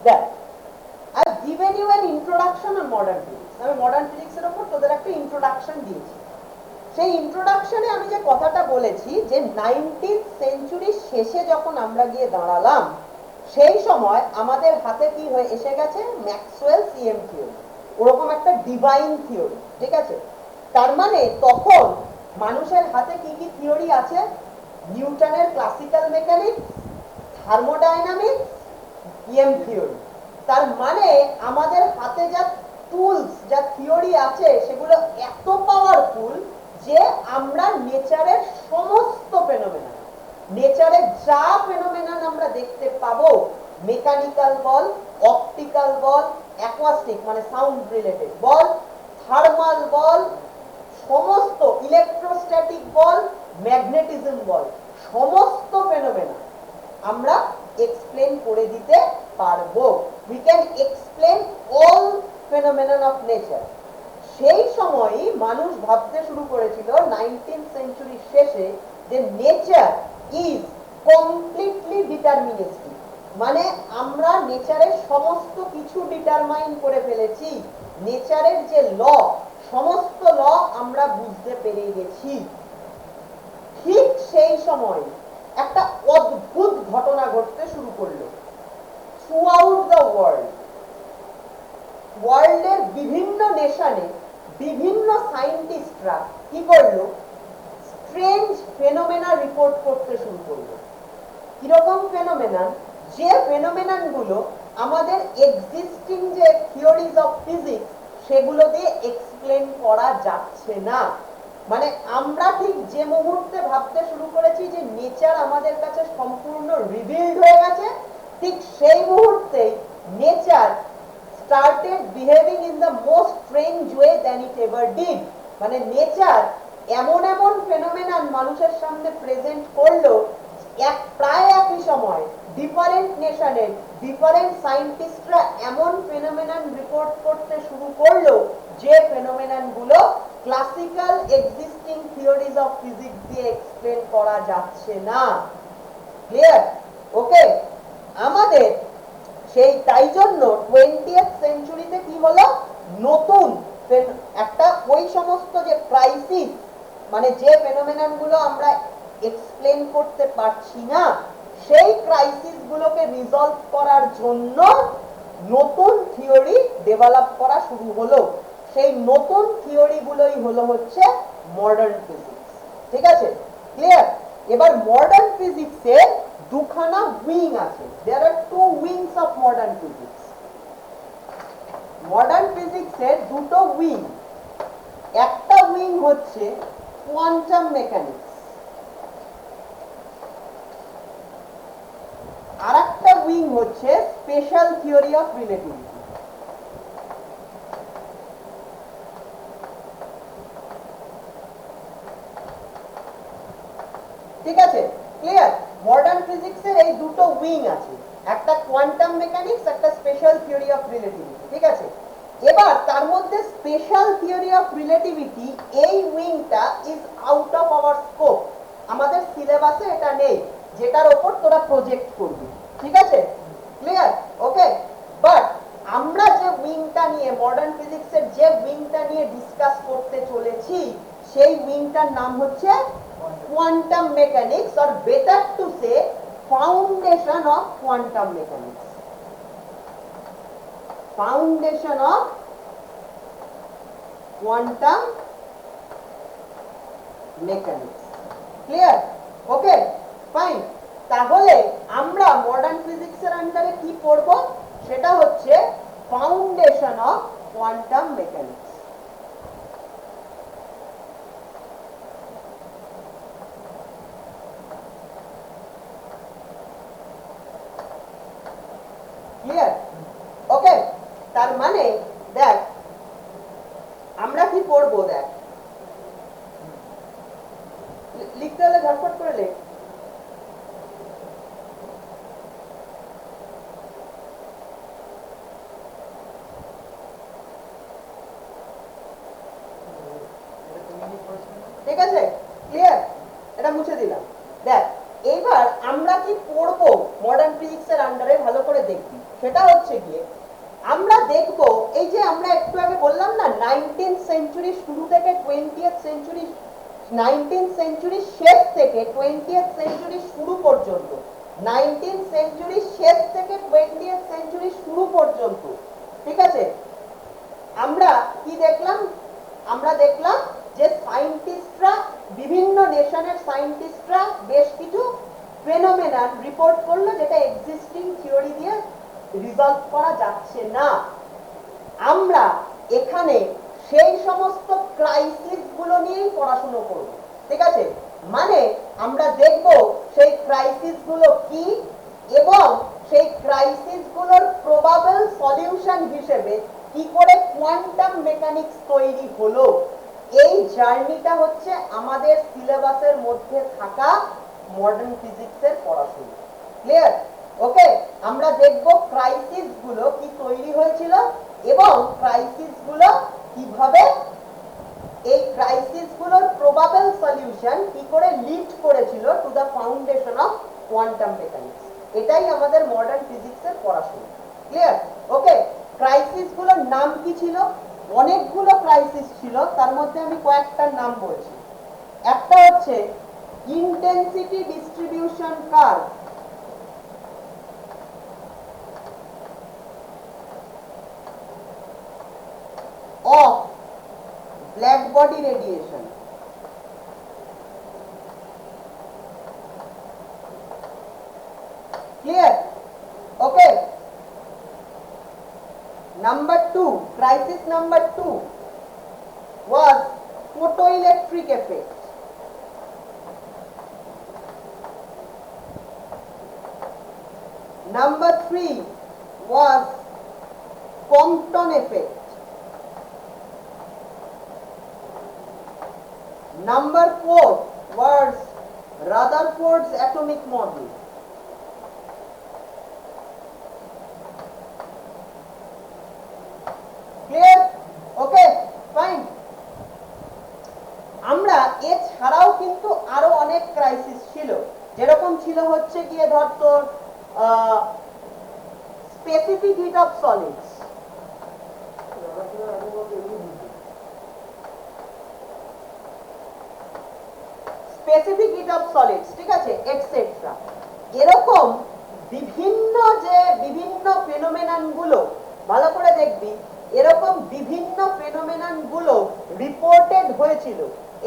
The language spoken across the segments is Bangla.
দেখ, I've given you an introduction on modern physics. আমি মডার্ন ফিজিক্সের উপর তোদের একটা ইন্ট্রোডাকশন দিয়েছি। সেই ইন্ট্রোডাকশনে আমি যে কথাটা বলেছি যে 19th সেঞ্চুরির শেষে যখন আমরা গিয়ে দাঁড়ালাম, সেই সময় আমাদের হাতে কি হয়ে এসে গেছে, ম্যাক্সওয়েল সিএম থিওরি, ওরকম একটা ডিভাইন থিওরি। ঠিক আছে, তার মানে তখন মানুষের হাতে কি কি থিওরি আছে, নিউটনের classical mechanics, thermodynamics, EM theory. তার মানে আমাদের হাতে যা টুলস, যা থিওরি আছে, সেগুলো এত পাওয়ারফুল যে আমরা নেচারের সমস্ত ফেনোমেনন, নেচারের যা ফেনোমেনন আমরা দেখতে পাবো, মেকানিক্যাল বল, অপটিক্যাল বল, অ্যাকোয়াস্টিক মানে সাউন্ড রিলেটেড বল, থার্মাল বল, সমস্ত ইলেকট্রোস্ট্যাটিক বল, ম্যাগনেটিজম বল, সমস্ত ফেনোমেনন আমরা এক্সপ্লেন করে দিতে পারবো। we can explain all phenomenon of nature. সেই সময়ই মানুষ ভাবতে শুরু করেছিল 19th সেঞ্চুরির শেষে যে নেচার ইজ কমপ্লিটলি ডিটারমিনিস্টিক, মানে আমরা নেচারের সমস্ত কিছু ডিটারমাইন করে ফেলেছি, নেচারের যে ল, সমস্ত ল আমরা বুঝতে পেরে গেছি। ঠিক সেই সময় একটা অদ্ভুত ঘটনা ঘটতে শুরু করলো থ্রুআউট দ্য ওয়ার্ল্ডের বিভিন্ন নেশনে বিভিন্ন সায়েন্টিস্টরা কি করলো, স্ট্রেঞ্জ ফেনোমেনা রিপোর্ট করতে শুরু করলো। কিরকম ফেনোমেনন, যে ফেনোমেনন গুলো আমাদের এক্সিস্টিং যে থিওরিজ অফ ফিজিক্স সেগুলো দিয়ে এক্সপ্লেন করা যাচ্ছে না। মানে আমরা ঠিক যে মুহূর্তে ভাবতে শুরু করেছি যে নেচার আমাদের কাছে সম্পূর্ণ রিভিলড হয়ে গেছে, ঠিক সেই মুহূর্তেই nature started behaving in the most strange way than it ever did. মানে নেচার এমন এমন ফেনোমেনন মানুষের সামনে প্রেজেন্ট করলো, প্রায় একই সময় ডিফারেন্ট নেশনের ডিফারেন্ট সায়েন্টিস্টরা এমন ফেনোমেনন রিপোর্ট করতে শুরু করলো যে ফেনোমেনন গুলো classical existing theories of physics দিয়ে এক্সপ্লেন করা যাচ্ছে না। ক্লিয়ার? ওকে, আমাদের সেই তাই জন্য 20th সেঞ্চুরিতে কি হলো, নতুন একটা ওই সমস্ত যে ক্রাইসিস, মানে যে ফেনোমেনন গুলো আমরা এক্সপ্লেন করতে পারছি না, সেই ক্রাইসিস গুলোকে রিজলভ করার জন্য নতুন থিওরি ডেভেলপ করা শুরু হলো। সেই নতুন থিওরি গুলোই হলো হচ্ছে মডার্ন ফিজিক্স। ঠিক আছে, ক্লিয়ার? এবার মডার্ন ফিজিক্সের দুখানা উইং আছে। there are two wings of modern physics. Modern ফিজিক্সের দুটো উইং, একটা উইং হচ্ছে কোয়ান্টাম মেকানিক্স, আর একটা উইং হচ্ছে স্পেশাল থিওরি অফ রিলেটিভিটি। ঠিক আছে, ক্লিয়ার? মডার্ন ফিজিক্সের এই দুটো উইং আছে, একটা কোয়ান্টাম মেকানিক্স, একটা স্পেশাল থিওরি অফ রিলেটিভিটি। ঠিক আছে, এবার তার মধ্যে স্পেশাল থিওরি অফ রিলেটিভিটি এই উইংটা is out of our scope, আমাদের সিলেবাসে এটা নেই, যেটার উপর তোরা প্রজেক্ট করবি। ঠিক আছে, ক্লিয়ার? ওকে, বাট আমরা যে উইংটা নিয়ে মডার্ন ফিজিক্সের যে উইংটা নিয়ে ডিসকাস করতে চলেছি, সেই উইংটার নাম হচ্ছে quantum mechanics, or better to say foundation of quantum mechanics. Foundation of quantum mechanics. Clear? Okay, fine. তাহলে আমরা মডার্ন ফিজিক্সের আন্ডারে কি পড়ব, সেটা হচ্ছে foundation of quantum mechanics. Clear? Okay, তার মানে দেখ আমরা কি পড়বো, দেখ লিখতে হলে ঝটপট করে লেখ। ঠিক আছে, ক্লিয়ার? এটা মুছে দিলাম। দেখ এইবার আমরা কি পড়বো মডার্ন ফিজিক্সের আন্ডারে, ভালো করে দেখবি। সেটা হচ্ছে গিয়ে আমরা দেখব এই যে আমরা একটু আগে বললাম না 19th সেঞ্চুরি শুরু থেকে 20th সেঞ্চুরি 19th সেঞ্চুরি শেষ থেকে 20th সেঞ্চুরি শুরু পর্যন্ত 19th সেঞ্চুরি শেষ থেকে 20th সেঞ্চুরি শুরু পর্যন্ত ঠিক আছে আমরা কি দেখলাম আমরা দেখলাম যে সায়েন্টিস্টরা বিভিন্ন নেশনের সায়েন্টিস্টরা বেশ কিছু ফেনোমেনন রিপোর্ট করলো যেটা এক্সিস্টিং থিওরি দিয়ে রিজলভ করা যাচ্ছে না আমরা এখানে সেই সমস্ত ক্রাইসিস গুলো নিয়েই পড়াশোনা করব ঠিক আছে মানে আমরা দেখব সেই ক্রাইসিস গুলো কি এবং সেই ক্রাইসিস গুলোর প্রবাবল সলিউশন হিসেবে কি করে কোয়ান্টাম মেকানিক্স তৈরি হলো এই জার্নিটা হচ্ছে আমাদের সিলেবাসের মধ্যে থাকা মডার্ন ফিজিক্সের পড়াশোনা ক্লিয়ার ওকে আমরা দেখব ক্রাইসিস গুলো কি তৈরি হয়েছিল এবং ক্রাইসিস গুলো কিভাবে এই ক্রাইসিস গুলোর প্রবাবল সলিউশন কি করে লিড করেছিল to the foundation of quantum mechanics এটাই আমাদের মডার্ন ফিজিক্সের পড়াশোনা ক্লিয়ার ওকে ক্রাইসিস গুলোর নাম কি ছিল অনেকগুলো ক্রাইসিস ছিল তার মধ্যে আমি কয়েকটার নাম বলছি একটা হচ্ছে intensity distribution curve of black body radiation clear okay number 2 crisis number 2 was photoelectric effect number 3 was Compton effect number 4 was Rutherford's atomic model clear okay fine আমরা এছাড়াও কিন্তু আরো অনেক ক্রাইসিস ছিল যেরকম ছিল হচ্ছে গিয়ে ধর তোর specific heat of solids specific heat of solids ঠিক আছে এটসেট্রা এরকম বিভিন্ন ফেনোমেনন গুলো ভালো করে দেখবি এরকম বিভিন্ন ফেনোমেনন গুলো রিপোর্টেড হয়েছিল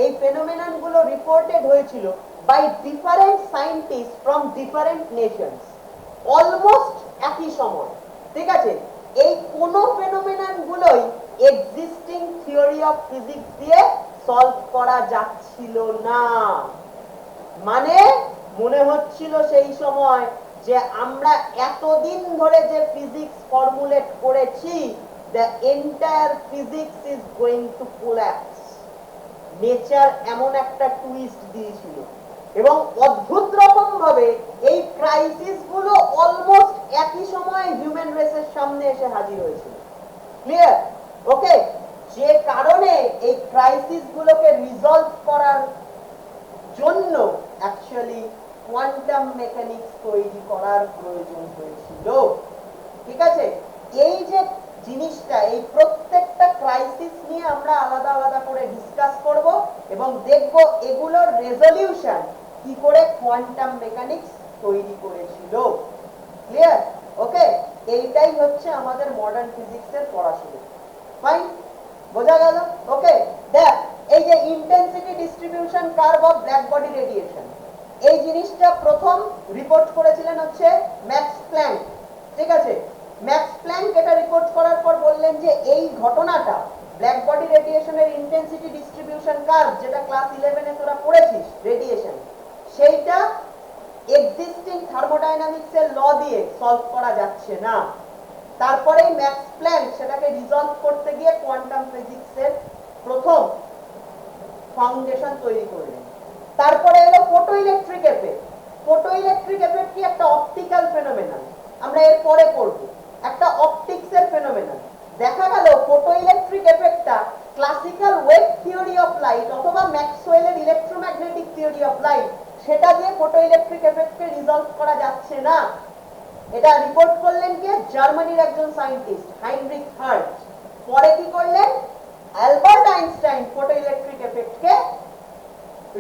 এই ফেনোমেনন গুলো রিপোর্টেড হয়েছিল by different scientist from different nations almost একই সময় ঠিক আছে এই কোন ফেনোমেনন গুলোই এক্সিস্টিং থিওরি অফ ফিজিক্স দিয়ে সলভ করা যাচ্ছিল না মানে মনে হচ্ছিল সেই সময় যে আমরা এতদিন ধরে যে ফিজিক্স ফর্মুলেট করেছি the entire physics is going to collapse nature এমন একটা টুইস্ট দিয়েছিল এবং অদ্ভুত রকম ভাবে এই ক্রাইসিস গুলো অলমোস্ট একই সময়ে হিউম্যান রেসের সামনে এসে হাজির হয়েছিল ক্লিয়ার ওকে যে কারণে এই ক্রাইসিস গুলোকে রিজলভ করার জন্য অ্যাকচুয়ালি কোয়ান্টাম মেকানিক্স তৈরি করার প্রয়োজন হয়েছিল ঠিক আছে এই যে জিনিসটা এই প্রত্যেকটা ক্রাইসিস নিয়ে আমরা আলাদা আলাদা করে ডিসকাস করব এবং দেখব এগুলোর রেজলিউশন কি করে কোয়ান্টাম মেকানিক্স তৈরি করেছিল ক্লিয়ার ওকে এইটাই হচ্ছে আমাদের মডার্ন ফিজিক্সের পড়াশোনা ফাইন বোঝা গেল ওকে দেখ এই যে intensity distribution curve of black body radiation এই জিনিসটা প্রথম রিপোর্ট করেছিলেন হচ্ছে ম্যাক্স প্ল্যাঙ্ক ঠিক আছে ম্যাক্স প্ল্যাঙ্ক এটা রিপোর্ট করার পর বললেন যে এই ঘটনাটা ব্ল্যাক বডি রেডিয়েশনের ইন্টেন্সিটি ডিস্ট্রিবিউশন কার্ভ যেটা ক্লাস 11 এ তোরা পড়েছিস রেডিয়েশন সেইটা এক্সিস্টিং থার্মোডাইনামিক্স এর ল দিয়ে সলভ করা যাচ্ছে না তারপরেই ম্যাক্স প্ল্যাঙ্ক সেটাকে রিজলভ করতে গিয়ে কোয়ান্টাম ফিজিক্সের প্রথম ফাউন্ডেশন তৈরি করলেন তারপরে এলো ফটোইলেকট্রিক এফেক্ট ফটোইলেকট্রিক এফেক্ট কি একটা অপটিক্যাল ফেনোমেনন আমরা এর পরে পড়ব একটা অপটিক্সের ফেনোমেনন দেখা গেল ফটোইলেকট্রিক এফেক্টটা classical wave theory of light অথবা ম্যাক্সওয়েলের ইলেকট্রোম্যাগনেটিক থিওরি অফ লাইট সেটা দিয়ে ফটোইলেকট্রিক এফেক্টকে রিজলভ করা যাচ্ছে না এটা রিপোর্ট করলেন কে? জার্মানির একজন সায়েন্টিস্ট হাইনরিখ হার্ট। পরে কি করলেন? অ্যালবার্ট আইনস্টাইন ফটো ইলেকট্রিক এফেক্টকে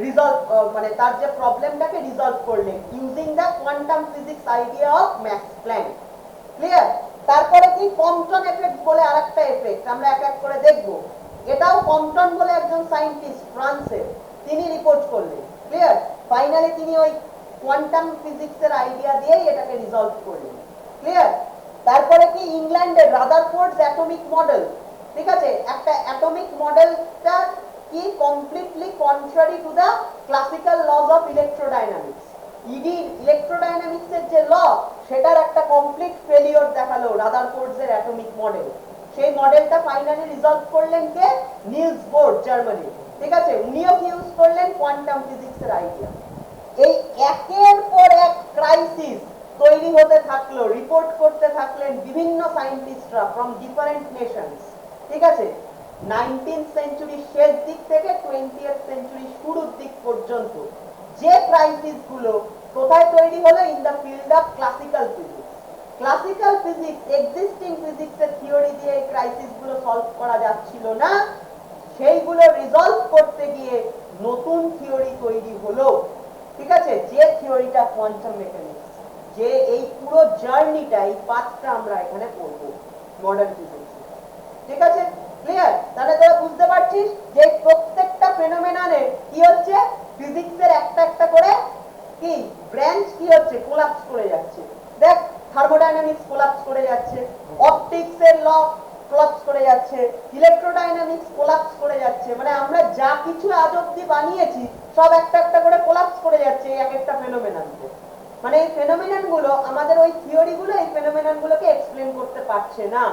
রিজলভ, মানে তার যে প্রবলেমটাকে রিজলভ করলেন using the quantum physics idea of Max Planck. Clear? তারপরে কি কম্পটন এফেক্ট বলে আরেকটা এফেক্ট, আমরা এক এক করে দেখব। এটাও কম্পটন বলে একজন সায়েন্টিস্ট ফ্রান্সের, তিনি রিপোর্ট করলেন। ক্লিয়ার? ফাইনালি তিনি ওই কোয়ান্টাম ফিজিক্সের আইডিয়া দিয়েই এটাকে রিজলভ করলেন। ক্লিয়ার? তারপরে কি ইংল্যান্ডের রাদারফোর্ডস অ্যাটমিক মডেল, ঠিক আছে, একটা অ্যাটমিক মডেলটা কি completely contrary to the classical laws of electrodynamics. Electrodynamics এর যে ল সেটার একটা কমপ্লিট ফেলিওর দেখালো রাদারফোর্ডস এর অ্যাটমিক মডেল। সেই মডেলটা ফাইনালি রিজলভ করলেন কে? Nils bore, Germany. ঠিক আছে, উনিও কি ইউজ করলেন? কোয়ান্টাম ফিজিক্সের আইডিয়া। এই একের পর এক ক্রাইসিস তৈরি হতে থাকলো, রিপোর্ট করতে থাকলেন বিভিন্ন সায়েন্টিস্টরা ফ্রম ডিফারেন্ট নেশনস। ঠিক আছে, 19th সেঞ্চুরির শেষ দিক থেকে 20th সেঞ্চুরির শুরুর দিক পর্যন্ত যে ক্রাইসিস গুলো কোথায় তৈরি হলো? In the field of classical physics. Classical physics, existing ফিজিক্সের থিওরি দিয়ে এই ক্রাইসিস গুলো সলভ করা যাচ্ছিল না, সেইগুলো রিজলভ করতে গিয়ে নতুন থিওরি তৈরি হলো। ঠিক আছে, যে থিওরিটা কোয়ান্টাম মেকানিক্স, যে এই পুরো জার্নিটা, এই পাথটা আমরা এখানে পড়ব মডার্ন ফিজিক্স। ঠিক আছে, ক্লিয়ার? তাহলে তোরা বুঝতে পারছিস যে প্রত্যেকটা ফেনোমেননে কি হচ্ছে? ফিজিক্সের একটা একটা করে কি ব্রাঞ্চ কি হচ্ছে? কোলাপস করে যাচ্ছে। দেখ, থার্মোডাইনামিক্স কোলাপস করে যাচ্ছে, অপটিক্স এর ল কোলাপস করে যাচ্ছে, ইলেকট্রোডাইনামিক্স কোলাপস করে যাচ্ছে। মানে আমরা যা কিছু আজ অব্দি বানিয়েছি সব একটা একটা করে কোলাপস করে যাচ্ছে এই এক একটা ফেনোমেননকে। মানে এই ফেনোমেনন গুলো, আমাদের ওই থিওরি গুলো এই ফেনোমেনন গুলোকে এক্সপ্লেন করতে পারছে না।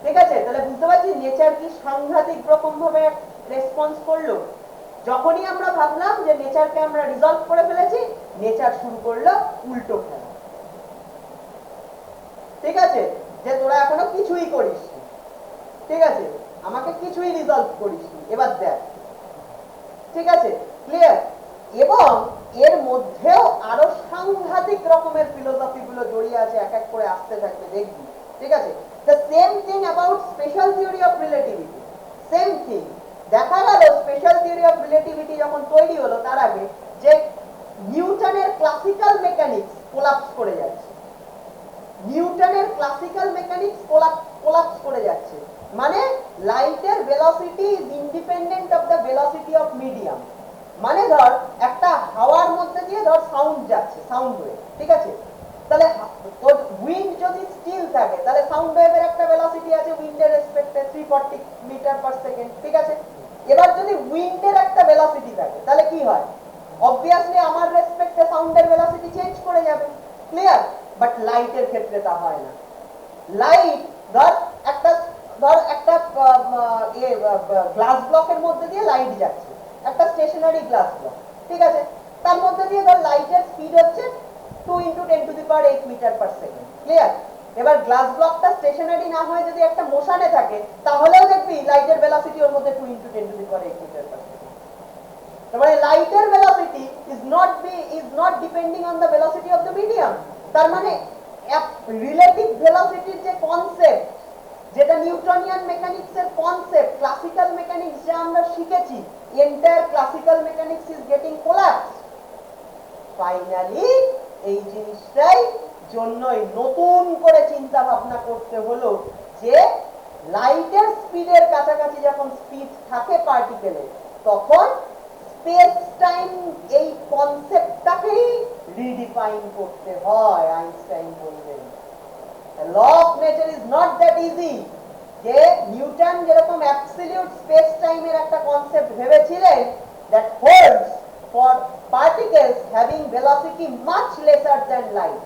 ঠিক আছে, তাহলে বুঝতে পারছি নেচার কি সাংঘাতিক রকম ভাবে রেসপন্স করলো। যখনই আমরা ভাবলাম যে নেচারকে আমরা রিজলভ করে ফেলেছি, নেচার শুরু করলো উল্টো খেলা। ঠিক আছে, যে তোরা এখনো কিছুই করিস, ঠিক আছে, আমাকে কিছুই রিজলভ করিস, এবার দেখ। ঠিক আছে, ক্লিয়ার? এবং এর মধ্যেও আরো সাংঘাতিক রকমের ফিলোসফি গুলো জড়িয়ে আছে, এক এক করে আসতে থাকবে, দেখবি। ঠিক আছে, the same thing about special theory of relativity, same thing। দেখা গেল স্পেশাল থিওরি অফ রিলেটিভিটি যখন তৈরি হলো তার আগে যে নিউটনের ক্লাসিক্যাল মেকানিক্স কোলাপস করে যাচ্ছে, নিউটনের ক্লাসিক্যাল মেকানিক্স কোলাপস করে যাচ্ছে। মানে লাইটের velocity is independent of the velocity of medium. মানে ধর একটা হাওয়ার মধ্যে দিয়ে ধর সাউন্ড যাচ্ছে, সাউন্ড ওয়েভ। ঠিক আছে, তাহলে তোর উইন্ড যদি স্টিল থাকে তাহলে সাউন্ড ওয়েভের একটা ভেলোসিটি আছে উইন্ডের রেসপেক্টে 340 মিটার পার সেকেন্ড। ঠিক আছে, এবার যদি উইন্ডের একটা ভেলোসিটি থাকে তাহলে কি হয়? অবভিয়াসলি আমার রেসপেক্টে সাউন্ডের ভেলোসিটি চেঞ্জ করে যাবে। ক্লিয়ার? বাট লাইটের ক্ষেত্রে তা হয় না। লাইট ধর একটা গ্লাস ব্লকের মধ্যে দিয়ে লাইট যাচ্ছে, একটা স্টেশনারি গ্লাস ব্লক। ঠিক আছে, তার মধ্যে দিয়ে ধর লাইটের স্পিড হচ্ছে 2 × 10⁸ মিটার পার সেকেন্ড। ক্লিয়ার? এবার গ্লাস ব্লকটা স্টেশনারি না হয়ে যদি একটা মোশনে থাকে তাহলেও দেখবি লাইটের ভেলোসিটি ওর মধ্যে 2 × 10⁸ মিটার পার সেকেন্ড। তারপরে লাইটের velocity is not depending on the velocity of the medium. তার মানে রিলেটিভ ভেলোসিটির যে কনসেপ্ট, যেটা নিউটনিয়ান মেকানিক্সের কনসেপ্ট, ক্লাসিক্যাল মেকানিক্স যা আমরা শিখেছি, entire classical mechanics is getting collapse. Finally এই জিনিসটাই জন্যই নতুন করে চিন্তা ভাবনা করতে হলো যে লাইটের স্পিডের কাছাকাছি যখন স্পিড থাকে পার্টিকেলে, তখন স্পেস টাইম এই কনসেপ্টটাকেই রিডিফাইন করতে হয়। আইনস্টাইন বললেন law of nature is not that easy. যে নিউটন যেরকম অ্যাবসলিউট স্পেস টাইমের একটা কনসেপ্ট ভেবেছিলেন, that holds for particles having velocity much lesser than light.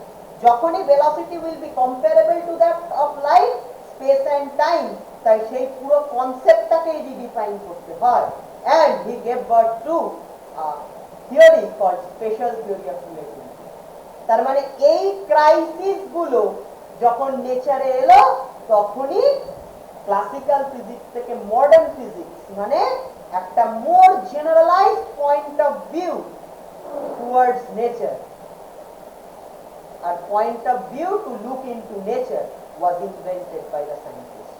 যখনই velocity will be comparable to that of light, space and time, তাই সেই পুরো কনসেপ্টটাকে রিডিফাইন করতে হয়। And he gave birth to a theory called special theory of relativity. তার মানে এই ক্রাইসিস গুলো যখন নেচারে এলো, তখনই ক্লাসিক্যাল ফিজিক্স থেকে মডার্ন ফিজিক্স, মানে একটা more generalised point of view towards nature, আর point of view to look into nature was invented by the scientist.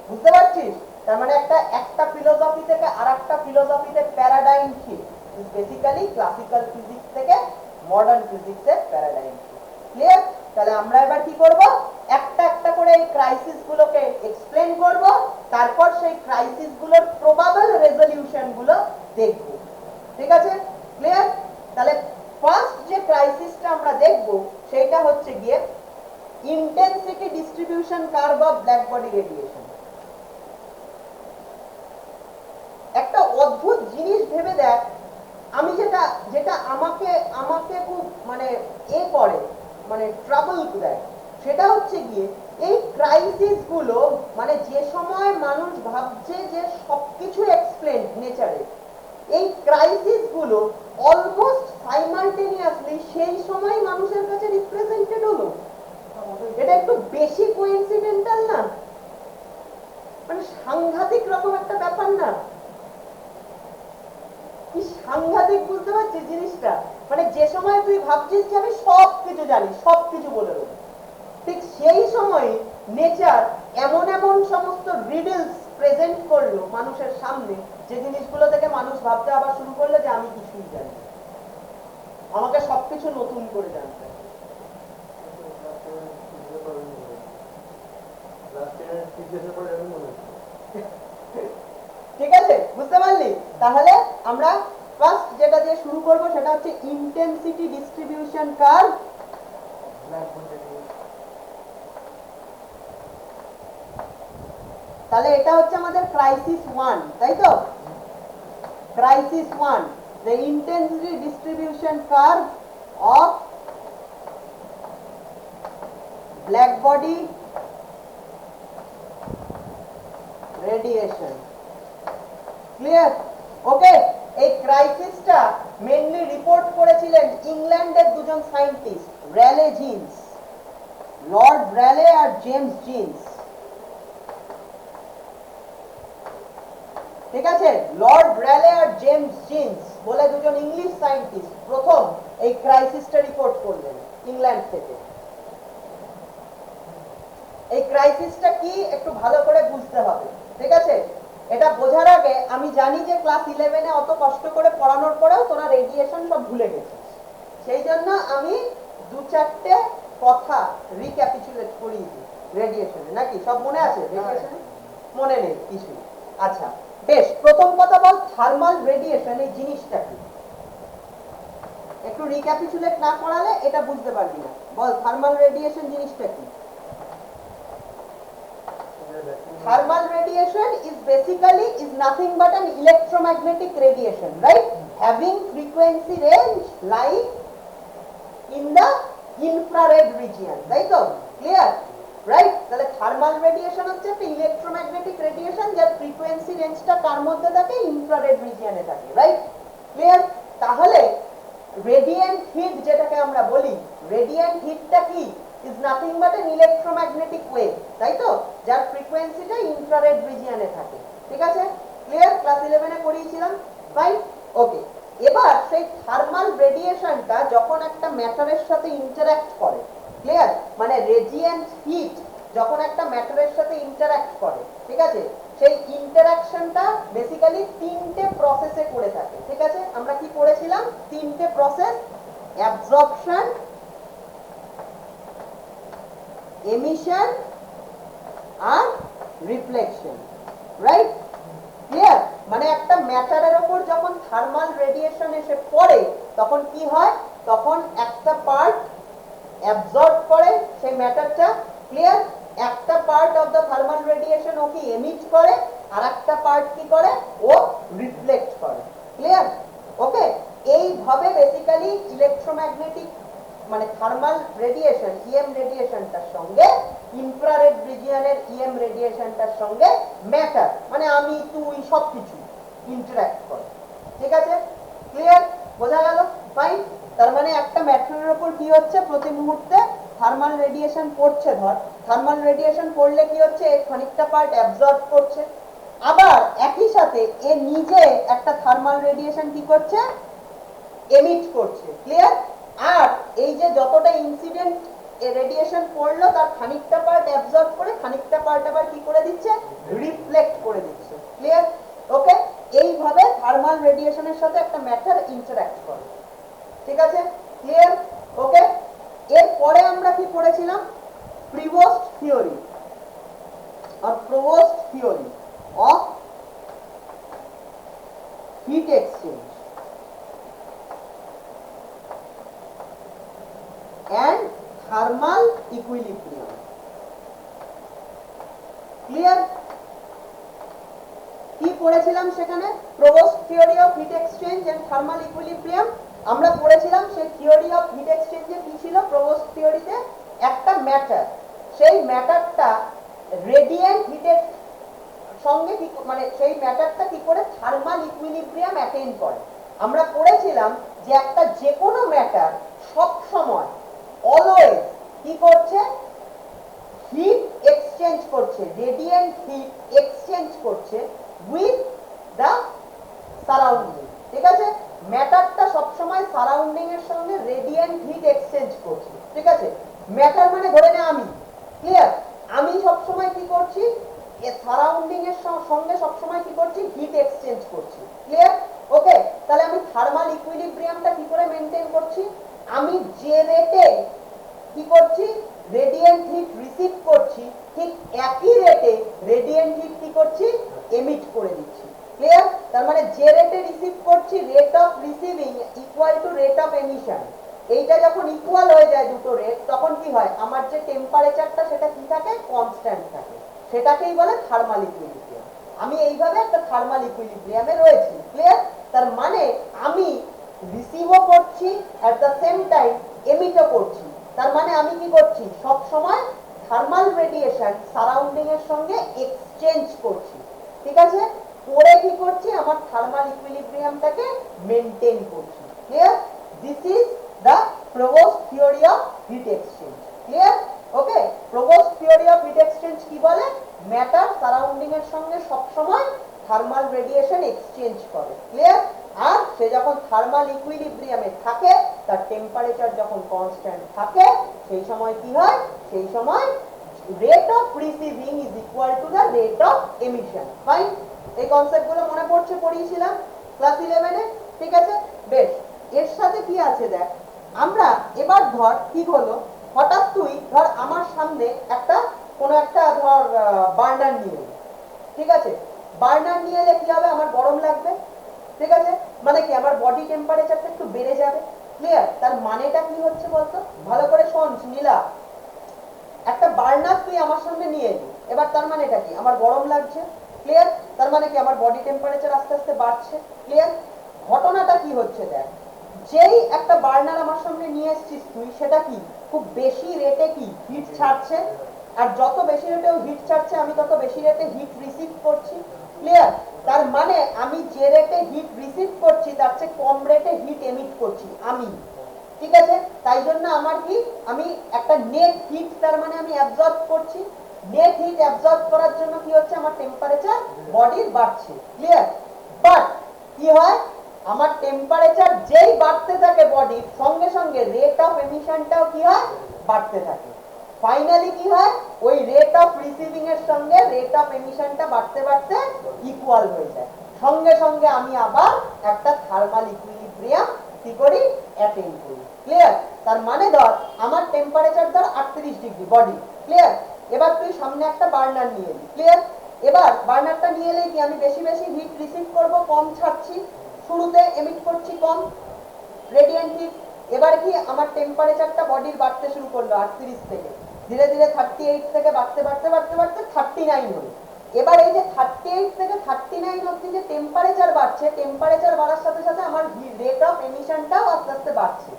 বুঝতে পারছিস? তার মানে একটা ফিলোসফি থেকে আরেকটা ফিলোসফিতে paradigm shift, basically classical physics থেকে মডার্ন ফিজিক্সের প্যারাডাইম শিফট। ক্লিয়ার? তাহলে আমরা এবার কি করব, একটা একটা করে এই ক্রাইসিস গুলোকে এক্সপ্লেন করব, তারপর সেই ক্রাইসিস গুলোর প্রবাবল রেজলিউশন গুলো দেখব। ঠিক আছে? ক্লিয়ার? তাহলে ফার্স্ট যে ক্রাইসিসটা আমরা দেখব সেটা হচ্ছে গিয়ে intensity distribution curve of black body radiation. একটা অদ্ভুত জিনিস ভেবে দেখ, আমি যেটা যেটা আমাকে আমাকে খুব মানে করে মানে ট্রাবল দেয়, সেটা হচ্ছে গিয়ে এই ক্রাইসিস গুলো মানে যে সময় মানুষ ভাবছে যে সবকিছু এক্সপ্লেন নেচারে, এই ক্রাইসিস গুলো অলমোস্ট সাইমালটেনিয়াসলি সেই সময় মানুষের কাছে রিপ্রেজেন্টেড হলো। এটা একটু বেশি কোইন্সিডেন্টাল না? মানে সাংঘাতিক রকম একটা ব্যাপার না? কি সাংঘাতিক, বুঝতে পারছিস জিনিসটা? মানে যে সময় তুই ভাবছিস যে আমি সবকিছু জানি, সবকিছু বলে দেবো, ঠিক সেই সময় নেচার এমন এমন সমস্ত রিডলস প্রেজেন্ট করলো মানুষের সামনে, যে জিনিসগুলো থেকে মানুষ ভাবতে আবার শুরু করলো যে আমি কিছুই জানি, আমাকে সবকিছু নতুন করে জানতে। ঠিক আছে, বুঝতে পারলি? তাহলে আমরা ফার্স্ট যেটা দিয়ে শুরু করব সেটা হচ্ছে ইন্টেন্সিটি ডিস্ট্রিবিউশন কার্ভ। তাহলে এটা হচ্ছে আমাদের ক্রাইসিস 1, তাই তো? Crisis 1, the intensity distribution curve of black body radiation. Clear? Okay, এই ক্রাইসিসটা মেইনলি রিপোর্ট করেছিলেন ইংল্যান্ডের দুজন scientist, Rayleigh Jeans, Lord Rayleigh আর জেমস জিন্স। ঠিক আছে? লর্ড র্যালে আর জেমস জিন্স বলে দুজন ইংলিশ সায়েন্টিস্ট প্রথম এই ক্রাইসিসটা রিপোর্ট করলেন ইংল্যান্ড থেকে। এই ক্রাইসিসটা কি একটু ভালো করে বুঝতে হবে। ঠিক আছে? এটা বোঝার আগে আমি জানি যে ক্লাস 11-এ অত কষ্ট করে পড়ানোর পরেও তোরা রেডিয়েশন সব ভুলে গেছিস, সেই জন্য আমি দু চারটে কথা রিক্যাপিচুলেট করিয়ে দিই রেডিয়েশনে। নাকি সব মনে আছে? রেডিয়েশনে মনে নেই কিছু? আচ্ছা বেশ, প্রথম কথা বল, থার্মাল রেডিয়েশন এই জিনিসটা কি? একটু রিক্যাপিচুলেট না করালে এটা বুঝতে পারবি না। বল, থার্মাল রেডিয়েশন জিনিসটা কি? Thermal radiation is basically nothing but an electromagnetic radiation, right? Having frequency range lying in the infrared region, right? Clear? Right? তাহলে থার্মাল রেডিয়েশন হচ্ছে একটা ইলেকট্রোম্যাগনেটিক রেডিয়েশন যার ফ্রিকোয়েন্সি রেঞ্জটা কার মধ্যে থাকে? ইনফ্রারেড রিজিয়নে থাকে, রাইট? ক্লিয়ার? তাহলে রেডিয়েন্ট হিট যেটাকে আমরা বলি, রেডিয়েন্ট হিটটা কি? is nothing but an electromagnetic wave, তাই তো? যার ফ্রিকোয়েন্সিটা ইনফ্রারেড রিজিয়নে থাকে। ঠিক আছে? ক্লিয়ার? ক্লাস 11-এ পড়িয়েছিলাম, ফাইন? ওকে, এবার সেই থার্মাল রেডিয়েশনটা যখন একটা ম্যাটারের সাথে ইন্টারঅ্যাক্ট করে, ক্লিয়ার? মানে রেডিয়েন্ট হিট যখন একটা ম্যাটারের সাথে ইন্টারঅ্যাক্ট করে, ঠিক আছে, সেই ইন্টারঅ্যাকশনটা বেসিক্যালি তিনটে প্রসেসে করে থাকে। ঠিক আছে? আমরা কি পড়েছিলাম? তিনটে প্রসেস: অ্যাবজর্পশন, এমিশন আর রিফ্লেকশন, রাইট? ক্লিয়ার? মানে একটা ম্যাটারের উপর যখন থার্মাল রেডিয়েশন এসে পড়ে তখন কি হয়? তখন একটা পার্ট অ্যাবজর্ব করে সেই ম্যাটারটা, ক্লিয়ার? একটা part of the thermal radiation ও কি এমিট করে, আর একটা পার্ট কি করে? ও রিফ্লেক্ট করে। ক্লিয়ার? ওকে, এইভাবে বেসিক্যালি ইলেকট্রোম্যাগনেটিক মানে থার্মাল রেডিয়েশন ইএম রেডিয়েশনটার সঙ্গে ইনফ্রারেড রিজিয়নের ইএম রেডিয়েশনটার সঙ্গে ম্যাটার মানে আমি তুই সবকিছু ইন্টারঅ্যাক্ট করে। ঠিক আছে? ক্লিয়ার? বোঝা গেল? ফাইন। তার মানে একটা ম্যাটারের উপর কি হচ্ছে? প্রতি মুহূর্তে থার্মাল রেডিয়েশন পড়ছে। ধর থার্মাল রেডিয়েশন পড়লে কি হচ্ছে? এর খানিকটা পার্ট অ্যাবজর্ব করছে, আবার একই সাথে এ নিজে একটা থার্মাল রেডিয়েশন কি করছে? এমিট করছে। ক্লিয়ার? আর এই যে যতটা ইনসিডেন্ট রেডিয়েশন পড়লো তার খানিকটা পার্ট অ্যাবজর্ব করে খানিকটা পার্ট আবার কি করে দিচ্ছে, রিফ্লেক্ট করে দিচ্ছে। ক্লিয়ার? ওকে, এইভাবে থার্মাল রেডিয়েশনের সাথে একটা ম্যাটার ইন্টারঅ্যাক্ট করে। ঠিক আছে, ক্লিয়ার? ওকে, এরপরে আমরা কি পড়েছিলাম, প্রিভোস্ট থিওরি আর Prevost theory of heat exchange and thermal equilibrium. Clear? কি পড়েছিলাম সেখানে? Prevost theory of heat exchange and thermal equilibrium. আমরা পড়েছিলাম সেই থিওরি অফ হিট এক্সচেঞ্জে কি ছিল, প্রভোস্ট থিওরিতে একটা ম্যাটার, সেই ম্যাটারটা রেডিয়েন্ট হিটের সঙ্গে কি মানে সেই ম্যাটারটা কি করে থার্মাল ইকুইলিব্রিয়াম অ্যাটেইন করে। আমরা পড়েছিলাম যে একটা যে কোনো ম্যাটার সব সময় অলওয়েজ কি করছে, হিট এক্সচেঞ্জ করছে, রেডিয়েন্ট হিট এক্সচেঞ্জ করছে উইথ দা সারাউন্ডিং। ঠিক আছে, ম্যাটারটা সব সময় সারাউন্ডিং এর সঙ্গে রেডিয়েন্ট হিট এক্সচেঞ্জ করছে। ঠিক আছে, ম্যাটার মানে ধরে নে আমি, ক্লিয়ার, আমি সব সময় কি করছি, সারাউন্ডিং এর সঙ্গে সব সময় কি করছি, হিট এক্সচেঞ্জ করছি। ক্লিয়ার? ওকে, তাহলে আমি থার্মাল ইকুইলিব্রিয়ামটা কি করে মেইনটেইন করছি, আমি যে রেটে কি করছি, রেডিয়েন্ট হিট রিসিভ করছি, ঠিক একই রেটে রেডিয়েন্ট হিট কি করছি, এমিট করে দিচ্ছি। ক্লিয়ার? তার মানে যে রেটে রিসিভ করছি, rate of receiving equal to rate of emission. এইটা যখন ইকুয়াল হয়ে যায় দুটো রেট, তখন কি হয়, আমার যে টেম্পারেচারটা সেটা কি থাকে, কনস্ট্যান্ট থাকে, সেটাকেই বলে থার্মাল ইকুইলিব্রিয়াম। আমি এইভাবে একটা থার্মাল ইকুইলিব্রিয়ামে রয়েছি। ক্লিয়ার? তার মানে আমি রিসিভও করছি এট দ্য সেম টাইম এমিটও করছি। তার মানে আমি কি করছি, সব সময় থার্মাল রেডিয়েশন সারাউন্ডিং এর সঙ্গে এক্সচেঞ্জ করছি। ঠিক আছে, করে কি করছি, আমার থার্মাল ইকুইলিব্রিয়ামটাকে মেইনটেইন করছি। Clear? This is the provost theory of heat exchange. Clear? Okay, provost theory of heat exchange কি বলে, ম্যাটার সারাউন্ডিং এর সঙ্গে সব সময় থার্মাল রেডিয়েশন এক্সচেঞ্জ করে। ক্লিয়ার? আর সে যখন থার্মাল ইকুইলিব্রিয়ামে থাকে, তার টেম্পারেচার যখন কনস্ট্যান্ট থাকে, সেই সময় কি হয়, সেই সময় rate of receiving is equal to the rate of emission. Fine, এই কনসেপ্টগুলো মনে পড়ছে, পড়িয়েছিলাম ক্লাস 11 এ। ঠিক আছে, বেশ, এর সাথে কি আছে দেখ, আমরা এবার ধর কি হলো, হঠাৎ তুই ধর আমার সামনে একটা কোনো একটা ধর বার্নার নিয়ে এলি। ঠিক আছে, বার্নার নিয়ে এলে কি হবে, আমার গরম লাগবে। ঠিক আছে, মানে কি, আমার বডি টেম্পারেচারটা একটু বেড়ে যাবে। ক্লিয়ার? তার মানেটা কি হচ্ছে বলতো, ভালো করে শোন নীলা, একটা বার্নার তুই আমার সামনে নিয়ে এলি, এবার তার মানেটা কি, আমার গরম লাগছে। ক্লিয়ার? তার মানে কি, আমার বডি টেম্পারেচার আস্তে আস্তে বাড়ছে। ক্লিয়ার? ঘটনাটা কি হচ্ছে দেখ, যেই একটা বার্নার আমার সামনে নিয়ে এসছিস তুই, সেটা কি খুব বেশি রেটে কি হিট ছাড়ছে, আর যত বেশি রেটে হিট ছাড়ছে আমি তত বেশি রেটে হিট রিসিভ করছি। ক্লিয়ার? তার মানে আমি যে রেটে হিট রিসিভ করছি তার চেয়ে কম রেটে হিট এমিট করছি আমি। ঠিক আছে, তাই জন্য আমার কি, আমি একটা নেট হিট তার মানে আমি অ্যাবজর্ব করছি। নেট হিট অ্যাবজর্ব করার জন্য কি হচ্ছে, আমার টেম্পারেচার বডির বাড়ছে। ক্লিয়ার? বাট কি হয়, আমার টেম্পারেচার যেই বাড়তে থাকে বডির সঙ্গে সঙ্গে রেট অফ এমিশনটাও কি হয়, বাড়তে থাকে। ফাইনালি কি হয়, ওই রেট অফ রিসিভিং এর সঙ্গে রেট অফ এমিশনটা বাড়তে বাড়তে ইকুয়াল হয়ে যায়। সঙ্গে সঙ্গে আমি আবার একটা থার্মাল ইকুইলিব্রিয়াম কি করি, অ্যাটেইন করি। ক্লিয়ার? তার মানে ধর আমার টেম্পারেচার ধর 38 ডিগ্রি বডি। ক্লিয়ার? এবার তুই সামনে একটা বার্নার নিয়ে এলি। ক্লিয়ার? এবার বার্নারটা নিয়ে এলে কি, আমি বেশি বেশি হিট রিসিভ করব, কম ছাড়ছি, শুরুতে এমিট করছি কম রেডিয়েন্ট হিট। এবার কি, আমার টেম্পারেচারটা বডির বাড়তে শুরু করলো 38 থেকে, ধীরে ধীরে 38 থেকে বাড়তে বাড়তে বাড়তে বাড়তে 39 হলো। এবার এই যে 38 থেকে 39 অবধি যে টেম্পারেচার বাড়ছে, টেম্পারেচার বাড়ার সাথে সাথে আমার রেট অফ এমিশনটাও আস্তে আস্তে বাড়ছে।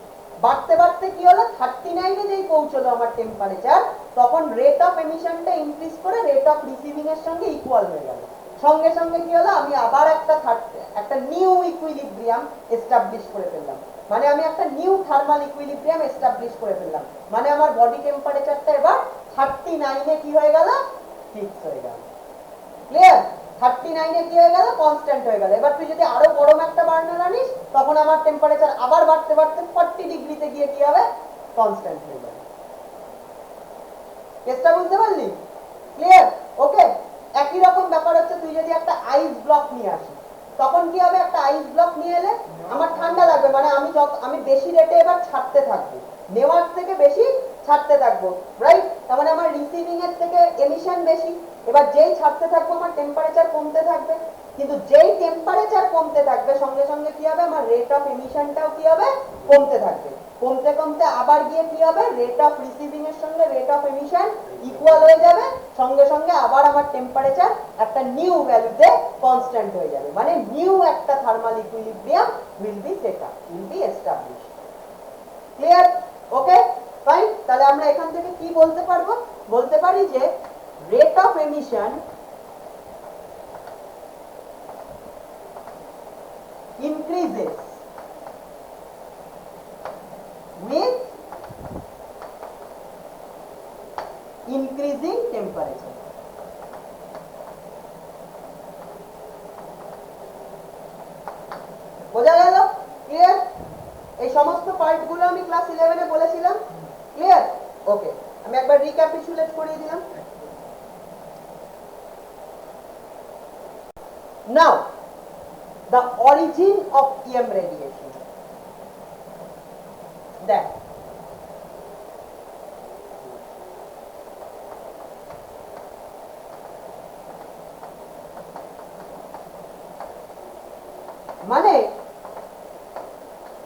বাড়তে বাড়তে কি হলো, 39 এ যেই পৌঁছলো আমার টেম্পারেচার, তখন রেট অফ এমিশনটা ইনক্রিজ করে রেট অফ রিসিভিং এর সঙ্গে ইকুয়াল হয়ে গেল। সঙ্গে সঙ্গে কি হলো, আমি আবার একটা নিউ ইকুইলিব্রিয়াম এস্টাবলিশ করে ফেললাম। মানে আমি একটা নিউ থার্মাল ইকুইলিব্রিয়াম এস্টাবলিশ করে ফেললাম। মানে আমার বডি টেম্পারেচারটা এবার 39 এ কি হয়ে গেল, ফিক্স হয়ে গেল। ক্লিয়ার? 39 এ কি হয়ে গেল, কনস্ট্যান্ট হয়ে গেল। এবার তুই যদি আরো গরম একটা বার্নার আনিস, তখন আমার টেম্পারেচার আবার বাড়তে বাড়তে 40 ডিগ্রিতে গিয়ে কি হবে, কনস্ট্যান্ট হয়ে যাবে। কেসটা বুঝতে পারলি? ক্লিয়ার? ওকে। একই রকম ব্যাপার হচ্ছে, তুই যদি একটা আইস ব্লক নিয়ে আসিস, তখন কি হবে, একটা আইস ব্লক নিয়ে এলে আমার ঠান্ডা লাগবে, মানে আমি বেশি রেটে এবার ছাড়তে থাকবো, নেওয়ার থেকে বেশি ছাড়তে থাকবো, রাইট? তার মানে আমার রিসিভিং এর থেকে এমিশন বেশি। এবার যেই ছাড়তে থাকবো আমার টেম্পারেচার কমতে থাকবে, কিন্তু যেই টেম্পারেচার কমতে থাকবে সঙ্গে সঙ্গে কি হবে, আমার রেট অফ এমিশনটাও কি হবে, কমতে থাকবে। কমতে কমতে আবার গিয়ে কি হবে, রেট অফ রিসিভিং এর সঙ্গে রেট অফ এমিশন ইকুয়াল হয়ে যাবে, সঙ্গে সঙ্গে আবার আমার টেম্পারেচার একটা নিউ ভ্যালুতে কনস্ট্যান্ট হয়ে যাবে, মানে নিউ একটা thermal equilibrium will be set up, will be established. Clear? Okay, fine. তাহলে আমরা এখান থেকে কি বলতে পারবো, বলতে পারি যে rate of emission increases with increasing temperature. বোঝা গেল? ক্লিয়ার? এই সমস্ত পার্টগুলো আমি ক্লাস 11 এ বলেছিলাম। ক্লিয়ার? ওকে, আমি একবার রিক্যাপিচুলেট করিয়ে দিলাম। Now the origin of EM radiation. দেখ, মানে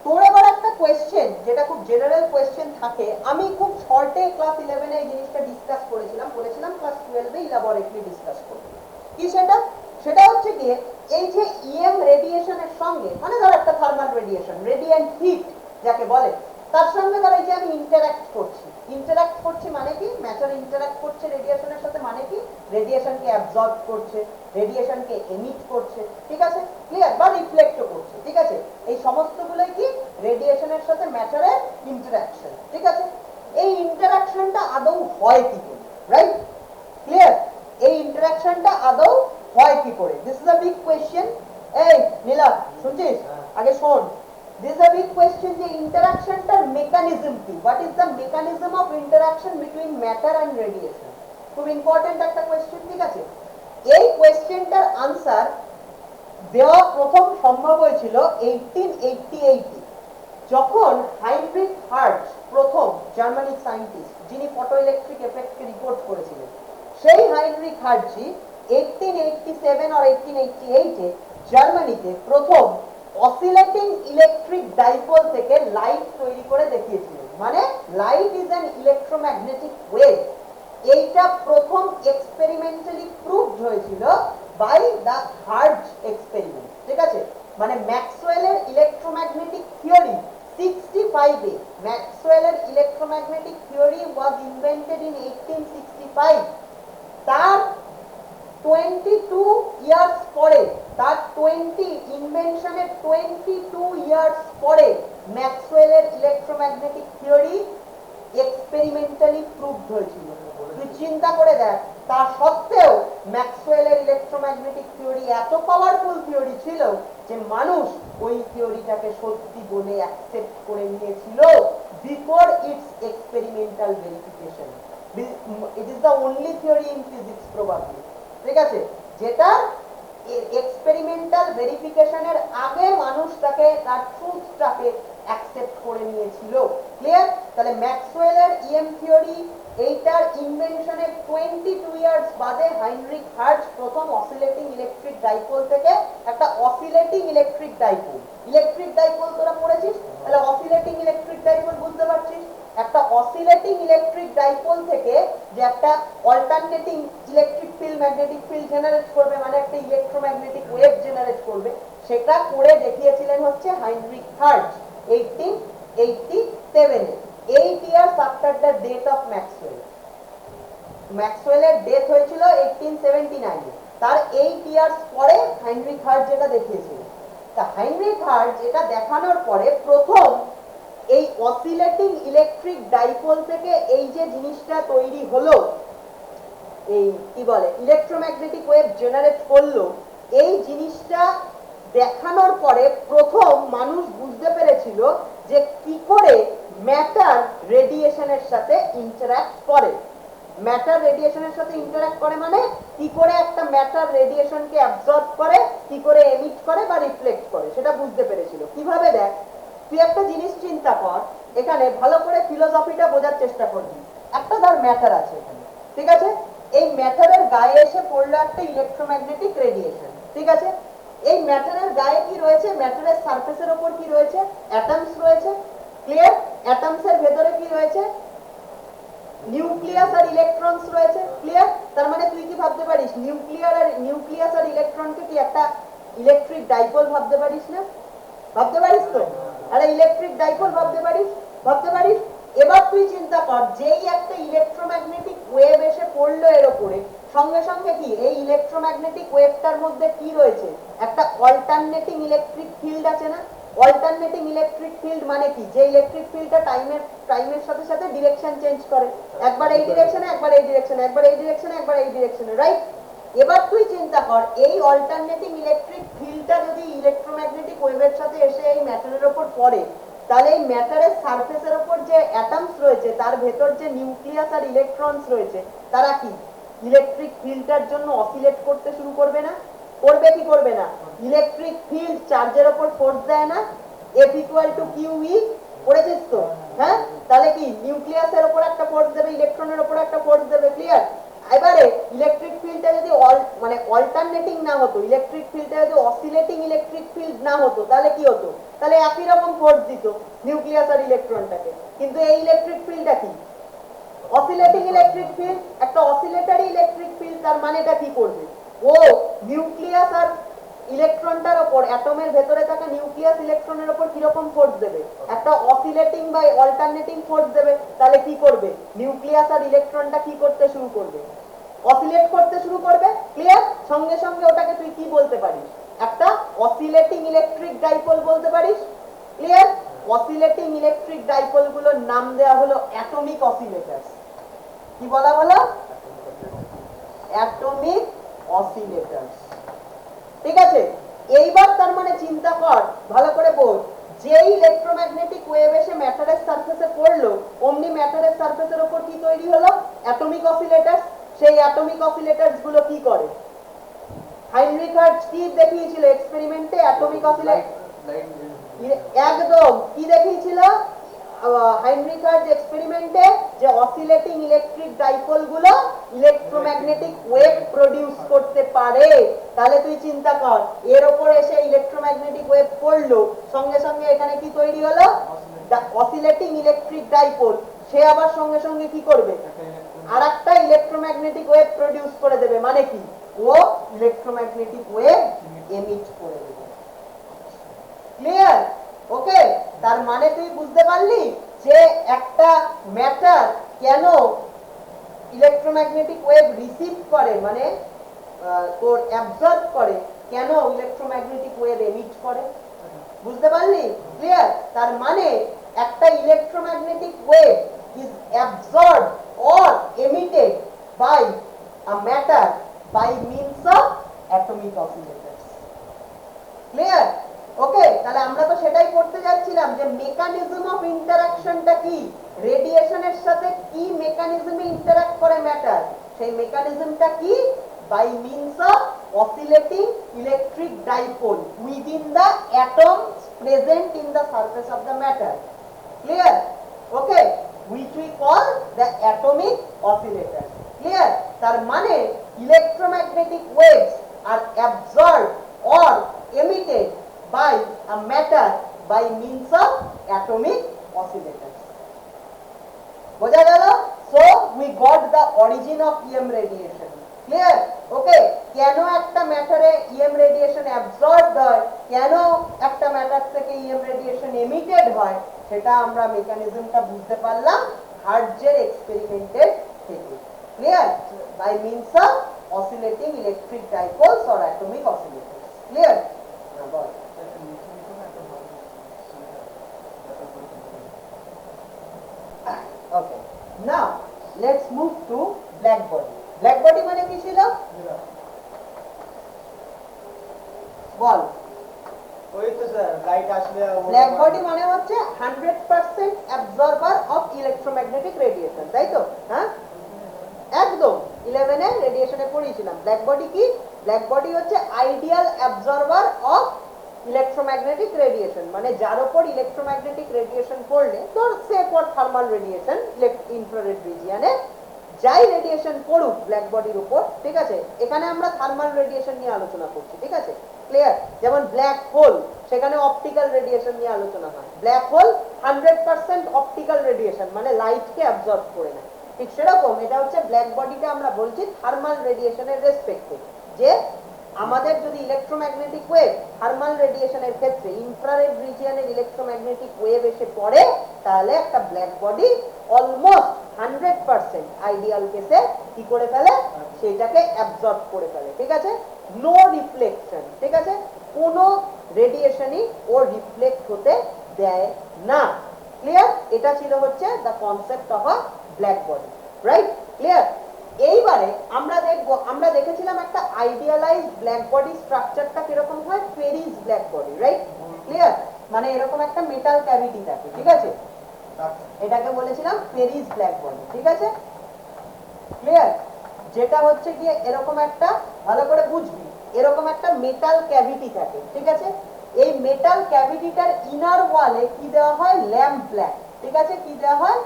তোর এবার একটা কোয়েশ্চেন, যেটা খুব জেনারেল কোয়েশ্চেন থাকে, আমি খুব শর্টে ক্লাস 11 এ এই জিনিসটা ডিসকাস করেছিলাম, বলেছিলাম ক্লাস 12 এ ইলাবরেটলি ডিসকাস করব। কি সেটা? সেটা হচ্ছে কি, এই যে ইএম রেডিয়েশনের সঙ্গে, মানে ধর একটা থার্মাল রেডিয়েশন, রেডিয়েন্ট হিট যাকে বলে, তার সঙ্গে ধর এই যে আমি ইন্টারঅ্যাক্ট করছি মানে কি, ম্যাটার ইন্টারঅ্যাক্ট করছে রেডিয়েশনের সাথে, মানে কি, রেডিয়েশনকে অ্যাবজর্ব করছে, রেডিয়েশনকে এমিট করছে, ঠিক আছে? ক্লিয়ার? বা রিফ্লেক্টও করছে, ঠিক আছে? এই সমস্তগুলোই কি, রেডিয়েশনের সাথে ম্যাটারের ইন্টারঅ্যাকশন, ঠিক আছে? এই ইন্টারঅ্যাকশনটা আদৌ হয় কি করে, রাইট? ক্লিয়ার? এই ইন্টারঅ্যাকশনটা আদৌ হয় কি করে, this is a big question. এই নীলা, শুনছিস? আগে শোন, this is a big question, যে ইন্টারঅ্যাকশনটার মেকানিজম কি, what is the mechanism of interaction between matter and radiation, খুব ইম্পর্টেন্ট একটা কোয়েশ্চেন, ঠিক আছে? এই কোয়েশ্চেনটার আনসার দেওয়া প্রথম সম্ভব হয়েছিল 1888 যখন হাইনরিচ হার্টজ, প্রথম জার্মানিক সায়েন্টিস্ট, যিনি ফটো ইলেকট্রিক এফেক্টকে রিপোর্ট করেছিলেন, সেই হাইনরিচ হার্টজি 1887 or 1888 এ জার্মানিতে প্রথম অসিলেটিং ইলেকট্রিক ডাইপোল থেকে লাইট তৈরি করে দেখিয়েছিলেন। মানে light is an electromagnetic wave. এইটা প্রথম এক্সপেরিমেন্টালি প্রুভড হয়েছিল বাই দ্য হার্টজ এক্সপেরিমেন্ট, ঠিক আছে? মানে ম্যাক্সওয়েলের ইলেকট্রোম্যাগনেটিক থিওরি 65 এ, ম্যাক্সওয়েলের electromagnetic theory was invented in 1865। তার 22 ইয়ার্স পরে, তার 20 ইনভেনশনের 22 ইয়ার্স পরে ম্যাক্সওয়েলের ইলেকট্রোম্যাগনেটিক থিওরি এক্সপেরিমেন্টালি প্রুভড হয়েছিল। তুই চিন্তা করে দেখ, তা সত্ত্বেও ম্যাক্সওয়েলের ইলেকট্রোম্যাগনেটিক থিওরি এত পাওয়ারফুল থিওরি ছিল যে মানুষ ওই থিওরিটাকে সত্যি বলে অ্যাকসেপ্ট করে নিয়েছিল before it's experimental verification. It is the only theory in physics probably, ঠিক আছে, যেটা এক্সপেরিমেন্টাল ভেরিফিকেশনের আগে মানুষ তাকে, তার ট্রুথটাকে অ্যাকসেপ্ট করে নিয়েছিল। ক্লিয়ার? তাহলে ম্যাক্সওয়েলের ইএম থিওরি, এইটার ইনভেনশনের 22 ইয়ার্স বাদে হাইনরিচ হার্টজ প্রথম অসিলেটিং ইলেকট্রিক ডাইপোল থেকে একটা অসিলেটিং ইলেকট্রিক ডাইপোল তোরা পড়েছিস, তাহলে অসিলেটিং ইলেকট্রিক ডাইপোল বুঝতে পারছিস? একটা অসিলেটিং ইলেকট্রিক ডাইপোল থেকে যে একটা alternating electric field, magnetic field generate করবে, মানে একটা ইলেকট্রোম্যাগনেটিক ওয়েভ জেনারেট করবে, সেটা করে দেখিয়েছিলেন হচ্ছে হাইনরিচ হার্টজ 1887 এ, 8 years after the death of Maxwell. ম্যাক্সওয়েলের ডেথ হয়েছিল 1879 এ, তার 8 ইয়ার্স পরে হাইনরিচ হার্টজ যেটা দেখিয়েছিলেন। তা হাইনরিচ হার্টজ এটা দেখানোর পরে প্রথম এই অসিলেটিং ইলেকট্রিক ডাইপোল থেকে এই যে জিনিসটা তৈরি হলো, এই কি বলে ইলেকট্রোম্যাগনেটিক ওয়েভ জেনারেট করলো, এই জিনিসটা দেখানোর পরে প্রথম মানুষ বুঝতে পেরেছিল যে কি করে ম্যাটার রেডিয়েশনের সাথে ইন্টারঅ্যাক্ট করে। ম্যাটার রেডিয়েশনের সাথে ইন্টারঅ্যাক্ট করে মানে কি করে একটা ম্যাটার রেডিয়েশনকে অ্যাবজর্ব করে, কি করে এমিট করে বা রিফ্লেক্ট করে, সেটা বুঝতে পেরেছিল। কিভাবে দেখ, তুই একটা জিনিস চিন্তা কর, এখানে ভালো করে ফিলোসফিটা বোঝার চেষ্টা করবি। একটা ধর ম্যাটার আছে এখানে, ঠিক আছে, এই ম্যাটারের গায়ে এসে পড়লো একটা ইলেকট্রোম্যাগনেটিক রেডিয়েশন, ঠিক আছে। এই ম্যাটারের গায়ে কি রয়েছে, ম্যাটারের সারফেসের উপর কি রয়েছে, অ্যাটমস রয়েছে, ক্লিয়ার। অ্যাটমসের ভেতরে কি রয়েছে, নিউক্লিয়াস আর ইলেকট্রনস রয়েছে, ক্লিয়ার। তার মানে তুই কি ভাবতে পারিস, নিউক্লিয়াস আর ইলেকট্রনকে কি একটা ইলেকট্রিক ডাইপোল ভাবতে পারিস না? ভাবতে পারিস তো? আরে ইলেকট্রিক ডাইপোল ভাবতে পারিস, ভাবতে পারিস। এবার তুই চিন্তা কর, যেই একটা ইলেকট্রোম্যাগনেটিক ওয়েভ এসে পড়লো এর উপরে, সঙ্গে সঙ্গে কি এই ইলেকট্রোম্যাগনেটিক ওয়েভটার মধ্যে কি রয়েছে, একটা অল্টারনেটিং ইলেকট্রিক ফিল্ড আছে না? অল্টারনেটিং ইলেকট্রিক ফিল্ড মানে কি, যে ইলেকট্রিক ফিল্ডটা টাইমের সাথে সাথে ডিরেকশন চেঞ্জ করে, একবার এই ডিরেকশনে, একবার এই ডিরেকশনে, একবার এই ডিরেকশনে, একবার এই ডিরেকশনে, রাইট। এবার তুই চিন্তা কর, এই অল্টারনেটিং ইলেকট্রিক ফিল্ডটা যদি ইলেকট্রোম্যাগনেটিক ওয়েভের সাথে এসে এই ম্যাটারের উপর পড়ে, তাহলে এই ম্যাটারের সারফেসের উপর যে অ্যাটমস রয়েছে, তার ভেতর যে নিউক্লিয়াস আর ইলেকট্রনস রয়েছে, তারা কি ইলেকট্রিক ফিল্ডটার জন্য অসিলেট করতে শুরু করবে না? করবে কি করবে না? ইলেকট্রিক ফিল্ড চার্জের উপর ফোর্স দেয় না, F = QE, পড়েছিস তো? হ্যাঁ, তাহলে কি নিউক্লিয়াসের উপর একটা ফোর্স দেবে, ইলেকট্রনের উপর একটা ফোর্স দেবে, ক্লিয়ার। এবারে ইলেকট্রিক ফিল্ডটা যদি মানে অল্টারনেটিং না হতো, ইলেকট্রিক ফিল্ডটা যদি অসিলেটিং ইলেকট্রিক ফিল্ড না হতো, তাহলে কি হতো? তাহলে একই রকম ফোর্স দিত নিউক্লিয়াস আর ইলেকট্রনটাকে। কিন্তু এই ইলেকট্রিক ফিল্ডটা কি, অসিলেটিং ইলেকট্রিক ফিল্ড, একটা অসিলেটরি ইলেকট্রিক ফিল্ড। তার মানেটা কি করবে, ও নিউক্লিয়াস আর ইলেকট্রনটার উপর, অ্যাটমের ভেতরে থাকা নিউক্লিয়াস ইলেকট্রনের উপর কি রকম ফোর্স দেবে, একটা অসিলেটিং বা অল্টারনেটিং ফোর্স দেবে। তাহলে কি করবে, নিউক্লিয়াস আর ইলেকট্রনটা কি করতে শুরু করবে, অসিলেট করতে শুরু করবে, ক্লিয়ার। সঙ্গে সঙ্গে ওটাকে তুই কি বলতে পারিস, একটা অসিলেটিং ইলেকট্রিক ডাইপোল বলতে পারিস, ক্লিয়ার। অসিলেটিং ইলেকট্রিক ডাইপোল গুলোর নাম দেওয়া হলো অ্যাটমিক অসিলেটরস। কি বলা হলো, অ্যাটমিক অসিলেটরস, ঠিক আছে। এইবার তার মানে চিন্তা কর, ভালো করে বল, যে ইলেকট্রোম্যাগনেটিক ওয়েভ এসে ম্যাটারের সারফেসে পড়লো, অমনি ম্যাটারের সারফেসের উপর কি তৈরি হলো, অ্যাটমিক অসিলেটরস। সেই অ্যাটমিক অসিলেটরস গুলো কি করে, হাইনরিখ হার্টজ কি দেখিয়েছিল এক্সপেরিমেন্টে, অ্যাটমিক অসিলেটর, একদম কি দেখিয়েছিল হাইনরিখ হার্টজ এক্সপেরিমেন্টে, যে অসিলেটিং ইলেকট্রিক ডাইপোল গুলো ইলেকট্রোম্যাগনেটিক ওয়েভ প্রডিউস করতে পারে। তাহলে তুই চিন্তা কর, এর উপর এসে ইলেকট্রোম্যাগনেটিক ওয়েভ পড়লো, সঙ্গে সঙ্গে এখানে কি তৈরি হলো, অসিলেটিং ইলেকট্রিক ডাইপোল। সে আবার সঙ্গে সঙ্গে কি করবে, আরেকটা ইলেকট্রোম্যাগনেটিক ওয়েভ প্রডিউস করে দেবে, মানে কি, ও ইলেকট্রোম্যাগনেটিক ওয়েভ এমিট করে দেবে, ক্লিয়ার। ওকে, তার মানে তুই বুঝতে পারলি যে একটা ম্যাটার কেন ইলেকট্রোম্যাগনেটিক ওয়েভ রিসিভ করে, মানে তোর অ্যাবজর্ব করে, কেন ইলেকট্রোম্যাগনেটিক ওয়েভ এমিট করে, বুঝতে পারলি, ক্লিয়ার। তার মানে একটা electromagnetic wave is absorbed or emitted by a matter by means of atomic oscillators, clear. Okay, তাহলে আমরা তো সেটাই করতে যাচ্ছিলাম, যে মেকানিজম অফ ইন্টারঅ্যাকশনটা কি, রেডিয়েশনের সাথে কি মেকানিজমে ইন্টারঅ্যাক্ট করে ম্যাটার, সেই মেকানিজমটা কি, by means of oscillating electric dipole within the atoms present in the surface of the matter, clear. Okay, which we call the atomic oscillator, clear। তার মানে electromagnetic waves are absorbed or emitted by a matter by means of atomic oscillators, বোঝা গেল। So we got the origin of EM radiation, clear। Okay, কেন একটা ম্যাটারে EM radiation absorbed হয়, কেন একটা ম্যাটার থেকে EM radiation emitted হয়, সেটা আমরা মেকানিজমটা বুঝতে পারলাম হার্টজের এক্সপেরিমেন্টের থেকে, clear, by means of oscillating electric dipoles or atomic oscillators, clear. Okay, now let's move to black body. Black body মানে কি ছিল বল? ওই তো স্যার লাইট আসলে ব্ল্যাক বডি মানে হচ্ছে 100% অ্যাবজর্বার অফ ইলেকট্রোম্যাগনেটিক রেডিয়েশন, তাই তো? হ্যাঁ একদম 11 এ রেডিয়েশনে পড়িয়েছিলাম। ব্ল্যাক বডি কি? ব্ল্যাক বডি হচ্ছে ideal absorber of electromagnetic radiation, মানে যার উপর ইলেকট্রোম্যাগনেটিক রেডিয়েশন পড়লে, ধর সে ফর থার্মাল রেডিয়েশন ইনফ্রারেড রিজিয়নে যাই রেডিয়েশন পড়ুক ব্ল্যাক বডির উপর, ঠিক আছে? এখানে আমরা থার্মাল রেডিয়েশন নিয়ে আলোচনা করছি, ঠিক আছে? ক্লিয়ার? যেমন ব্ল্যাক হোল, সেখানে অপটিক্যাল রেডিয়েশন নিয়ে আলোচনা হয়। ব্ল্যাক হোল 100% অপটিক্যাল রেডিয়েশন, মানে লাইটকে অ্যাবজর্ব করে নেয়। ঠিক সেরকম এটা হচ্ছে ব্ল্যাক বডিটা আমরা বলছি থার্মাল রেডিয়েশনের রেসপেক্টে, যে আমাদের যদি ইলেকট্রোম্যাগনেটিক ওয়েভ থার্মাল রেডিয়েশনের ক্ষেত্রে ইনফ্রারেড রিজিয়নের ইলেকট্রোম্যাগনেটিক ওয়েভ এসে পড়ে, তাহলে একটা ব্ল্যাক বডি অলমোস্ট 100% আইডিয়াল কেসে কি করে ফেলে, সেটাকে অ্যাবজর্ব করে ফেলে, ঠিক আছে? নো রিফ্লেকশন, ঠিক আছে? কোনো রেডিয়েশনই ও রিফ্লেক্ট হতে দেয় না। ক্লিয়ার? এটা ছিল হচ্ছে the concept of a black body, right? Clear? এইবারে আমরা দেখেছিলাম একটা আইডিয়ালাইজড ব্ল্যাক বডি স্ট্রাকচারটা কিরকম হয়, ফেরিজ ব্ল্যাক বডি, রাইট? ক্লিয়ার? মানে এরকম একটা মেটাল ক্যাভিটি থাকে, ঠিক আছে? এটাকে বলেছিলাম ফেরিজ ব্ল্যাক বডি, ঠিক আছে? ক্লিয়ার? যেটা হচ্ছে গিয়ে এরকম একটা, ভালো করে বুঝবি, এরকম একটা মেটাল ক্যাভিটি থাকে, ঠিক আছে? এই মেটাল ক্যাভিটিটার ইনার ওয়ালে কি দেওয়া হয়, ল্যাম্প ব্ল্যাক, ঠিক আছে? কি দেওয়া হয়,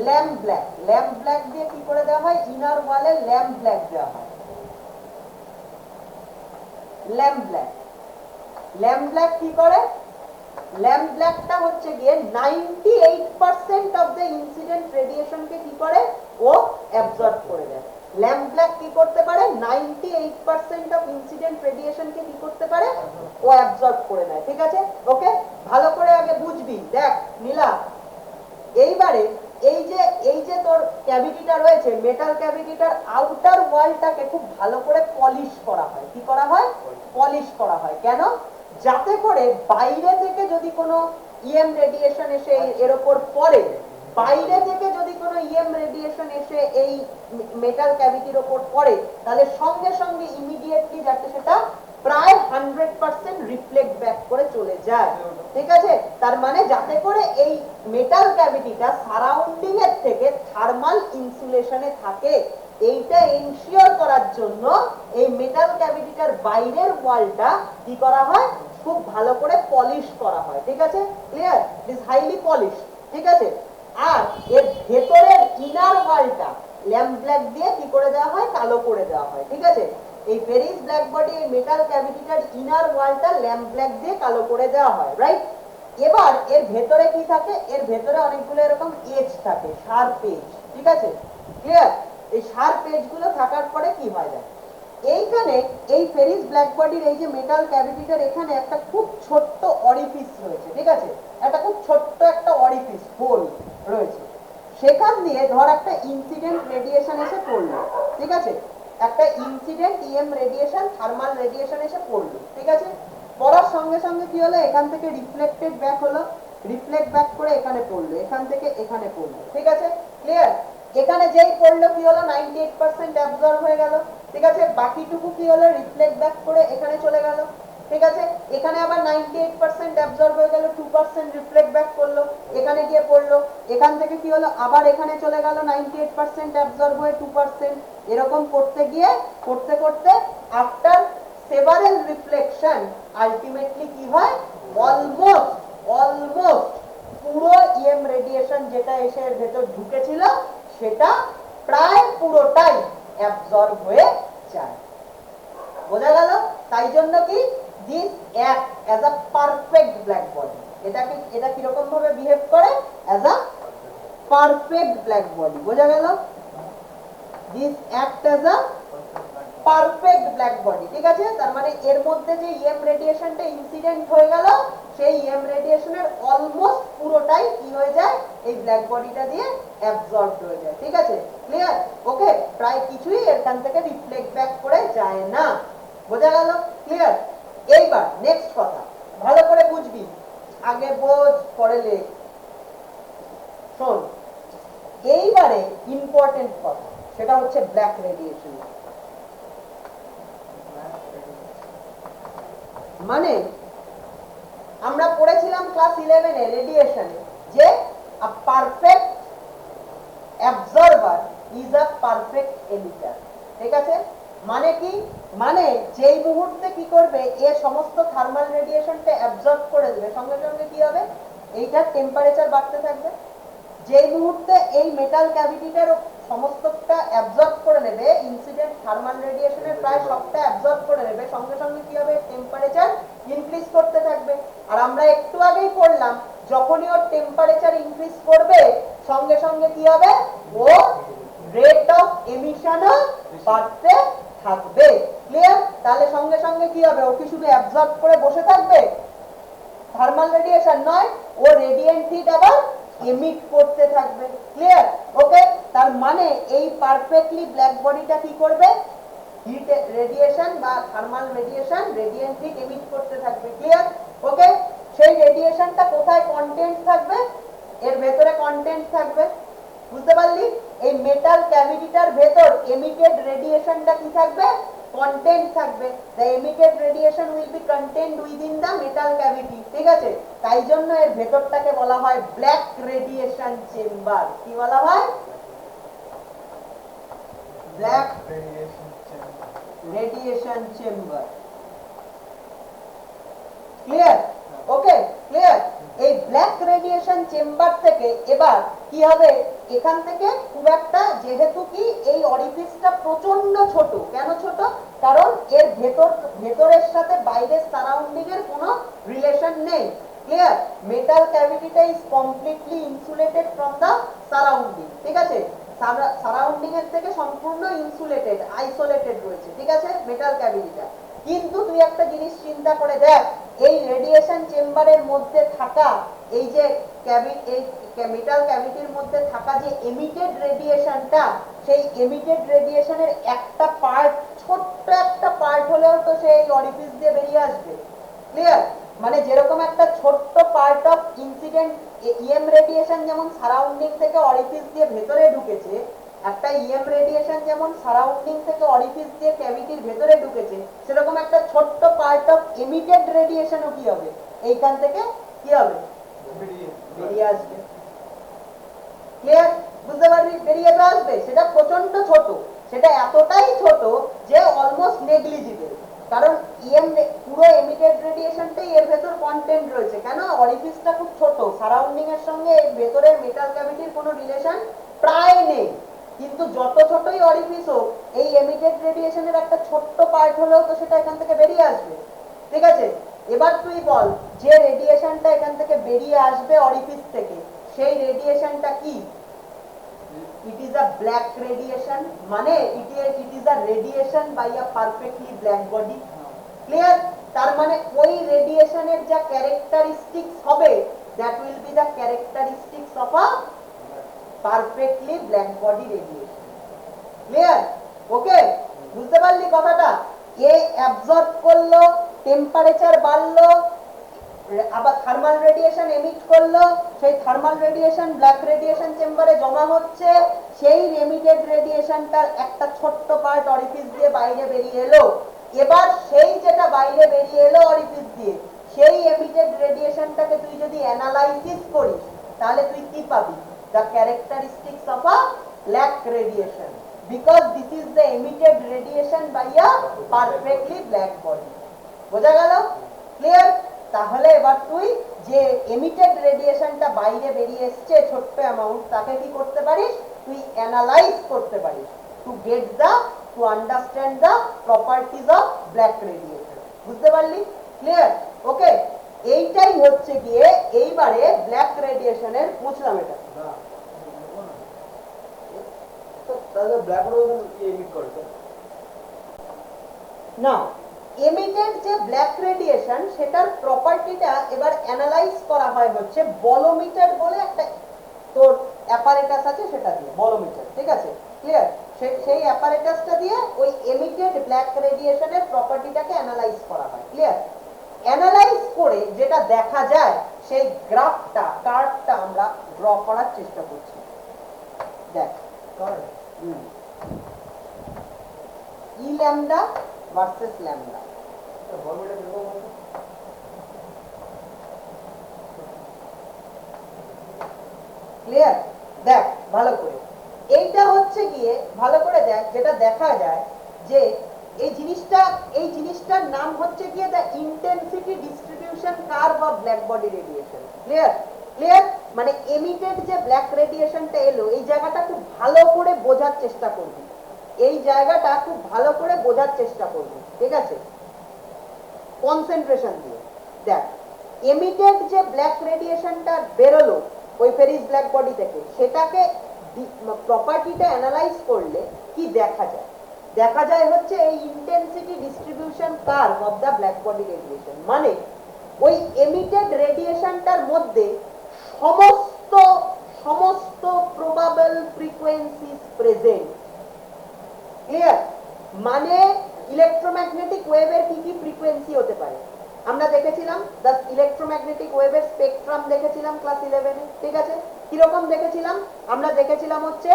ল্যাম্প ব্ল্যাক। ল্যাম্প ব্ল্যাক দিয়ে কি করে দেওয়া হয়, ইনার ওয়ালে ল্যাম্প ব্ল্যাক দেওয়া হয়। ল্যাম্প ব্ল্যাক, ল্যাম্প ব্ল্যাক কি করে, ল্যাম্প ব্ল্যাকটা হচ্ছে গিয়ে 98% অফ দ্য ইনসিডেন্ট রেডিয়েশনকে কি করে, ও অ্যাবজর্ব করে দেয়। ল্যাম্প ব্ল্যাক কি করতে পারে, 98% অফ ইনসিডেন্ট রেডিয়েশনকে কি করতে পারে, ও অ্যাবজর্ব করে নেয়, ঠিক আছে? ওকে, ভালো করে আগে বুঝবি। দেখ নীলা, এইবারে এই যে তোর ক্যাভিটিটা রয়েছে, মেটাল ক্যাভিটিটার আউটার ওয়ালটাকে খুব ভালো করে পলিশ করা হয়। কি করা হয়, পলিশ করা হয়। কেন? যাতে করে বাইরে থেকে যদি কোনো ইএম রেডিয়েশন এসে এর উপর পড়ে, বাইরে থেকে যদি কোনো ইএম রেডিয়েশন এসে এই মেটাল ক্যাভিটির উপর পড়ে, তাহলে সঙ্গে সঙ্গে ইমিডিয়েটলি যাতে সেটা প্রায় 100% রিফ্লেক্ট ব্যাক করে চলে যায়, ঠিক আছে? তার মানে যাতে করে এই মেটাল ক্যাভিটিটা সারাউন্ডিং এর থেকে থার্মাল ইনসুলেশনে থাকে, এইটা এনশিওর করার জন্য এই মেটাল ক্যাভিটিটার বাইরের ওয়ালটা কি করা হয়, খুব ভালো করে পলিশ করা হয়, ঠিক আছে? Clear? It is highly polish, ঠিক আছে? আর এর ভেতরের ইনার ওয়ালটা ল্যাম্প ব্ল্যাক দিয়ে কি করে দেওয়া হয়, কালো করে দেওয়া হয়, ঠিক আছে? এই ফেরিজ ব্ল্যাক বডি, এই মেটাল ক্যাভিটিটার ইনার ওয়ালটা ল্যাম্প ব্ল্যাক দিয়ে কালো করে দেওয়া হয়, রাইট? এবার এর ভেতরে কি থাকে, এর ভেতরে অনেকগুলো এরকম এজ থাকে, শার্প এজ, ঠিক আছে? ক্লিয়ার? এই শার্প এজ গুলো থাকার পরে কি হয়, দেখ এইখানে এই ফেরিজ ব্ল্যাক বডির এই যে মেটাল ক্যাভিটিটার এখানে একটা খুব ছোট্ট অরিফিস রয়েছে, ঠিক আছে? একটা খুব ছোট্ট একটা অরিফিস, হোল রয়েছে। সেখান দিয়ে ধর একটা ইনসিডেন্ট রেডিয়েশন এসে পড়লো, ঠিক আছে? একটা incident EM radiation, thermal radiation এসে পড়লো, ঠিক আছে? পড়ার সঙ্গে সঙ্গে কি হলো, এখান থেকে রিফ্লেক্টেড ব্যাক হলো, রিফ্লেক্ট ব্যাক করে এখানে পড়লো, এখান থেকে এখানে পড়লো, ঠিক আছে? ক্লিয়ার? এখানে যেই পড়লো কি হলো, 98% অ্যাবজর্ব হয়ে গেল, ঠিক আছে? বাকিটুকু কি হলো, রিফ্লেক্ট ব্যাক করে এখানে চলে গেল, ঠিক আছে? এখানে আবার 98% অ্যাবজর্ব হয়ে গেল, 2% রিফ্লেক্ট ব্যাক করলো, এখানে গিয়ে পড়লো, এখান থেকে কি হলো, আবার এখানে চলে গেল, 98% অ্যাবজর্ব হয়ে 2%, এরকম করতে গিয়ে করতে করতে আফটার সেভারাল রিফ্লেকশন আলটিমেটলি কি হয়, অলমোস্ট পুরো ইএম রেডিয়েশন যেটা এসে এর ভেতর ঢুকেছিল সেটা প্রায় পুরোটাই অ্যাবজর্ব হয়ে যায়। বোঝা গেল? তাই জন্য কি this act as a perfect black body. এটা কিরকম ভাবে বিহেভ করে, as a perfect black body. বোঝা গেল? This act as a perfect black body, ঠিক আছে? তার মানে এর মধ্যে যে ইএম রেডিয়েশনটা ইনসিডেন্ট হয়ে গেল, সেই ইএম রেডিয়েশনের অলমোস্ট পুরোটাই কি হয়ে যায়, এই ব্ল্যাক বডিটা দিয়ে অ্যাবজর্বড হয়ে যায়, ঠিক আছে? ক্লিয়ার? ওকে, প্রায় কিছুই এখান থেকে রিফ্লেক্ট ব্যাক করে যায় না। বোঝা গেল? ক্লিয়ার? এইবার নেক্সট কথা ভালো করে বুঝবি, আগে বোঝ পরে লেখ। শোন, এইবারে ইম্পর্টেন্ট কথা, সেটা হচ্ছে ব্ল্যাক রেডিয়েশন। মানে আমরা পড়েছিলাম ক্লাস 11 এ রেডিয়েশনে যে a perfect absorber is a perfect emitter, ঠিক আছে? মানে কি, মানে যেই মুহূর্তে কি করবে এর সমস্ত থার্মাল রেডিয়েশনটা অ্যাবজর্ব করে দেবে, সঙ্গে সঙ্গে কি হবে এইটার টেম্পারেচার বাড়তে থাকবে। যেই মুহূর্তে এই মেটাল ক্যাভিটিটার সমস্তটা অ্যাবজর্ব করে নেবে, ইনসিডেন্ট থার্মাল রেডিয়েশনের প্রায় সবটা অ্যাবজর্ব করে নেবে, সঙ্গে সঙ্গে কি হবে টেম্পারেচার ইনক্রিজ করতে থাকবে। আর আমরা একটু আগেই পড়লাম যখনই ওর টেম্পারেচার ইনক্রিজ করবে সঙ্গে সঙ্গে কি হবে, ও রেট অফ এমিশনও বাড়তে থাকবে। ক্লিয়ার? তাহলে সঙ্গে সঙ্গে কি হবে, ও কি শুধু অ্যাবজর্ব করে বসে থাকবে? থার্মাল রেডিয়েশন নয়, ও রেডিয়েন্ট হিট আবার এমিট করতে থাকবে। ক্লিয়ার? ওকে, তার মানে এই পারফেক্টলি ব্ল্যাক বডিটা কি করবে, হিট রেডিয়েশন বা thermal radiation radiant heat emit করতে থাকবে। ক্লিয়ার? ওকে, সেই রেডিয়েশনটা কোথায় কন্টেন্ট থাকবে, এর ভেতরে কন্টেন্ট থাকবে। বুঝতে পারলি? এই মেটাল ক্যাভিটিটার ভেতর এমিটেড রেডিয়েশনটা কি থাকবে, কন্টেন্ট থাকবে। the emitted radiation will be contained within the metal cavity, ঠিক আছে? তাই জন্য এর ভেতরটাকে বলা হয় ব্ল্যাক রেডিয়েশন চেম্বার। কি বলা হয়? Black radiation chamber. ক্লিয়ার? ওকে, ক্লিয়ার? এই ব্ল্যাক রেডিয়েশন চেম্বার থেকে এবার কি হবে, এখান থেকে খুব একটা, যেহেতু কি এই অরিফিসটা প্রচন্ড ছোট, কেন ছোট, কারণ এর ভেতরের সাথে বাইরের সারাউন্ডিং এর কোনো রিলেশন নেই। ক্লিয়ার? মেটাল ক্যাভিটিটা is completely insulated from the surrounding, ঠিক আছে? সারাউন্ডিং এর থেকে সম্পূর্ণ ইনসুলেটেড, আইসোলেটেড রয়েছে, ঠিক আছে মেটাল ক্যাভিটিটা। কিন্তু তুই একটা জিনিস চিন্তা করে দেখ, এই রেডিয়েশন চেম্বারের মধ্যে থাকা এই যে মেটাল ক্যাভিটির মধ্যে থাকা যে এমিটেড রেডিয়েশনটা, সেই এমিটেড রেডিয়েশনের একটা পার্ট, ছোট্ট একটা পার্ট হলেও তো সেই অরিফিস দিয়ে বেরিয়ে আসবে। ক্লিয়ার? মানে যেরকম একটা ছোট্ট part of incident EM radiation যেমন সারাউন্ডিং থেকে অরিফিস দিয়ে ভেতরে ঢুকেছে, একটা ইএম রেডিয়েশন যেমন সারাউন্ডিং থেকে অরিফিস দিয়ে ক্যাভিটির ভেতরে ঢুকেছে, সেরকম একটা ছোট্ট পার্ট অফ এমিটেড রেডিয়েশনও কি হবে, এইখান থেকে কি হবে, বেরিয়ে আসবে। ক্লিয়ার? বুঝতে পারবি? বেরিয়ে তো আসবে, সেটা প্রচন্ড ছোট, সেটা এতটাই ছোট যে অলমোস্ট নেগলিজিবল। কারণ পুরো এমিটেড রেডিয়েশনটাই এর ভেতর কন্টেন্ট রয়েছে, কেন, অরিফিসটা খুব ছোট, সারাউন্ডিং এর সঙ্গে এর ভেতরের মেটাল ক্যাভিটির কোনো রিলেশন প্রায় নেই। কিন্তু যত ছোটই অরিফিস হোক, এই এমিটেড রেডিয়েশনের একটা ছোট্ট পার্ট হলেও তো সেটা এখান থেকে বেরিয়ে আসবে। ঠিক আছে? এবার তুই বল, যে রেডিয়েশনটা এখান থেকে বেরিয়ে আসবে অরিফিস থেকে, সেই রেডিয়েশনটা কি? It is a black radiation, মানে it is a radiation by a perfectly black body. Clear? তার মানে ওই রেডিয়েশনের যা ক্যারেক্টারিস্টিক্স হবে, that will be the characteristics of a perfectly black body radiation. Clear? Okay? বুঝতে পারলি কথাটা? এ অ্যাবজর্ব করলো, টেম্পারেচার বাড়লো, আবার থার্মাল রেডিয়েশন এমিট করলো, সেই থার্মাল রেডিয়েশন ব্ল্যাক রেডিয়েশন চেম্বারে জমা হচ্ছে, সেই এমিটেড রেডিয়েশনটার একটা ছোট্ট পার্ট অরিফিস দিয়ে বাইরে বেরিয়ে এলো। এবার সেই যেটা বাইরে বেরিয়ে এলো অরিফিস দিয়ে, সেই এমিটেড রেডিয়েশনটাকে তুই যদি অ্যানালাইসিস করিস, তাহলে তুই কি পাবি? The characteristics of a black radiation, because this is the emitted radiation by a perfectly black body. বোঝা গেল? ক্লিয়ার? তাহলে এবার তুই যে এমিটেড রেডিয়েশনটা বাইরে বেরিয়ে এসছে ছোট্ট অ্যামাউন্ট, তাকে কি করতে পারিস? তুই অ্যানালাইজ করতে পারিস to understand the properties of black radiation. বুঝতে পারলি? ক্লিয়ার? ওকে, এইটাই হচ্ছে গিয়ে এইবারে ব্ল্যাক রেডিয়েশনের বুঝলাম এটা। তাহলে ব্ল্যাক রেডিয়েশন কি এমিট করে না, এমিটেড যে ব্ল্যাক রেডিয়েশন, সেটার প্রপার্টিটা এবার অ্যানালাইজ করা হয় হচ্ছে বলোমিটার বলে একটা তোর অ্যাপারেটাস আছে, সেটা দিয়ে, বলোমিটার। ঠিক আছে? ক্লিয়ার? সেই অ্যাপারেটাসটা দিয়ে ওই এমিটেড ব্ল্যাক রেডিয়েশনের প্রপার্টিটাকে অ্যানালাইজ করা হয়। ক্লিয়ার? অ্যানালাইজ করে যেটা দেখা যায়, সেই গ্রাফটা, কার্ভটা আমরা ড্র করার চেষ্টা করছি। দেখ, ই ল্যামডা ভার্সেস ল্যামডা। ফর্মুলা কিরকম হবে? ক্লিয়ার? দেখ ভালো করে, এইটা হচ্ছে গিয়ে ভালো করে দেখ, যেটা দেখা যায় যে এই জিনিসটার নাম হচ্ছে গিয়ে the intensity distribution curve of black body radiation. Clear? Clear? মানে এমিটেড যে ব্ল্যাক রেডিয়েশনটা এলো, এই জায়গাটা খুব ভালো করে বোঝার চেষ্টা করবি, এই জায়গাটা খুব ভালো করে বোঝার চেষ্টা করবি, ঠিক আছে? কনসেন্ট্রেশন দিয়ে দেখ, এমিটেড যে ব্ল্যাক রেডিয়েশনটা বেরোলো ওই ফেরিস ব্ল্যাক বডি থেকে, সেটাকে প্রপার্টিটা অ্যানালাইজ করলে কি দেখা যায়? দেখা যায় হচ্ছে এই intensity distribution curve of the black body radiation, মানে ওই এমিটেড রেডিয়েশনটার মধ্যে সমস্ত সমস্ত প্রবাবল ফ্রিকোয়েন্সিজ প্রেজেন্ট। ক্লিয়ার? মানে ইলেকট্রোম্যাগনেটিক ওয়েভের কি কি ফ্রিকোয়েন্সি হতে পারে আমরা দেখেছিলাম, দ্য ইলেকট্রোম্যাগনেটিক ওয়েভের স্পেকট্রাম দেখেছিলাম ক্লাস 11 এ, ঠিক আছে? কিরকম দেখেছিলাম? আমরা দেখেছিলাম হচ্ছে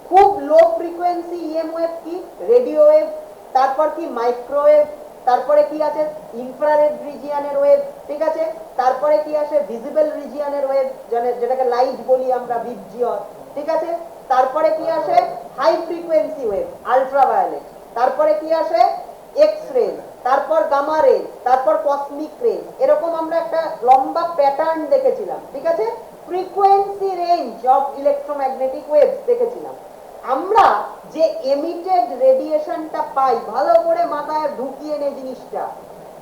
খুব লো ফ্রিকোয়েন্সি ইএম ওয়েভ কি রেডিও ওয়েভ, তারপর কি মাইক্রোওয়েভ, তারপরে কি আছে ইনফ্রারেড রিজিয়নের ওয়েভ, ঠিক আছে? তারপরে কি আসে ভিজিবল রিজিয়নের ওয়েভ, যেটাকে লাইট বলি আমরা, ভিজিওর, ঠিক আছে? তারপরে কি আসে হাই ফ্রিকোয়েন্সি ওয়েভ আল্ট্রাভায়োলেট, তারপরে কি আসে এক্স রে, তারপর গামা রে, তারপর কসমিক রে। এরকম আমরা একটা লম্বা প্যাটার্ন দেখেছিলাম, ঠিক আছে? Frequency range of electromagnetic waves দেখেছিলাম। আমরা যে এমিটেড রেডিয়েশনটা পাই, ভালো করে মাথায় ঢুকিয়ে নে জিনিসটা,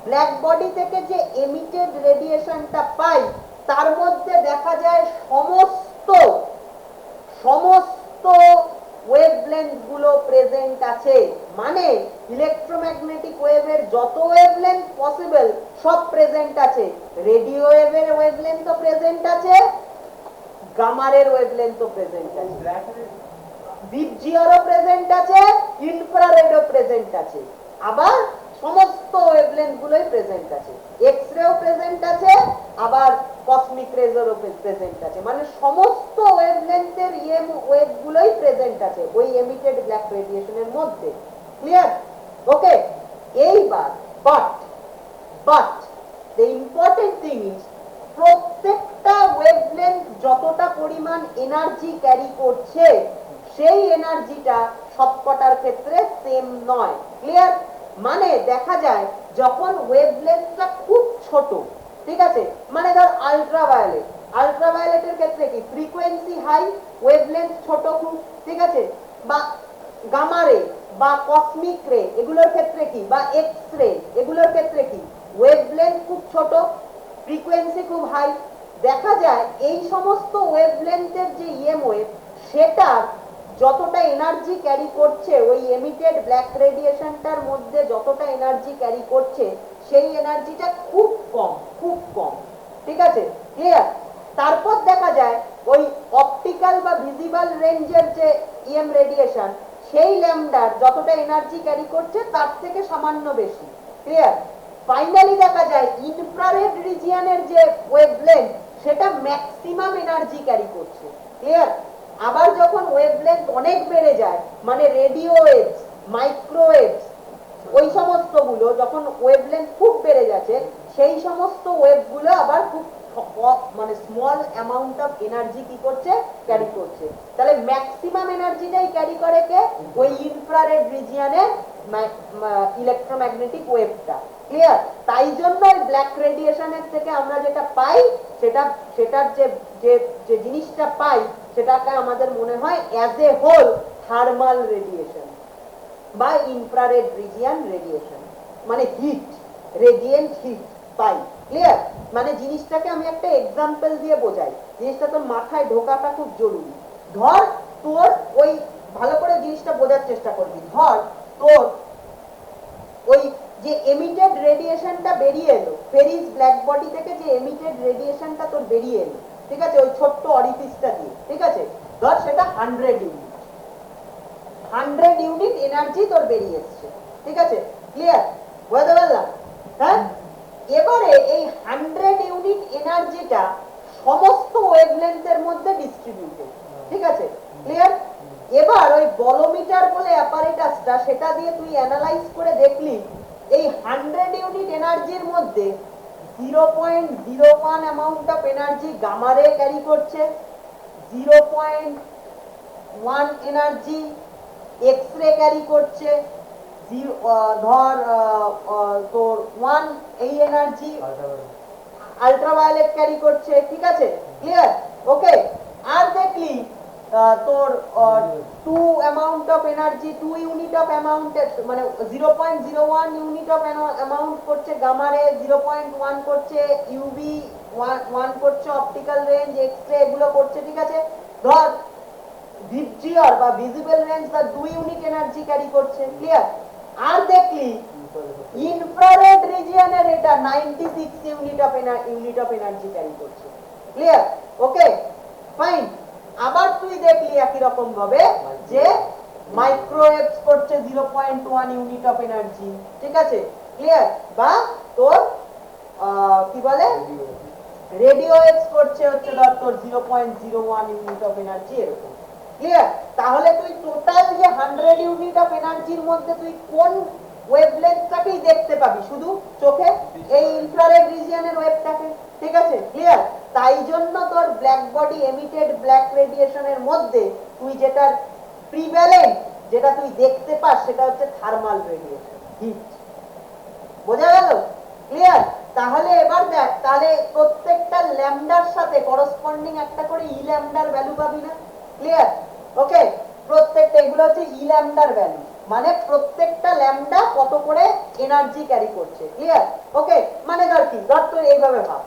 ব্ল্যাক বডি থেকে যে এমিটেড রেডিয়েশনটা পাই তার মধ্যে দেখা যায় সমস্ত সমস্ত ওয়েভলেন্থ গুলো প্রেজেন্ট আছে, মানে ইলেকট্রোম্যাগনেটিক ওয়েভের যত ওয়েভলেন্থ পসিবল সব প্রেজেন্ট আছে। রেডিও ওয়েভের ওয়েভলেন্থও প্রেজেন্ট আছে, গামারের ওয়েভলেন্থও প্রেজেন্ট আছে, ভিজিওরও প্রেজেন্ট আছে, ইনফ্রারেডও প্রেজেন্ট আছে, আবার সমস্ত ওয়েভলেন্থ গুলোই প্রেজেন্ট আছে, এক্স রেও প্রেজেন্ট আছে, আবার কসমিক রেজেরও প্রেজেন্ট আছে, মানে সমস্ত ওয়েভলেন্থের ইএম ওয়েভ গুলোই প্রেজেন্ট আছে ওই এমিটেড ব্ল্যাক রেডিয়েশনের মধ্যে। ক্লিয়ার? ওকে, এইবার but the important thing is প্রত্যেকটা ওয়েভলেন্থ যতটা পরিমাণ এনার্জি ক্যারি করছে সেই এনার্জিটা সবকটার ক্ষেত্রে সেম নয়। ক্লিয়ার? মানে দেখা যায় যখন ওয়েভলেন্থটা খুব ছোট, ঠিক আছে, মানে ধর আল্ট্রাভায়োলেটের ক্ষেত্রে কি ফ্রিকোয়েন্সি হাই, ওয়েভলেন্থ ছোট খুব, ঠিক আছে, বা গামা রে বা কসমিক রে এগুলোর ক্ষেত্রে কি, বা এক্স রে এগুলোর ক্ষেত্রে কি, ওয়েভলেন্থ খুব ছোট, ফ্রিকোয়েন্সি খুব হাই। দেখা যায় এই সমস্ত ওয়েভলেন্থের যে ইএম ওয়েভ, সেটা যতটা এনার্জি ক্যারি করছে ওই এমিটেড ব্ল্যাক রেডিয়েশনটার মধ্যে যতটা এনার্জি ক্যারি করছে সেই এনার্জিটা খুব কম, খুব কম, ঠিক আছে? ক্লিয়ার? তারপর দেখা যায় ওই অপটিক্যাল বা ভিজিবল রেঞ্জের যে ইএম রেডিয়েশন, সেই ল্যামডার যতটা এনার্জি ক্যারি করছে তার থেকে সামান্য বেশি। ক্লিয়ার? ফাইনালি দেখা যায় ইনফ্রারেড রিজিয়নের যে ওয়েভলেন্থ সেটা ম্যাক্সিমাম এনার্জি ক্যারি করছে। ক্লিয়ার? আবার যখন ওয়েভলেন্থ অনেক বেড়ে যায়, মানে রেডিও ওয়েভস, মাইক্রোওয়েভস, ওই সমস্ত গুলো যখন ওয়েভলেন্থ খুব বেড়ে যাচ্ছে, সেই সমস্ত ওয়েভগুলো আবার খুব মানে স্মল অ্যামাউন্ট অফ এনার্জি কি করছে, ক্যারি করছে। তাহলে ম্যাক্সিমাম এনার্জিটাই ক্যারি করে কে, ওই ইনফ্রারেড রিজিয়নের ইলেকট্রোম্যাগনেটিক ওয়েভটা। ক্লিয়ার? তাই জন্য ব্ল্যাক রেডিয়েশনের থেকে আমরা যেটা পাই, সেটার যে জিনিসটা পাই সেটাকে আমাদের মনে হয় as a whole thermal radiation বা ইনফ্রারেড রিজিয়ন রেডিয়েশন, মানে হিট, রেডিয়েন্ট হিট পাই। ক্লিয়ার? মানে জিনিসটাকে আমি একটা এক্সাম্পল দিয়ে বোঝাই, জিনিসটা তোর মাথায় ঢোকাটা খুব জরুরি। ধর তোর ওই ভালো করে জিনিসটা বোঝার চেষ্টা করবি, ধর তোর ওই যে এমিটেড রেডিয়েশনটা বেরিয়ে এলো ফেরিস ব্ল্যাক বডি থেকে, যে এমিটেড রেডিয়েশনটা তোর বেরিয়ে এলো, ঠিক আছে, ওই ছোট্ট অরিফিসটা দিয়ে, ঠিক আছে, ধর সেটা 100 ইউনিট এনার্জি তোর বেরিয়ে এসছে, ঠিক আছে? ক্লিয়ার? বুঝতে পারলাম? হ্যাঁ, এবারে এই 100 ইউনিট এনার্জিটা সমস্ত ওয়েভলেন্থের মধ্যে ডিস্ট্রিবিউটেড, ঠিক আছে? ক্লিয়ার? এবার ওই বলোমিটার বলে অ্যাপারেটাসটা, সেটা দিয়ে তুই অ্যানালাইজ করে দেখলি এই 100 ইউনিট এনার্জির মধ্যে 0.01 অ্যামাউন্ট অফ এনার্জি গামা রে ক্যারি করছে, 0.1 এনার্জি এক্স রে ক্যারি করছে, ধর তোর 1 এই এনার্জি আল্ট্রাভায়োলেট ক্যারি করছে, ঠিক আছে, ক্লিয়ার, ওকে। আর দেখলি তোর 2 amount of energy, 2 unit of amount, মানে 0.01 ইউনিট অফ অ্যামাউন্ট করছে গামা রে, 0.1 করছে ইউভি, 1 করছে অপটিক্যাল রেঞ্জ, এক্স রে, এগুলো করছে, ঠিক আছে। ধর ভিজিওর বা ভিজিবল রেঞ্জ বা 2 ইউনিট এনার্জি ক্যারি করছে, ক্লিয়ার। আর দেখলি ইনফ্রারেড রিজিয়নের এটা 96 ইউনিট অফ এনার্জি ক্যারি করছে, ক্লিয়ার, ওকে, ফাইন। আবার তুই দেখলি একই রকম ভাবে যে মাইক্রোওয়েভস করছে 0.1 ইউনিট অফ এনার্জি, ঠিক আছে, ক্লিয়ার, বা তোর কি বলে রেডিও ওয়েভস করছে হচ্ছে ধর তোর 0.01 ইউনিট অফ এনার্জি, এরকম, ক্লিয়ার। তাহলে তুই টোটাল যে 100 ইউনিট অফ এনার্জির মধ্যে তুই কোন ওয়েভলেন্থটাকেই দেখতে পাবি, শুধু চোখে এই ইনফ্রারেড রিজিয়নের ওয়েভটাকে, ঠিক আছে, ক্লিয়ার। তাই জন্য তোর ব্ল্যাক বডি এমিটেড ব্ল্যাক রেডিয়েশনের মধ্যে তুই যেটা প্রিভ্যালেন্ট, যেটা তুই দেখতে পাস, সেটা হচ্ছে থার্মাল রেডিয়েশন, হিট। বোঝা গেল, ক্লিয়ার। তাহলে এবার দেখ, তাহলে প্রত্যেকটা ল্যামডার সাথে করসপন্ডিং একটা করে ই ল্যামডার ভ্যালু পাবি না, ক্লিয়ার, ওকে। প্রত্যেকটা এগুলো হচ্ছে ই ল্যামডার ভ্যালু, মানে প্রত্যেকটা ল্যামডা কত করে এনার্জি ক্যারি করছে, ক্লিয়ার, ওকে। মানে ধর কি, ধর তুই এইভাবে ভাব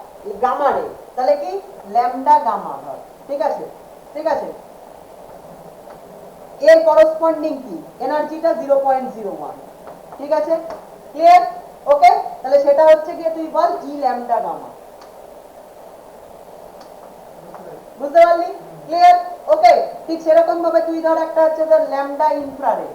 গামা রে, তাহলে কি ল্যামডা গামা, ধর, ঠিক আছে, ঠিক আছে, এর করসপন্ডিং কি এনার্জিটা 0.01, ঠিক আছে, ক্লিয়ার, ওকে। তাহলে সেটা হচ্ছে গিয়ে তুই বল ই ল্যামডা গামা, বুঝতে পারলি, ক্লিয়ার, ওকে। ঠিক সেরকম ভাবে তুই ধর একটা হচ্ছে ধর ল্যামডা ইনফ্রারেড,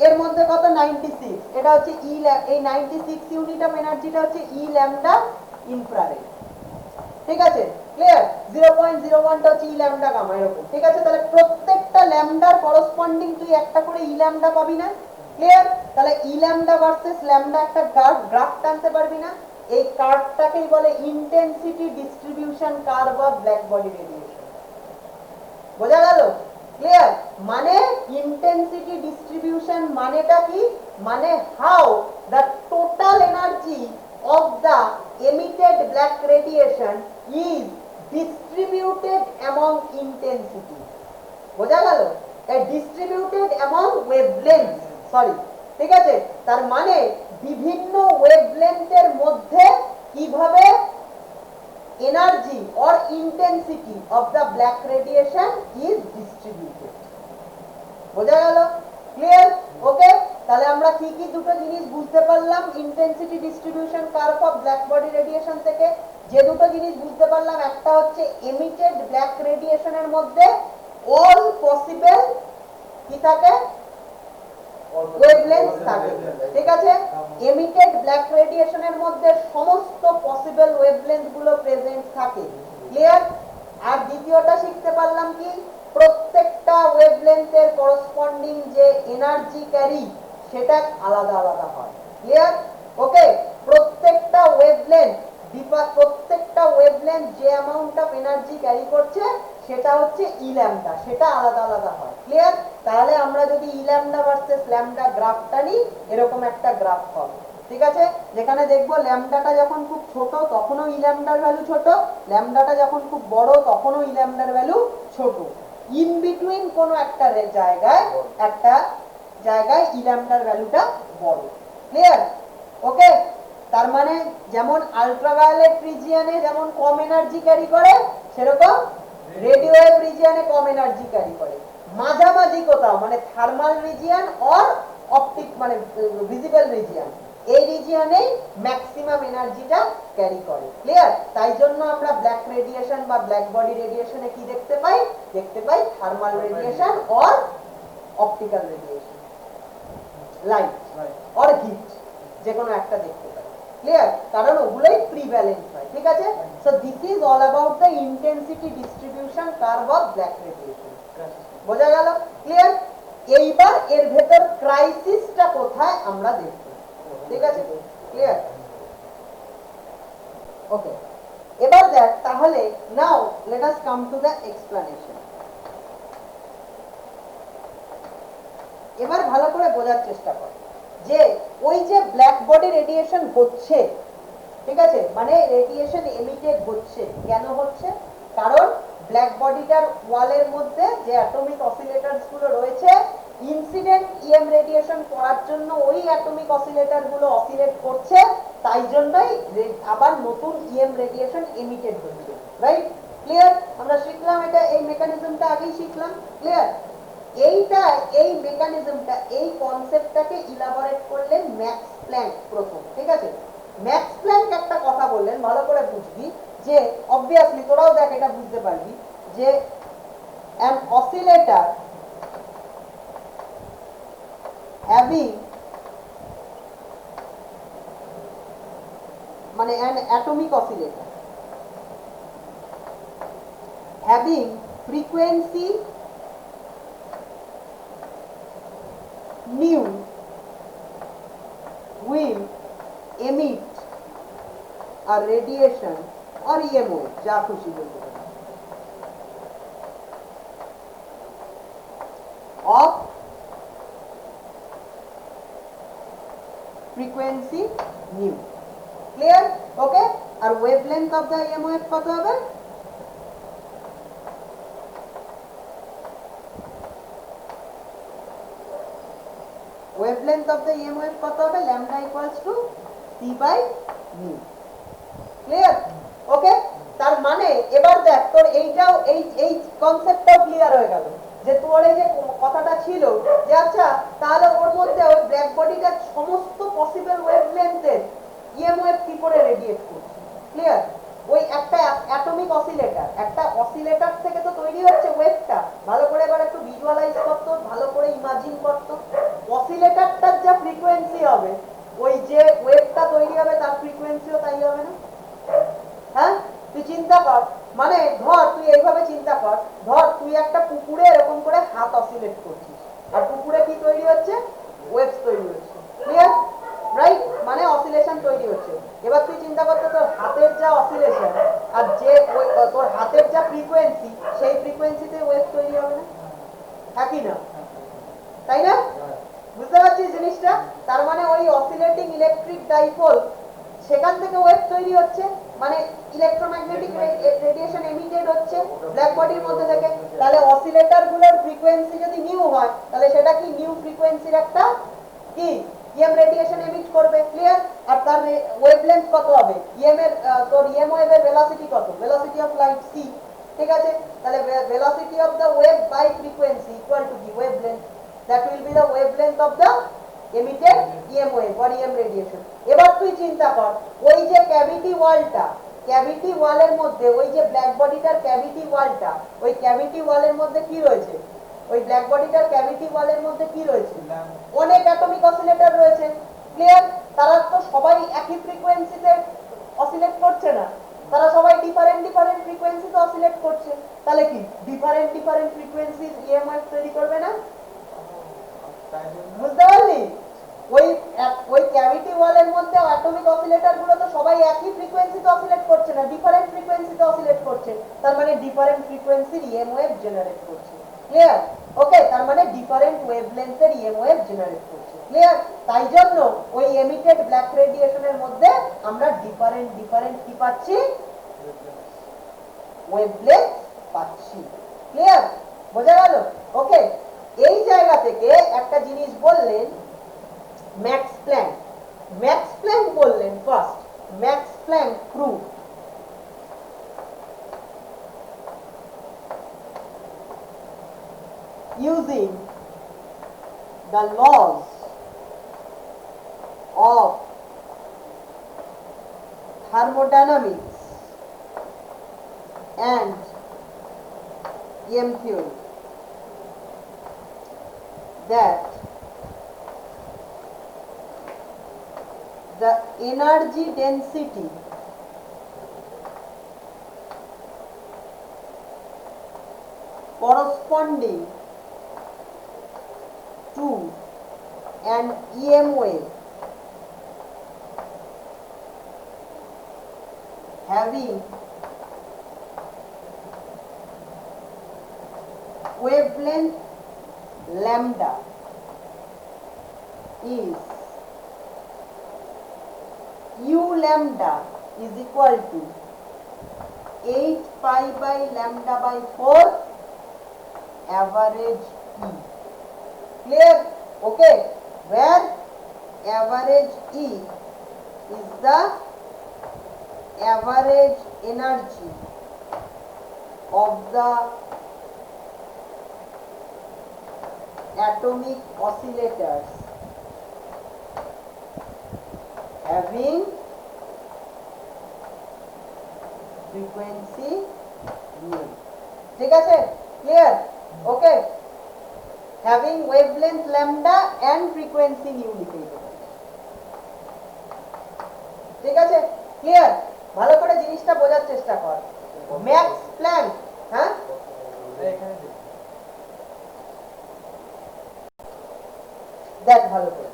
এর মধ্যে কত 96, এটা হচ্ছে ই, এই 96 ইউনিট অফ এনার্জিটা হচ্ছে ই ল্যামডা ইনফ্রারেড, ঠিক আছে, ক্লিয়ার। 0.01 টা হচ্ছে ই ল্যামডা গামা, এরকম, ঠিক আছে। তাহলে প্রত্যেকটা ল্যামডার করসপন্ডিং তুই একটা করে ই ল্যামডা পাবি না, ক্লিয়ার। তাহলে ই ল্যামডা ভার্সেস ল্যামডা একটা গ্রাফ টানতে পারবি না, এই কার্ভটাকেই বলে intensity distribution curve of black body radiation. বোঝা গেল, ক্লিয়ার। মানে ইন্টেন্সিটি ডিস্ট্রিবিউশন মানেটা কি, মানে how the total energy of the emitted black radiation is distributed among intensity. বোঝা গেল, distributed among wavelengths, সরি, ঠিক আছে। তার মানে বিভিন্ন ওয়েভলেন্থের মধ্যে কিভাবে energy or intensity of the black radiation is distributed. বোঝা গেল, ক্লিয়ার, ওকে। তাহলে আমরা কি কি দুটো জিনিস বুঝতে পারলাম intensity distribution curve of black body radiation থেকে? যে দুটো জিনিস বুঝতে পারলাম, একটা হচ্ছে এমিটেড ব্ল্যাক রেডিয়েশনের মধ্যে অল পসিবল কি থাকে, ওয়েভলেন্থ থাকে, ঠিক আছে। এমিটেড ব্ল্যাক রেডিয়েশনের মধ্যে সমস্ত পসিবল ওয়েভলেন্থ গুলো প্রেজেন্ট থাকে, ক্লিয়ার। আর দ্বিতীয়টা শিখতে পারলাম কি, প্রত্যেকটা ওয়েভলেন্থের করসপন্ডিং যে এনার্জি ক্যারি সেটা আলাদা আলাদা হয়, ক্লিয়ার, ওকে। প্রত্যেকটা ওয়েভলেন্থ যে অ্যামাউন্ট অফ এনার্জি ক্যারি করছে সেটা হচ্ছে ই ল্যামডা, সেটা আলাদা আলাদা হয়, ক্লিয়ার। তাহলে আমরা যদি ই ল্যামডা ভার্সেস ল্যামডা গ্রাফটা নিই, এরকম একটা গ্রাফ হবে, ঠিক আছে। যেখানে দেখবো ল্যামডাটা যখন খুব ছোট তখনও ই ল্যামডার ভ্যালু ছোট, ল্যামডাটা যখন খুব বড় তখনও ই ল্যামডার ভ্যালু ছোট, ইন বিটুইন কোনো একটা জায়গায় ই ল্যামডার ভ্যালুটা বড়, ক্লিয়ার, ওকে। তার মানে যেমন আল্ট্রাভায়োলেট রিজিয়নে যেমন কম এনার্জি ক্যারি করে, সেরকম রেডিও ওয়েভ রিজিয়নে কম এনার্জি ক্যারি করে। মাঝামাঝি কোথাও মানে থার্মাল রিজিয়ন অর অপটিক মানে ভিজিবল রিজিয়ন, এই রিজিয়নেই ম্যাক্সিমাম এনার্জিটা ক্যারি করে, ক্লিয়ার। তাই জন্য আমরা ব্ল্যাক রেডিয়েশন বা ব্ল্যাক বডি রেডিয়েশনে কি দেখতে পাই thermal radiation or optical radiation, light or heat, যে কোনো একটা দেখতে পাই, ক্লিয়ার। কারণ ওগুলোই প্রিভ্যালেন্ট হয়। ঠিক আছে? So this is all about the intensity distribution curve of black radiation. বোঝা গেল? ক্লিয়ার? এইবার এর ভেতর ক্রাইসিসটা কোথায় আমরা দেখব। ঠিক আছে? ক্লিয়ার? ওকে, এবার দেখ তাহলে now let us come to the explanation. এবার ভালো করে বোঝার চেষ্টা কর যে ওই যে ব্ল্যাক বডি রেডিয়েশন হচ্ছে, ঠিক আছে, মানে রেডিয়েশন এমিটেড হচ্ছে, কেন হচ্ছে? কারণ ব্ল্যাক বডিটার ওয়ালের মধ্যে যে অ্যাটমিক অসিলেটরস গুলো রয়েছে, ইনসিডেন্ট ইএম রেডিয়েশন করার জন্য ওই অ্যাটমিক অসিলেটর গুলো অসিলেট করছে, তাই জন্যই আবার নতুন ইএম রেডিয়েশন এমিটেড হচ্ছে। রাইট? ক্লিয়ার? আমরা শিখলাম এটা, এই মেকানিজমটা আগেই শিখলাম। ক্লিয়ার? এইটা, এই মেকানিজমটা, এই কনসেপ্টটাকে ইলাবোরেট করলেন ম্যাক্স প্ল্যাঙ্ক প্রথম। ঠিক আছে? ম্যাক্স প্ল্যাঙ্ক একটা কথা বললেন, ভালো করে বুঝবি যে অবভিয়াসলি তোরাও দেখ এটা বুঝতে পারবি যে an oscillator having মানে an atomic oscillator having frequency nu will emit a radiation or EMO, যা খুশি বলতে পারি, of frequency nu. Clear? Okay? R wavelength of the EMF কত হবে? wavelength of the EMF কত হবে? lambda equals to c by nu. Clear? Okay, তার মানে এবার দেখ তোর এইটাও এই কনসেপ্টটাও ক্লিয়ার হয়ে গেল যে তোর এই যে কথাটা ছিল যে আচ্ছা তাহলে ওর মধ্যে ওই ব্ল্যাক বডিটার সমস্ত পসিবল ওয়েভলেন্থের ইএমএফ কি করে রেডিয়েট করছে। ক্লিয়ার? ওই একটা অ্যাটমিক অসিলেটর, একটা অসিলেটর থেকে তো তৈরি হচ্ছে ওয়েভটা। ভালো করে এবার একটু ভিজুয়ালাইজ করতো, ভালো করে ইমাজিন করতো। অসিলেটরটার যা ফ্রিকোয়েন্সি হবে, ওই যে ওয়েভটা তৈরি হবে তার ফ্রিকোয়েন্সিও তাই হবে না? হ্যাঁ, তুই চিন্তা কর, মানে ধর তুই এইভাবে চিন্তা কর, ধর তুই একটা পুকুরে এরকম করে হাত অসিলেট করছিস, আর পুকুরে কি তৈরি হচ্ছে? ওয়েভস তৈরি হচ্ছে। ক্লিয়ার? রাইট? মানে অসিলেশন তৈরি হচ্ছে। এবার তুই চিন্তা করতে তোর হাতের যা অসিলেশন আর যে তোর হাতের যা ফ্রিকোয়েন্সি, সেই ফ্রিকোয়েন্সিতে ওয়েভ তৈরি হবে না? একই না? তাই না? বুঝতে পারছিস জিনিসটা? তার মানে ওই অসিলেটিং ইলেকট্রিক ডাইপোল, সেখান থেকে ওয়েভ তৈরি হচ্ছে, মানে ইলেকট্রোম্যাগনেটিক রেডিয়েশন এমিটেড হচ্ছে ব্ল্যাক বডির মধ্যে থেকে। তাহলে অসিলেটর গুলোর ফ্রিকোয়েন্সি যদি নিউ হয়, তাহলে সেটা কি নিউ ফ্রিকোয়েন্সির একটা কি ইএম রেডিয়েশন এমিট করবে। ক্লিয়ার? আর তার ওয়েভলেন্থ কত হবে? ইএম এর তোর ইএম ওয়েভের ভেলোসিটি কত? Velocity of light c। ঠিক আছে? তাহলে velocity of the wave by frequency equal to কি? Wavelength. That will be the wavelength of the emitted EM wave or EM radiation. এবার তুই চিন্তা কর, ওই যে ক্যাভিটি ওয়ালটা, ক্যাভিটি ওয়ালের মধ্যে ওই যে ব্ল্যাক বডিটার ক্যাভিটি ওয়ালটা, ওই ক্যাভিটি ওয়ালের মধ্যে কি রয়েছে? ওই ব্ল্যাক বডিটার ক্যাভিটি ওয়ালের মধ্যে কি রয়েছে? অনেক অ্যাটমিক অসিলেটর রয়েছে। ক্লিয়ার? তারা তো সবাই একই ফ্রিকোয়েন্সিতে অসিলেট করছে না, তারা সবাই ডিফারেন্ট ডিফারেন্ট ফ্রিকোয়েন্সিতে অসিলেট করছে। তাহলে কি ডিফারেন্ট ডিফারেন্ট ফ্রিকোয়েন্সির ইএমএফ তৈরি করবে না? বুঝতে পারলি? ওই ক্যাভিটি ওয়ালের মধ্যে অ্যাটমিক অসিলেটর গুলো তো সবাই একই ফ্রিকোয়েন্সিতে অসিলেট করছে না, ডিফারেন্ট ফ্রিকোয়েন্সিতে অসিলেট করছে। তার মানে ডিফারেন্ট ফ্রিকোয়েন্সির ইএম ওয়েভ জেনারেট করছে। ক্লিয়ার? ওকে, তার মানে ডিফারেন্ট ওয়েভলেন্থের ইএম ওয়েভ জেনারেট করছে। ক্লিয়ার? তাই জন্য ওই এমিটেড ব্ল্যাক রেডিয়েশনের মধ্যে আমরা ডিফারেন্ট ডিফারেন্ট কি পাচ্ছি? ওয়েভলেন্থ পাচ্ছি। ক্লিয়ার? বোঝা গেল? ওকে, এই জায়গা থেকে একটা জিনিস বললেন ম্যাক্স প্ল্যাঙ্ক। ম্যাক্স প্ল্যাঙ্ক বললেন first, Max Planck prove using the laws of thermodynamics and EM theory that the energy density corresponding to an EM wave having wavelength lambda is u lambda is equal to 8 pi by lambda by 4 average E. Clear? Okay. Where average E is the average energy of the atomic oscillators having frequency mu. ঠিক আছে? Clear? Okay. Having wavelength lambda and frequency mu লিখে দিতে পারি। ঠিক আছে? Clear? ভালো করে জিনিসটা বোঝার চেষ্টা কর। ম্যাক্স প্ল্যাঙ্ক, হ্যাঁ? দেখ ভালো করে।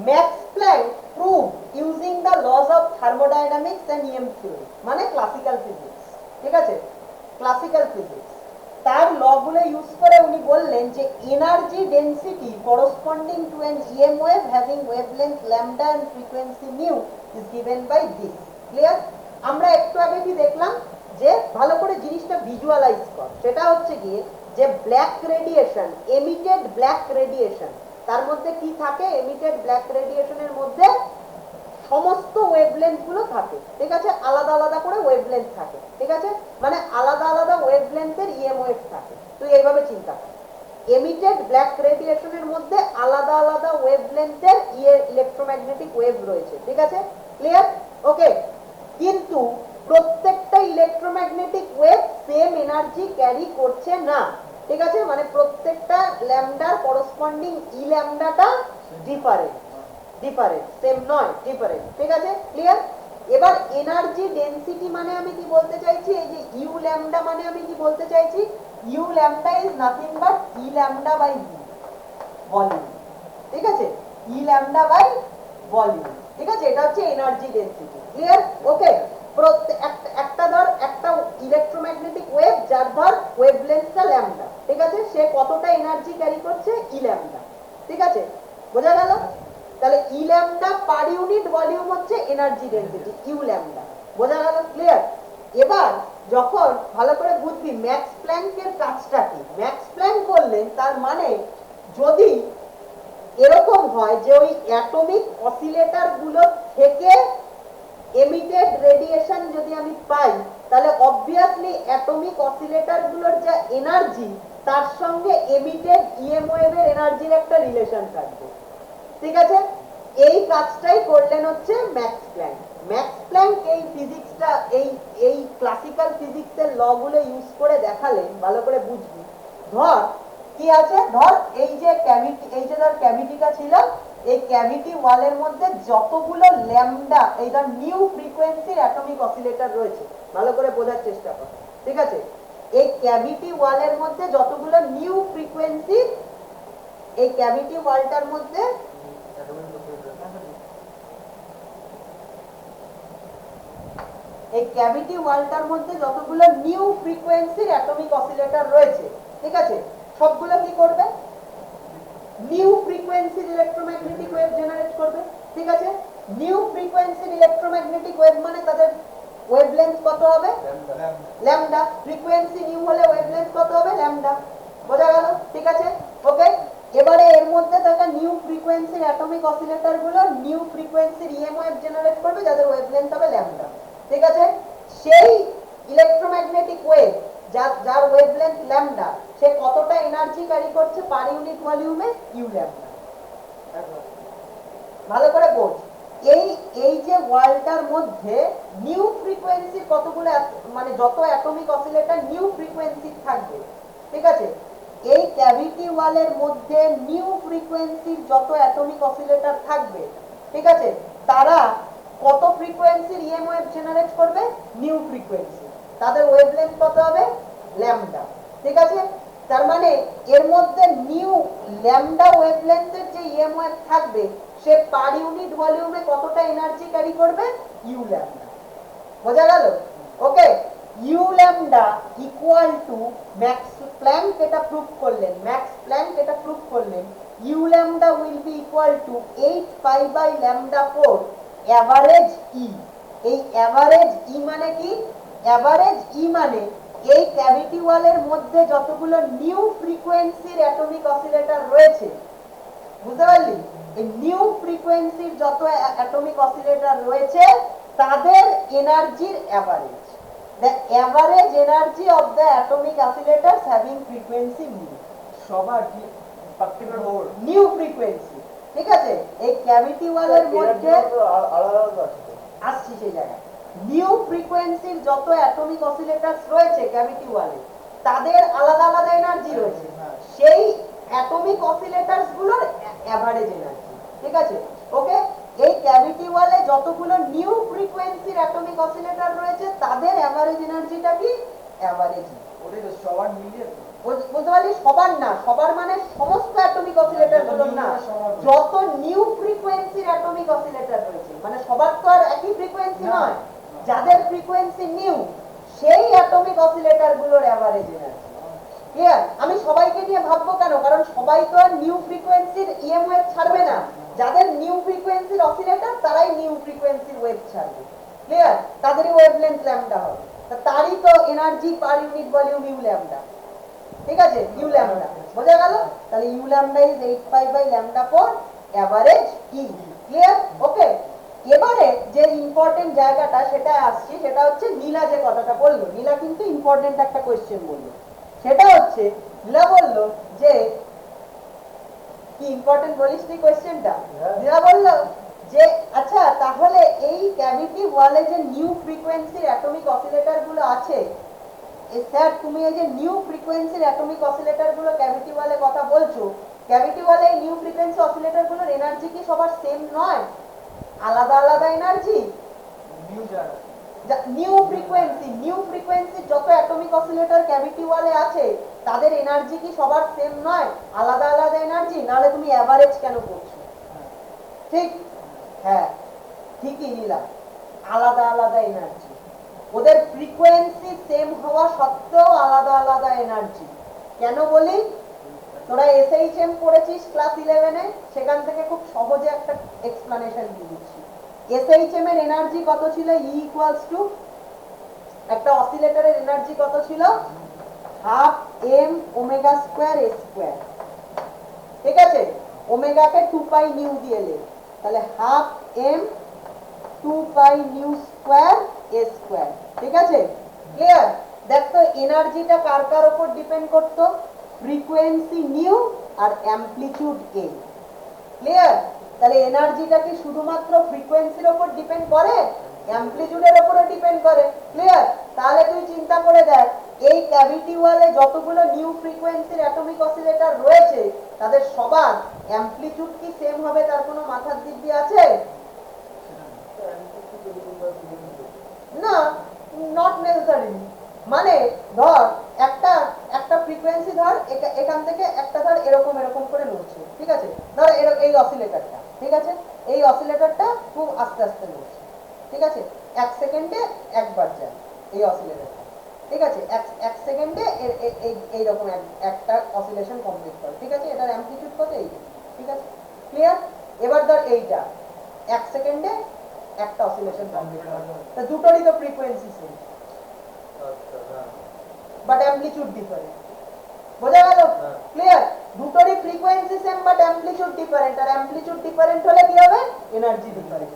Max Planck proved using the laws of thermodynamics and EM theory, মানে ক্লাসিক্যাল ফিজিক্স। ঠিক আছে? Classical physics. তার লগুলো ইউজ করে উনি বললেন যে energy density corresponding to an EM wave having wavelength lambda and frequency mu is given by this. Clear? আমরা একটু আগে কি দেখলাম যে ভালো করে জিনিসটা ভিজুয়ালাইজ কর। সেটা হচ্ছে গিয়ে যে black radiation, emitted black radiation, তার মধ্যে কি থাকে? এমিটেড ব্ল্যাক রেডিয়েশনের মধ্যে সমস্ত ওয়েভলেন্থ গুলো থাকে। ঠিক আছে? আলাদা আলাদা করে ওয়েভলেন্থ থাকে। ঠিক আছে? মানে আলাদা আলাদা ওয়েভলেন্থের EM ওয়েভ থাকে। তুই এইভাবে চিন্তা কর, এমিটেড ব্ল্যাক রেডিয়েশনের মধ্যে আলাদা আলাদা ওয়েভলেন্থের ইলেকট্রোম্যাগনেটিক ওয়েভ রয়েছে। ঠিক আছে? ক্লিয়ার? ওকে। কিন্তু প্রত্যেকটা electromagnetic wave same energy carry করছে না। ঠিক আছে? মানে প্রত্যেকটা ল্যামডার করসপন্ডিং ই ল্যামডাটা ডিফারেন্ট, সেম নয়, ডিফারেন্ট। ঠিক আছে? ক্লিয়ার? এবার এনার্জি ডেনসিটি মানে আমি কি বলতে চাইছি? এই যে ইউ ল্যামডা মানে আমি কি বলতে চাইছি? U lambda is nothing but E lambda by volume. ঠিক আছে? E lambda by volume. ঠিক আছে? এটা হচ্ছে এনার্জি ডেনসিটি। ক্লিয়ার? ওকে। একটা ধর একটা ইলেকট্রোম্যাগনেটিক ওয়েভ, যার ধর ওয়েভলেন্থটা ল্যামডা। ঠিক আছে? সে কতটা এনার্জি ক্যারি করছে? ই ল্যামডা। ঠিক আছে? বোঝা গেল? তাহলে ই ল্যামডা পার ইউনিট ভলিউম হচ্ছে এনার্জি ডেনসিটি, ইউ ল্যামডা। বোঝা গেল? ক্লিয়ার? এবার যখন ভালো করে বুঝবি ম্যাক্স প্ল্যাঙ্কের কাজটা কি। ম্যাক্স প্ল্যাঙ্ক বললেন তার মানে যদি এরকম হয় যে ওই অ্যাটমিক অসিলেটর গুলো থেকে এমিটেড রেডিয়েশন যদি আমি পাই, তাহলে অবভিয়াসলি অ্যাটমিক অসিলেটর গুলোর যা এনার্জি তার সঙ্গে এমিটেড EM ওয়েভের এনার্জির একটা রিলেশন থাকবে। ঠিক আছে? এই কাজটাই করলেন হচ্ছে ম্যাক্স প্ল্যাঙ্ক। ম্যাক্স প্ল্যাঙ্ক এই ফিজিক্সটা এই ক্লাসিক্যাল ফিজিক্সের লগুলো ইউজ করে দেখালেন। ভালো করে বুঝবি। ধর কি আছে? ধর এই যে ক্যাভিটি, এই যে ধর ক্যাভিটিটা ছিল, এই ক্যাভিটি ওয়ালের মধ্যে যতগুলো ল্যামডা, এই ধর নিউ ফ্রিকোয়েন্সির অ্যাটমিক অসিলেটর রয়েছে, ভালো করে বোঝার চেষ্টা কর। ঠিক আছে? এই ক্যাভিটি ওয়ালের মধ্যে যতগুলো নিউ ফ্রিকোয়েন্সি, এই ক্যাভিটি ওয়ালটার মধ্যে এই ক্যাভিটি ওয়ালটার মধ্যে যতগুলো নিউ ফ্রিকোয়েন্সির অ্যাটমিক অসিলেটর রয়েছে, ঠিক আছে, সবগুলো কি করবে? নিউ ফ্রিকোয়েন্সির ইলেকট্রোম্যাগনেটিক ওয়েভ জেনারেট করবে। ঠিক আছে? নিউ ফ্রিকোয়েন্সির ইলেকট্রোম্যাগনেটিক ওয়েভ মানে তাদের ওয়েভলেন্থ কত হবে? ল্যামডা। ফ্রিকোয়েন্সি নিউ হলে ওয়েভলেন্থ কত হবে? ল্যামডা। বোঝা গেল? ঠিক আছে? ওকে। এবারে এর মধ্যে থাকা নিউ ফ্রিকোয়েন্সির অ্যাটমিক অসিলেটর গুলো নিউ ফ্রিকোয়েন্সির EM ওয়েভ জেনারেট করবে, যাদের ওয়েভলেন্থ হবে ল্যামডা। ঠিক আছে? সেই ইলেকট্রোম্যাগনেটিক ওয়েভ যার ওয়েভলেন্থ ল্যামডা, সে কতটা এনার্জি ক্যারি করছে পার ইউনিট ভলিউমে? U lambda. ভালো করে বোঝ। এই যে ওয়ার্ল্ডটার মধ্যে নিউ ফ্রিকোয়েন্সি কতগুলো, মানে যত অ্যাটমিক অসিলেটর নিউ ফ্রিকোয়েন্সি থাকবে, ঠিক আছে, এই ক্যাভিটি ওয়ালের মধ্যে নিউ ফ্রিকোয়েন্সির যত অ্যাটমিক অসিলেটর থাকবে, ঠিক আছে, তারা কত ফ্রিকোয়েন্সির EM ওয়েভ জেনারেট করবে? New frequency. তাদের ওয়েভলেন্থ কত হবে? ল্যামডা। ঠিক আছে? তার মানে এর মধ্যে নিউ ল্যামডা ওয়েভলেন্থের যে ইএম ওয়েভ থাকবে সে পার ইউনিট ভলিউমে কতটা এনার্জি ক্যারি করবে, ইউ ল্যামডা। বোঝা গেল? Okay, u lambda equal to Max Planck এটা প্রুভ করলেন, ম্যাক্স প্ল্যাঙ্ক এটা প্রুভ করলেন, u lambda will be equal to 8 pi by lambda 4 average E. এই অ্যাভারেজ ই মানে কি? অ্যাভারেজ ই মানে এই ক্যাভিটি ওয়ালের মধ্যে যতগুলো নিউ ফ্রিকোয়েন্সির অ্যাটমিক অসিলেটর রয়েছে, বুঝতে পারলি? এই নিউ ফ্রিকোয়েন্সির যত অ্যাটমিক অসিলেটর রয়েছে তাদের এনার্জির average, the average energy of the atomic oscillators having frequency mu, সবার পার্টিকুলার মোড নিউ ফ্রিকোয়েন্সি। ঠিক আছে, এই ক্যাভিটি ওয়ালের মধ্যে আলাদা আলাদা আছে। আসছি সেই জায়গায়, নিউ ফ্রিকোয়েন্সির যত অ্যাটমিক অসিলেটরস রয়েছে ক্যাভিটি ওয়ালে তাদের আলাদা আলাদা এনার্জি রয়েছে, সেই অ্যাটমিক অসিলেটরস গুলোর অ্যাভারেজ এনার্জি। ঠিক আছে, ওকে, এই ক্যাভিটি ওয়ালে যতগুলো নিউ ফ্রিকোয়েন্সির অ্যাটমিক অসিলেটর রয়েছে তাদের অ্যাভারেজ এনার্জিটা কি, অ্যাভারেজ। ওটা তো সবার মিলিয়ে বুঝতে পারলি? সবার না, সবার মানে সমস্ত অ্যাটমিক অসিলেটর গুলো না, যত নিউ ফ্রিকোয়েন্সির অ্যাটমিক অসিলেটর রয়েছে, মানে সবার তো আর একই ফ্রিকোয়েন্সি নয়, যাদের ফ্রিকোয়েন্সি নিউ সেই অ্যাটমিক অসিলেটর গুলোর অ্যাভারেজ এনার্জি। ক্লিয়ার? আমি সবাইকে নিয়ে ভাববো কেন? কারণ সবাই তো আর নিউ ফ্রিকোয়েন্সির ইএম ওয়েভ ছাড়বে না, যাদের নিউ ফ্রিকোয়েন্সির অসিলেটর তারাই নিউ ফ্রিকোয়েন্সির ওয়েভ ছাড়বে। ক্লিয়ার? তাদেরই ওয়েভলেন্থ ল্যামডা হবে, তারই তো energy per unit volume u lambda. ঠিক আছে, ইউ ল্যামডা। বোঝা গেল? তাহলে u lambda is 8 pi by lambda 4 average E. Clear? Okay, এবারে যে ইম্পর্টেন্ট জায়গাটা সেটা আসছে, সেটা হচ্ছে নীলা যে কথাটা বললো, নীলা কিন্তু ইম্পর্টেন্ট একটা কোয়েশ্চেন বললো, সেটা হচ্ছে নীলা বললো যে কি ইম্পর্টেন্ট বলিস তুই কোয়েশ্চেনটা? নীলা বললো যে আচ্ছা তাহলে এই ক্যাভিটি ওয়ালে যে নিউ ফ্রিকোয়েন্সির অ্যাটমিক অসিলেটর গুলো আছে, স্যার তুমি এই যে নিউ ফ্রিকোয়েন্সির অ্যাটমিক অসিলেটর গুলো ক্যাভিটি ওয়ালে কথা বলছো, ক্যাভিটি ওয়ালে এই নিউ ফ্রিকোয়েন্সি অসিলেটর গুলোর এনার্জি কি সবার সেম নয়, আলাদা আলাদা এনার্জি? নিউ জানা নিউ ফ্রিকোয়েন্সি যত অ্যাটমিক অসিলেটর ক্যাভিটি ওয়ালে আছে তাদের এনার্জি কি সবার সেম নয়, আলাদা আলাদা এনার্জি? নাহলে তুমি এভারেজ কেন করছো? ঠিক? হ্যাঁ, ঠিকই নিলাম, আলাদা আলাদা এনার্জি, ওদের ফ্রিকোয়েন্সি সেম হওয়া সত্ত্বেও আলাদা আলাদা এনার্জি। কেন বলি? তোরা এসএইচএম পড়েছিস ক্লাস 11-এ, সেখান থেকে খুব সহজে একটা এক্সপ্লানেশন দিয়ে দিচ্ছি। এসএইচএম এর এনার্জি কত ছিল? E ইকুয়ালস টু, একটা অসিলেটরের এনার্জি কত ছিল? হাফ এম ওমেগা স্কয়ার এ স্কয়ার। ঠিক আছে, ওমেগাকে 2 পাই নিউ দিয়ে লে, তাহলে হাফ এম 2 পাই নিউ স্কয়ার এ স্কয়ার। ঠিক আছে, ক্লিয়ার? দেখো এনার্জিটা কার কার উপর ডিপেন্ড করতো? ফ্রিকোয়েন্সি নিউ আর অ্যামপ্লিটিউড এ। ক্লিয়ার? তাহলে এনার্জিটা কি শুধুমাত্র ফ্রিকোয়েন্সির উপর ডিপেন্ড করে? অ্যামপ্লিটিউডের উপরও ডিপেন্ড করে। ক্লিয়ার? তাহলে তুই চিন্তা করে দেখ, এই ক্যাভিটি ওয়ালে যতগুলো নিউ ফ্রিকোয়েন্সির অ্যাটমিক অসিলেটর রয়েছে তাদের সবার অ্যামপ্লিটিউড কি সেম হবে তার কোনো মাথার দিব্যি আছে? না, নট নেসেসারি। মানে ধর একটা একটা ফ্রিকোয়েন্সি ধর এখান থেকে একটা ধর এরকম এরকম করে নড়ছে, ঠিক আছে, ধর এই অসিলেটরটা, ঠিক আছে, এই অসিলেটরটা খুব আস্তে আস্তে নড়ছে, ঠিক আছে, 1 সেকেন্ডে একবার যায় এই অসিলেটরটা, ঠিক আছে, 1 সেকেন্ডে এইরকম একটা অসিলেশন কমপ্লিট করে, ঠিক আছে, এটার অ্যামপ্লিটিউড কত? এই, ঠিক আছে, ক্লিয়ার? এবার ধর এইটা 1 সেকেন্ডে একটা অসিলেশন কমপ্লিট করে, তা দুটোরই তো frequency same, but amplitude different. বোঝা গেল? ক্লিয়ার? দুটোরই frequency same but amplitude different, আর অ্যামপ্লিটিউড ডিফারেন্ট হলে কি হবে? Energy different.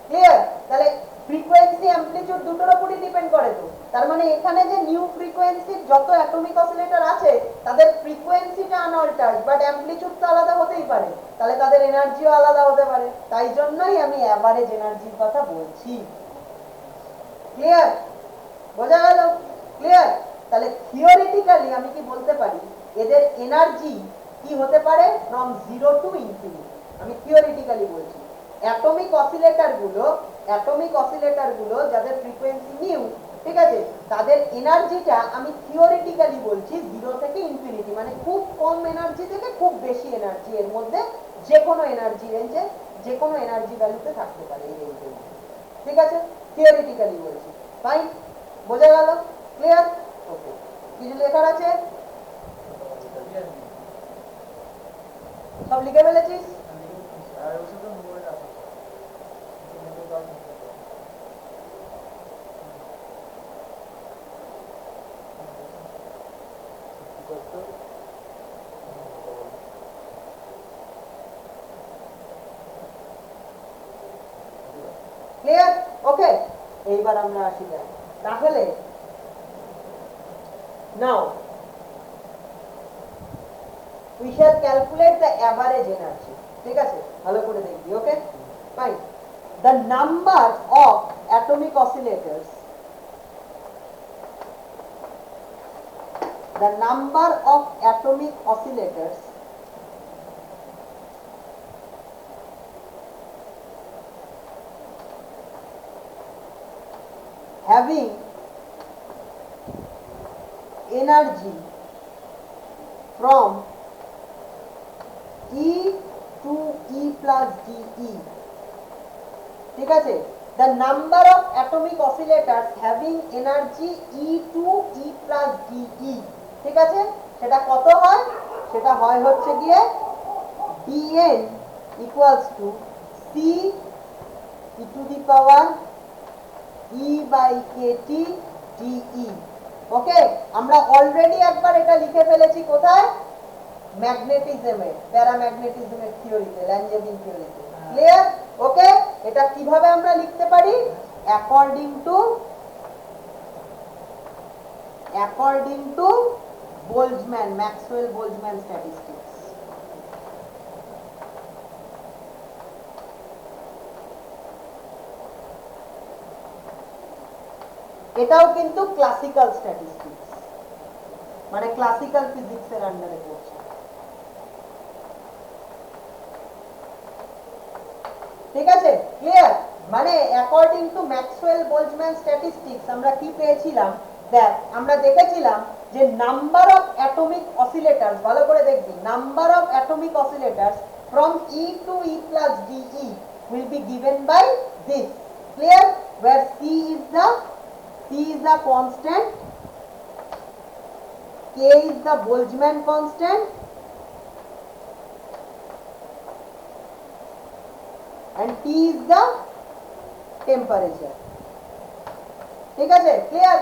ক্লিয়ার? তাহলে ফ্রিকোয়েন্সি অ্যামপ্লিটিউড দুটোর উপরই ডিপেন্ড করে। তো তার মানে এখানে যে নিউ ফ্রিকোয়েন্সির যত অ্যাটমিক অসিলেটর আছে তাদের ফ্রিকোয়েন্সিটা আনঅল্টার্ড বাট অ্যামপ্লিটিউড তো আলাদা হতেই পারে, তাহলে তাদের এনার্জিও আলাদা হতে পারে, তাই জন্যই আমি অ্যাভারেজ এনার্জির কথা বলছি। ক্লিয়ার? বোঝা গেল? ক্লিয়ার? তাহলে থিওরিটিক্যালি আমি কি বলতে পারি এদের এনার্জি কি হতে পারে? From 0 to infinity. আমি থিওরিটিক্যালি বলছি অ্যাটমিক অসিলেটর গুলো যাদের ফ্রিকোয়েন্সি নিউ ঠিক আছে, তাদের এনার্জিটা আমি থিওরিটিক্যালি বলছি 0 থেকে ইনফিনিটি, মানে খুব কম এনার্জি থেকে খুব বেশি এনার্জি এর মধ্যে যে কোনো এনার্জি রেঞ্জে যে কোনো এনার্জি ভ্যালুতে থাকতে পারে এই রেঞ্জের মধ্যে। ঠিক আছে, থিওরিটিক্যালি বলছি। ফাইন, বোঝা গেল? ক্লিয়ার? ওকে, কিছু লেখার আছে? সব লিখে ফেলেছিস? আর ওর সাথে মোবাইল আছে ক্লিয়ার? ওকে, এইবার আমরা আসি যাই তাহলে। নাও we shall calculate the average energy, ঠিক আছে, ভালো করে দেখবি। ওকে, fine. the number of atomic oscillators, the number of atomic oscillators having energy from E to E plus DE, ঠিক আছে, the number of atomic oscillators having energy E to E plus DE, ঠিক আছে, সেটা কত হয়? সেটা হয় হচ্ছে গিয়ে Dn equals to C e to the power E by KT DE। ওকে, আমরা অলরেডি একবার এটা লিখে ফেলেছি কোথায়? ম্যাগনেটিজমে, প্যারাম্যাগনেটিজমের থিওরিতে, ল্যাঞ্জেভিন থিওরিতে। ক্লিয়ার? ওকে, এটা কিভাবে আমরা লিখতে পারি? According to Boltzmann, Maxwell Boltzmann statistics. এটাও কিন্তু ক্লাসিক্যাল স্ট্যাটিস্টিক্স, মানে ক্লাসিক্যাল ফিজিক্সের আন্ডারে পড়ছে। ঠিক আছে, ক্লিয়ার? মানে according to Maxwell Boltzmann statistics আমরা কি পেয়েছিলাম? দেখ, আমরা দেখেছিলাম যে নাম্বার অফ অ্যাটমিক অসিলেটরস, ভালো করে দেখবি, number of atomic oscillators from E to E plus DE will be given by this, clear, where C is the constant, K is the Boltzmann constant, and T is the temperature। ঠিক আছে, ক্লিয়ার?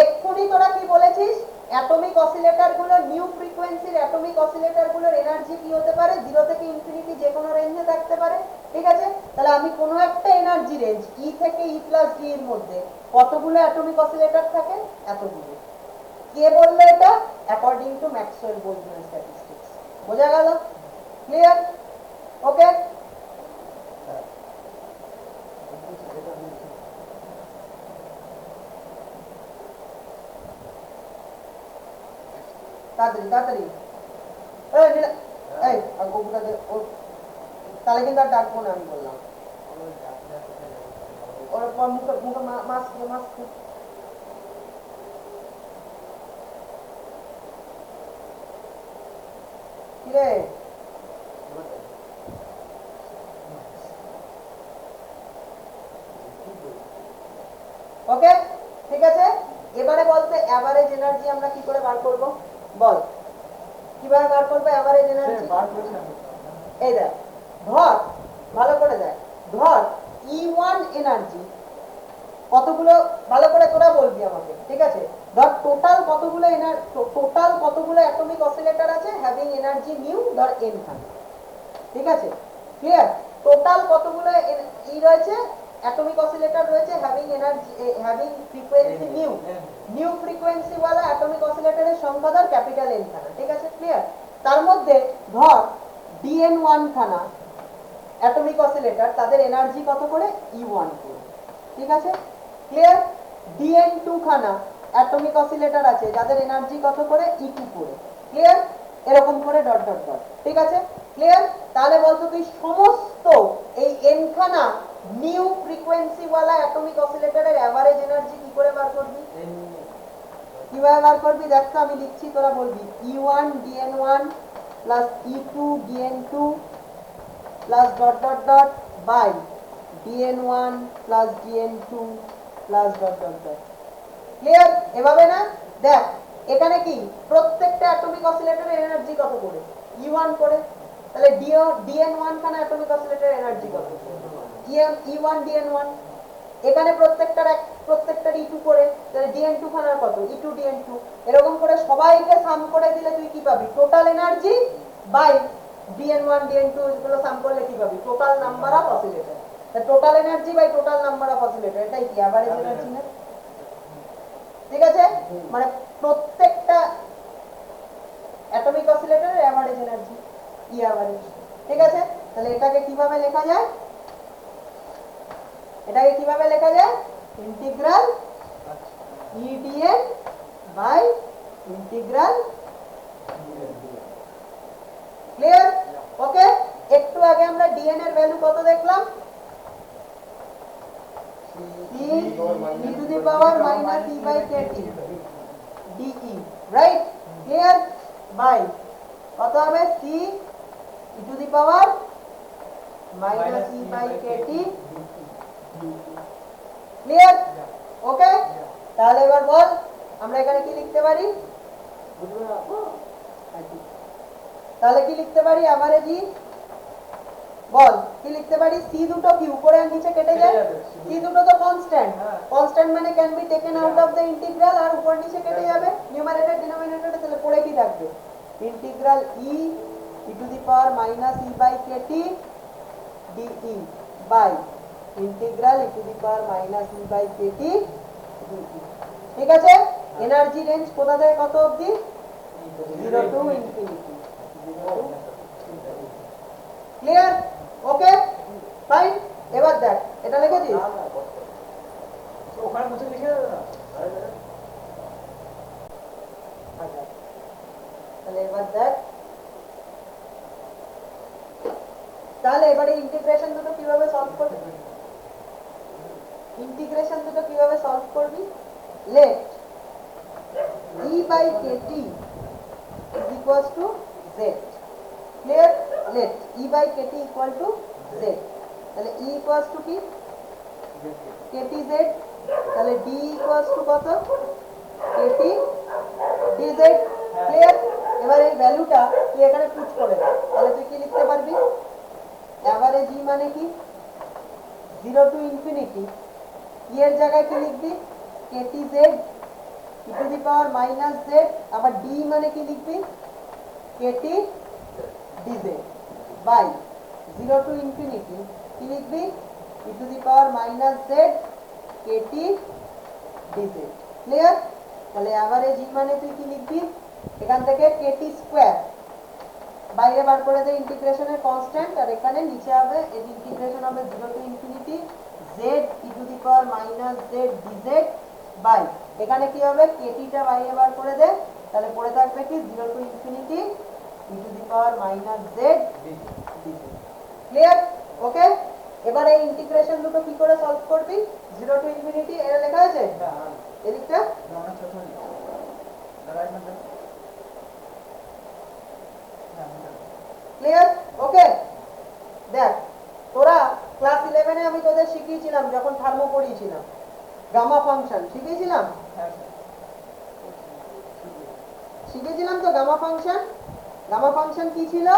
এক্ষুনি তোরা কি বলেছিস? অ্যাটমিক অসিলেটর গুলোর নিউ ফ্রিকোয়েন্সির অ্যাটমিক অসিলেটর গুলোর এনার্জি কি হতে পারে? 0 থেকে ইনফিনিটি যে কোনো রেঞ্জে থাকতে পারে। ঠিক আছে, তাহলে আমি কোনো একটা এনার্জি রেঞ্জ E থেকে E প্লাস D এর মধ্যে কতগুলো অ্যাটমিক অসিলেটর থাকে? এতগুলো। কে বললো এটা? According to Maxwell Boltzmann statistics. বোঝা গেল? ক্লিয়ার? ওকে, তাড়াতাড়ি তাড়াতাড়ি। এই গবুটাকে তাহলে কিন্তু আর ডাকবো না, আমি বললাম। ওর মুখে মুখে মাস্ক মাস্ক। কি রে? ওকে, ঠিক আছে, এবারে বলতে অ্যাভারেজ এনার্জি আমরা কি করে বার করব? বল, কিভাবে বার করবো অ্যাভারেজ এনার্জি? এই দেখ, ধর, ভালো করে দেখ, ধর E1 এনার্জি কতগুলো, ভালো করে তোরা বলবি আমাকে, ঠিক আছে? ধর টোটাল কতগুলো অ্যাটমিক অসিলেটর আছে হ্যাভিং এনার্জি নিউ, ধর n খান, ঠিক আছে? ক্লিয়ার? টোটাল কতগুলো ই রয়েছে, অ্যাটমিক অসিলেটর রয়েছে হ্যাভিং ফ্রিকোয়েন্সি নিউ ফ্রিকোয়েন্সি ওয়ালা অ্যাটমিক অসিলেটরের সংখ্যা ধর ক্যাপিটাল N খানা। ঠিক আছে, ক্লিয়ার? তার মধ্যে ধর Dn1 খানা অ্যাটমিক অসিলেটর, তাদের এনার্জি কত করে? E1 করে। ঠিক আছে, ক্লিয়ার? Dn2 খানা অ্যাটমিক অসিলেটর আছে যাদের এনার্জি কত করে? E2 করে। ক্লিয়ার? এরকম করে ডট ডট ডট। ঠিক আছে, ক্লিয়ার? তাহলে বলতো তুই সমস্ত এই n খানা নিউ ফ্রিকোয়েন্সি ওয়ালা অ্যাটমিক অসিলেটরের এভারেজ এনার্জি কি করে বার করবি? কিভাবে বার করবি দেখ তো, আমি লিখছি তোরা বলবি। E1 dn1 plus E2 dn2 plus dot dot dot by dn1 plus dn2 plus dot dot dot. Clear? এভাবে না? দেখ এখানে কি প্রত্যেকটা অ্যাটমিক অসিলেটরের এনার্জি কত করে? E1 করে। তাহলে dn1 খানা অ্যাটমিক অসিলেটরের এনার্জি কত? E1 dn1। এখানে প্রত্যেকটার E2 করে, তাহলে dn2 খানার কত? E2 dn2। এরকম করে সবাইকে সাম করে দিলে তুই কি পাবি? Total energy by dn1 dn2 এগুলো সাম করলে কি পাবি? Total number of oscillator. তা total energy by total number of oscillator, এটাই কি এভারেজ এনার্জি না? ঠিক আছে, মানে প্রত্যেকটা অ্যাটমিক অসিলেটরের এভারেজ এনার্জি ই এভারেজ। ঠিক আছে, তাহলে এটাকে কিভাবে লেখা যায়? এটাকে কিভাবে লেখা যায়? Integral EDN by integral. Clear? Okay, একটু আগে আমরা dn এর ভ্যালু কত দেখলাম? c e to the power minus e by kt de, right? Clear? By কত হবে? c e to the power minus e by kt। Clear? Okay, তাহলে এবার বল আমরা এখানে কি লিখতে পারি? তাহলে কি লিখতে পারি? এভারেজ ই বল কি লিখতে পারি? c দুটো কি উপরে আর নিচে কেটে যায়? c দুটো তো কনস্ট্যান্ট, কনস্ট্যান্ট মানে can be taken out of the integral, আর উপর নিচে কেটে যাবে নিউমারেটর ডিনোমিনেটরে। তাহলে পড়ে কি থাকবে? Integral e to the power minus e by kt de by integral e to the power minus e by kt de। ঠিক আছে, এনার্জি রেঞ্জ কোথা থেকে কত অবধি? 0 to infinity. Clear? Okay fine. এবার দেখ এটা লিখেছিস? ওখানে মুছে লিখে দেবে না? আচ্ছা, তাহলে এবার দেখ, তাহলে এবারে ইন্টিগ্রেশন দুটো কিভাবে সলভ করবি? ইন্টিগ্রেশন দুটো কিভাবে সলভ করবি? Let e by kt is equals to z। Clear? Let e by kt equal to z। তাহলে e equals to কি? kt z। তাহলে d equals to কত? kt dz। ক্লিয়ার? এবার এই ভ্যালুটা তুই এখানে পুট করে দে। তাহলে তুই কি লিখতে পারবি? এভারেজ ই মানে কি? 0 টু ইনফিনিটি। ই এর জায়গায় কি লিখবি? kt z e to the power minus z। আবার d মানে কি লিখবি? kt dz by 0 to infinity কি লিখবি? e to the power minus z kt dz। Clear? তাহলে এভারেজ ই মানে তুই কি লিখবি? এখান থেকে kt স্কয়ার বাইরে বার করে দে ইন্টিগ্রেশনের কনস্ট্যান্ট, আর এখানে নিচে হবে এর ইন্টিগ্রেশন হবে 0 to infinity z e to the power minus z dz by এখানে কি হবে? kt টা বাইরে বার করে দে, তাহলে পড়ে থাকবে কি? 0 to infinity e to the power minus z dz। Clear? Okay, এবার এই ইন্টিগ্রেশন দুটো কি করে সলভ করবি? 0 টু ইনফিনিটি এটা লেখা আছে এদিকটা। ক্লিয়ার? ওকে, দেখ তোরা ক্লাস 11 এ আমি তোদের শিখিয়েছিলাম যখন থার্মো পড়িয়েছিলাম, গামা ফাংশন শিখিয়েছিলাম। শিখেছিলাম তো গামা ফাংশন। গামা ফাংশন কি ছিল?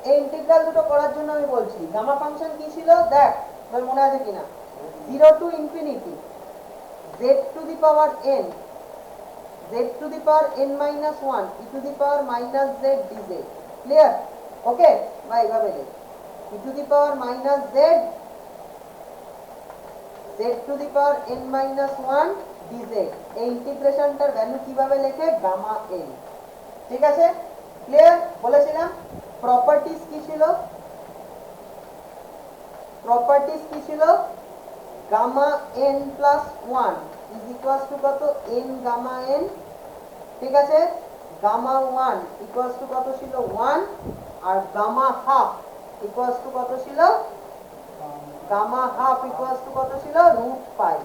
এই ইন্টিগ্রাল দুটো করার জন্য আমি বলছি গামা ফাংশন কি ছিল। দেখ তোর মনে আছে কিনা? 0 to infinity z to the power n, z to the power n minus 1 e to the power minus z dz। Clear? Okay, বা এইভাবে লেখ e to the power minus z z to the power n minus 1 dz। এই ইন্টিগ্রেশনটার ভ্যালু কিভাবে লেখে? Gamma n। ঠিক আছে, ক্লিয়ার? বলেছিলাম প্রপার্টিজ কি ছিল? প্রপার্টিজ কি ছিল? Gamma n plus 1 is equals to কত? n gamma n। ঠিক আছে, গামা 1 ইকুয়ালস টু কত ছিল? 1, আর গামা হাফ ইকুয়ালস টু কত ছিল? গামা হাফ ইকুয়ালস টু কত ছিল রুট পাই।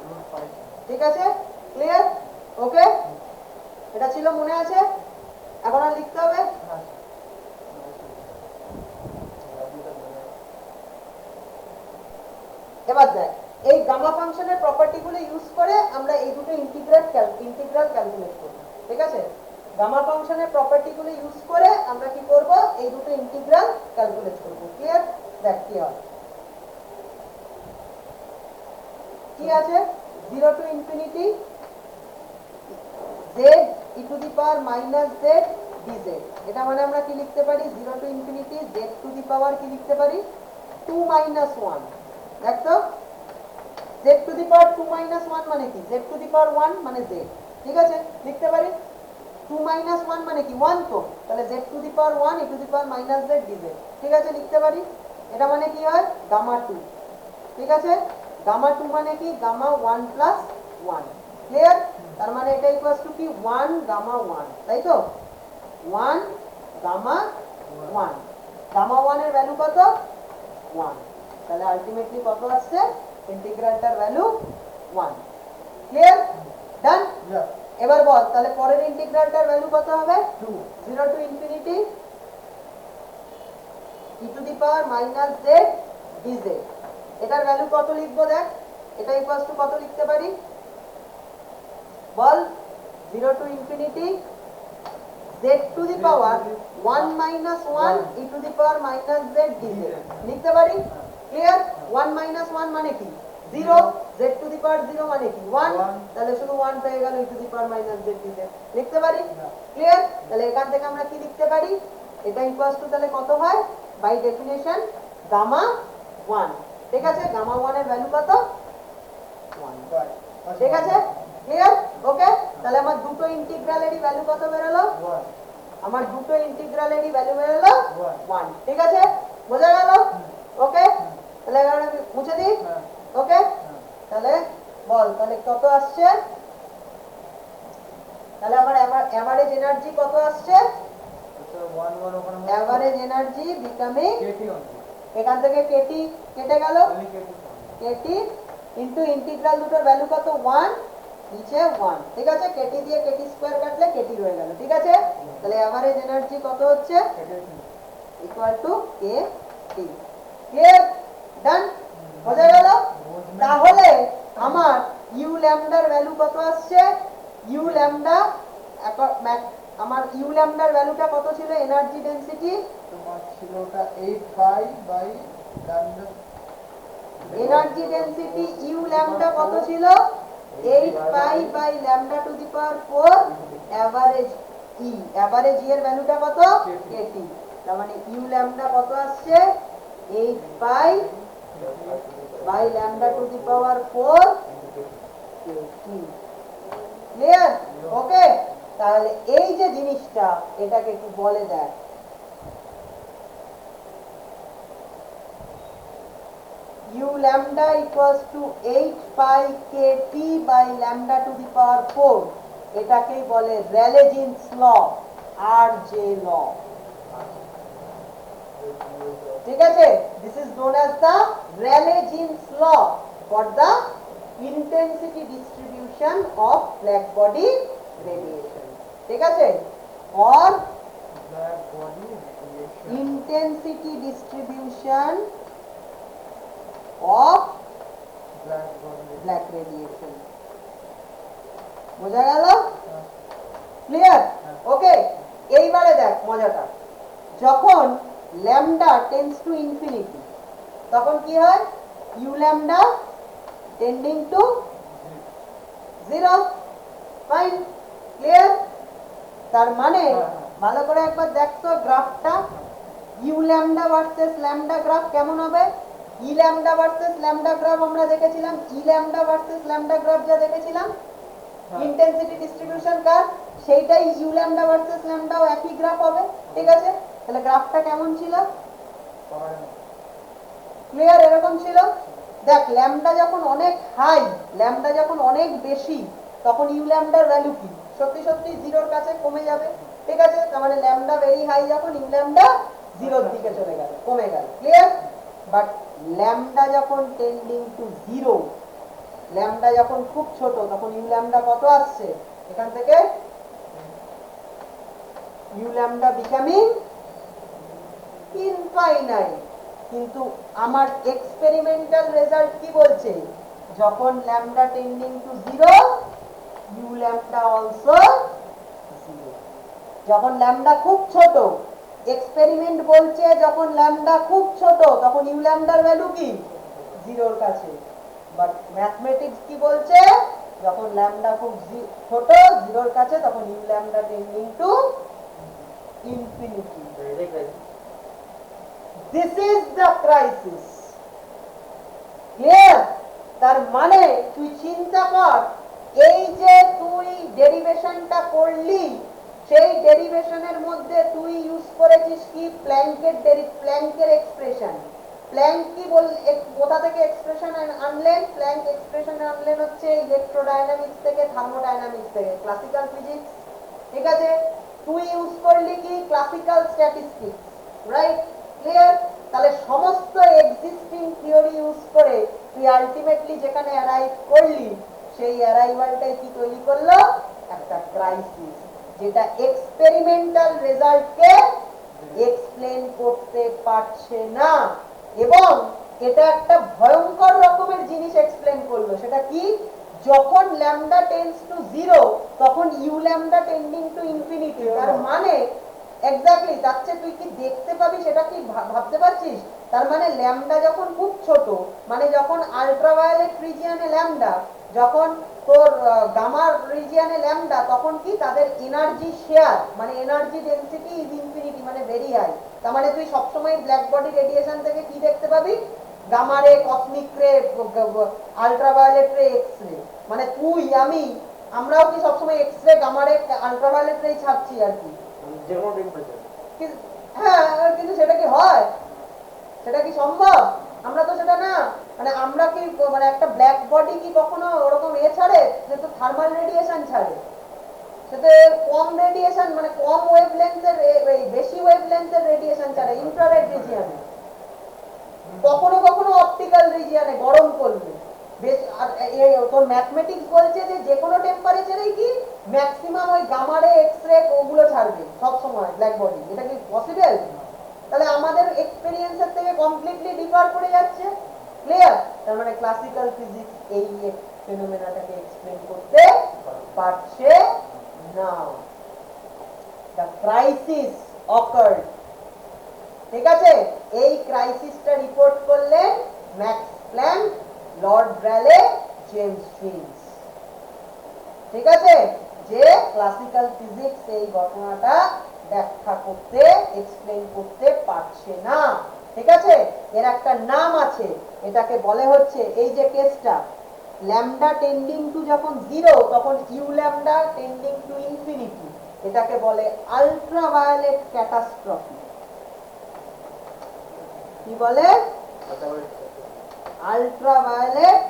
ঠিক আছে, ক্লিয়ার? ওকে, এটা ছিল, মনে আছে? এখন আর লিখতে হবে? এবার দেখ, এই গামা ফাংশনের প্রপার্টিগুলো ইউজ করে আমরা এই দুটো ইন্টিগ্রাল ক্যালকুলেট করব। ঠিক আছে, গামা ফাংশনের প্রপার্টিগুলো ইউজ করে আমরা কি করব, এই দুটো ইন্টিগ্রাল ক্যালকুলেট করব। ক্লিয়ার? দেখ কি হয়। কি আছে, 0 to infinity z e to the power minus z dz। এটা মানে আমরা কি লিখতে পারি, 0 to infinity z to the power কি লিখতে পারি, 2 মাইনাস 1। দেখ তো, z to the power 2 minus 1 মানে কি, z টু দি পাওয়ার 1 মানে z। ঠিক আছে, লিখতে পারি 2 মাইনাস 1 মানে কি 1, তো তাহলে z to the power 1 e to the power minus z dz। ঠিক আছে, লিখতে পারি। এটা মানে কি হয়, গামা 2। ঠিক আছে, গামা 2 মানে কি, গামা 1 প্লাস 1। ক্লিয়ার? তার মানে এটা ইকুয়ালস টু কি 1 গামা 1, তাই তো? 1 গামা 1, গামা 1 এর ভ্যালু কত, 1। তাহলে আলটিমেটলি কত আসছে, ইন্টিগ্রালটার ভ্যালু 1। ক্লিয়ার? ডান? এবার বল তাহলে পরের ইন্টিগ্রালটার ভ্যালু কত হবে, 2। 0 to infinity e to the power minus z dz। এটার ভ্যালু কত লিখবো, দেখ এটা ইকুয়ালস টু কত লিখতে পারি বল, 0 to infinity z to the power 1 minus 1 e to the power minus z dz লিখতে পারি। ক্লিয়ার? 1 মাইনাস 1 মানে কি 0, z টু দি পাওয়ার 0 মানে কি 1, তাহলে শুধু 1 হয়ে গেল e to the power minus z dz। লিখতে পারি? ক্লিয়ার? তাহলে এখান থেকে আমরা কি লিখতে পারি, এটা ইকুয়ালস টু তাহলে কত হয়, বাই ডেফিনেশন গামা 1। ঠিক আছে, গামা 1 এর ভ্যালু কত, 1। ঠিক আছে, ক্লিয়ার? ওকে, তাহলে আমার দুটো ইন্টিগ্রালেরই ভ্যালু কত বেরোলো, আমার দুটো ইন্টিগ্রালেরই ভ্যালু বেরোলো 1। ঠিক আছে, বোঝা গেল? ওকে, তাহলে এবার আমি মুছে দিই। ওকে, তাহলে বল তাহলে কত আসছে, তাহলে আমার এভারেজ এনার্জি কত আসছে, এভারেজ এনার্জি বিকামিং, এখান থেকে কেটি কেটে গেল, কেটি ইনটু ইন্টিগ্রাল দুটোর ভ্যালু কত 1, নিচে 1। ঠিক আছে, কেটি দিয়ে কেটি স্কয়ার কাটলে কেটি রয়ে গেল। ঠিক আছে, তাহলে এভারেজ এনার্জি কত হচ্ছে, equal to k T. Clear? Done? বোঝা গেল? তাহলে আমার ইউ ল্যামডার ভ্যালু কত আসছে, ইউ ল্যামডা, আমার ইউ ল্যামডার ভ্যালুটা কত ছিল, এনার্জি ডেনসিটি তোমার ছিল ওটা 8 pi by lambda, energy density u lambda কত ছিল, 8 pi by lambda to the power 4 average E, average E এর ভ্যালুটা কত, কেটি। তার মানে ইউ ল্যামডা কত আসছে, 8 pi by lambda to the power 4 k T. Clear? Okay, তাহলে এই যে জিনিসটা, এটাকে একটু বলে দেখ, u lambda equals to 8 pi kt by lambda to the power 4, এটাকেই বলে রেলে জিন্স ল, আর জে ল। ঠিক আছে, this is known as the Rayleigh-Jeans law for the intensity distribution of black body radiation। ঠিক আছে, or black body radiation, intensity distribution of black radiation। বোঝা গেল? ক্লিয়ার? ওকে, এইবারে দেখ মজাটা, যখন ল্যামডা টেন্ডস টু ইনফিনিটি তখন কি হয়, u lambda tending to 0। Fine? Clear? তার মানে ভালো করে একবার দেখতো গ্রাফটা, u lambda versus lambda graph কেমন হবে। E lambda versus lambda graph আমরা দেখেছিলাম, E lambda versus lambda graph যা দেখেছিলাম ইন্টেন্সিটি ডিস্ট্রিবিউশন কার্ভ, সেইটাই ইউ ল্যামডা ভার্সেস ল্যামডাও একই গ্রাফ হবে। ঠিক আছে, তাহলে গ্রাফটা কেমন ছিল, ক্লিয়ার? এরকম ছিল। দেখ ল্যামডা যখন অনেক হাই, ল্যামডা যখন অনেক বেশি, তখন ইউ ল্যামডার ভ্যালু কি, সত্যি সত্যি জিরোর কাছে কমে যাবে। ঠিক আছে, তার মানে ল্যামডা ভেরি হাই যখন ইউ ল্যামডা জিরোর দিকে চলে গেল, কমে গেল। ক্লিয়ার? বাট ল্যামডা যখন টেন্ডিং টু জিরো, ল্যামডা যখন খুব ছোট, তখন ইউ ল্যামডা কত আসছে এখান থেকে? U lambda becoming infinite. কিন্তু আমার এক্সপেরিমেন্টাল রেজাল্ট কি বলছে? যখন lambda tending to zero, U lambda also zero. যখন ল্যামডা খুব ছোট, এক্সপেরিমেন্ট বলছে যখন ল্যামডা খুব ছোট তখন ইউ ল্যামডার ভ্যালু কি? জিরোর কাছে। বাট ম্যাথমেটিক্স কি বলছে? যখন ল্যামডা খুব ছোট, জিরোর কাছে, তখন U lambda tending to infinity. This is the crisis. Clear? তার মানে তুই চিন্তা কর, এই যে তুই ডেরিভেশনটা করলি, সেই ডেরিভেশনের মধ্যে তুই ইউজ করেছিস কি? প্ল্যাঙ্কের এক্সপ্রেশন। প্ল্যাঙ্ক কি কোথা থেকে এক্সপ্রেশন আনলেন? প্ল্যাঙ্ক এক্সপ্রেশন আনলেন হচ্ছে ইলেকট্রোডাইনামিক্স থেকে, থার্মোডাইনামিক্স থেকে, ক্লাসিক্যাল ফিজিক্স। ঠিক আছে? তুই ইউজ করলি কি? Classical statistics. রাইট? ক্লিয়ার? তাহলে সমস্ত এক্সিস্টিং থিওরি ইউজ করে তুই আলটিমেটলি যেখানে অ্যারাইভ করলি, সেই অ্যারাইভালটাই কি তৈরি করলো? একটা ক্রাইসিস, যেটা এক্সপেরিমেন্টাল রেজাল্টকে এক্সপ্লেন করতে পারছে না। এবং এটা একটা ভয়ঙ্কর রকমের জিনিস এক্সপ্লেন করলো। সেটা কি? যখন ল্যামডা টেন্ডস টু জিরো, তখন U lambda tending to infinity. তার মানে এক্স্যাক্টলি, তার চেয়ে তুই কি দেখতে পাবি সেটা কি ভাবতে পারছিস? তার মানে ল্যামডা যখন খুব ছোট, মানে যখন আল্ট্রাভায়োলেট রিজিয়নে ল্যামডা, যখন তোর গামা রিজিয়নে ল্যামডা, তখন কি তাদের এনার্জি শেয়ার, মানে এনার্জি ডেনসিটি ইজ ইনফিনিটি, মানে ভেরি হাই। তার মানে তুই সবসময় ব্ল্যাক বডি রেডিয়েশন থেকে কি দেখতে পাবি? গামা রে, কসমিক রে, আল্ট্রাভায়োলেট রে, এক্স রে। মানে তুই, আমি, আমরাও কি সবসময় এক্স রে, গামা রে, আল্ট্রাভায়োলেট রে ছাড়ছি আর কি। হ্যাঁ, কিন্তু সেটা কি হয়? সেটা কি সম্ভব? আমরা তো সেটা না। মানে আমরা কি, মানে একটা ব্ল্যাক বডি কি কখনো ওরকম ছাড়ে যে তো থার্মাল রেডিয়েশন ছাড়ে? সেটা কম রেডিয়েশন, মানে কম ওয়েভলেন্থের, বেশি ওয়েভলেন্থের রেডিয়েশন ছাড়ে ইনফ্রারেড রিজিয়নে, কখনো কখনো অপটিক্যাল রিজিয়নে গরম করবে। তোর ম্যাথমেটিক্স বলছে যে কোনো টেম্পারেচারেই কি ম্যাক্সিমাম ওই গামা রে, এক্স রে ওগুলো ছাড়বে সব সময় ব্ল্যাক বডি। এটা কি পসিবল? তাহলে আমাদের এক্সপেরিয়েন্সের থেকে কমপ্লিটলি ডিফার করে যাচ্ছে। ক্লিয়ার? তার মানে ক্লাসিক্যাল ফিজিক্স এই ফেনোমেনাটাকে এক্সপ্লেন করতে পারছে না। The crisis occurred. ঠিক আছে? এই ক্রাইসিসটা রিপোর্ট করলেন Max Planck, Lord Rayleigh, James Fields. ঠিক আছে? যে ক্লাসিক্যাল ফিজিক্স এই ঘটনাটা ব্যাখ্যা করতে, এক্সপ্লেন করতে পারছে না। ঠিক আছে? এর একটা নাম আছে, এটাকে বলে হচ্ছে, এই যে কেসটা, ল্যামডা টেন্ডিং টু যখন জিরো, তখন U lambda tending to infinity, এটাকে বলে আল্ট্রাভায়োলেট ক্যাটাস্ট্রফি। কি বলে? Ultraviolet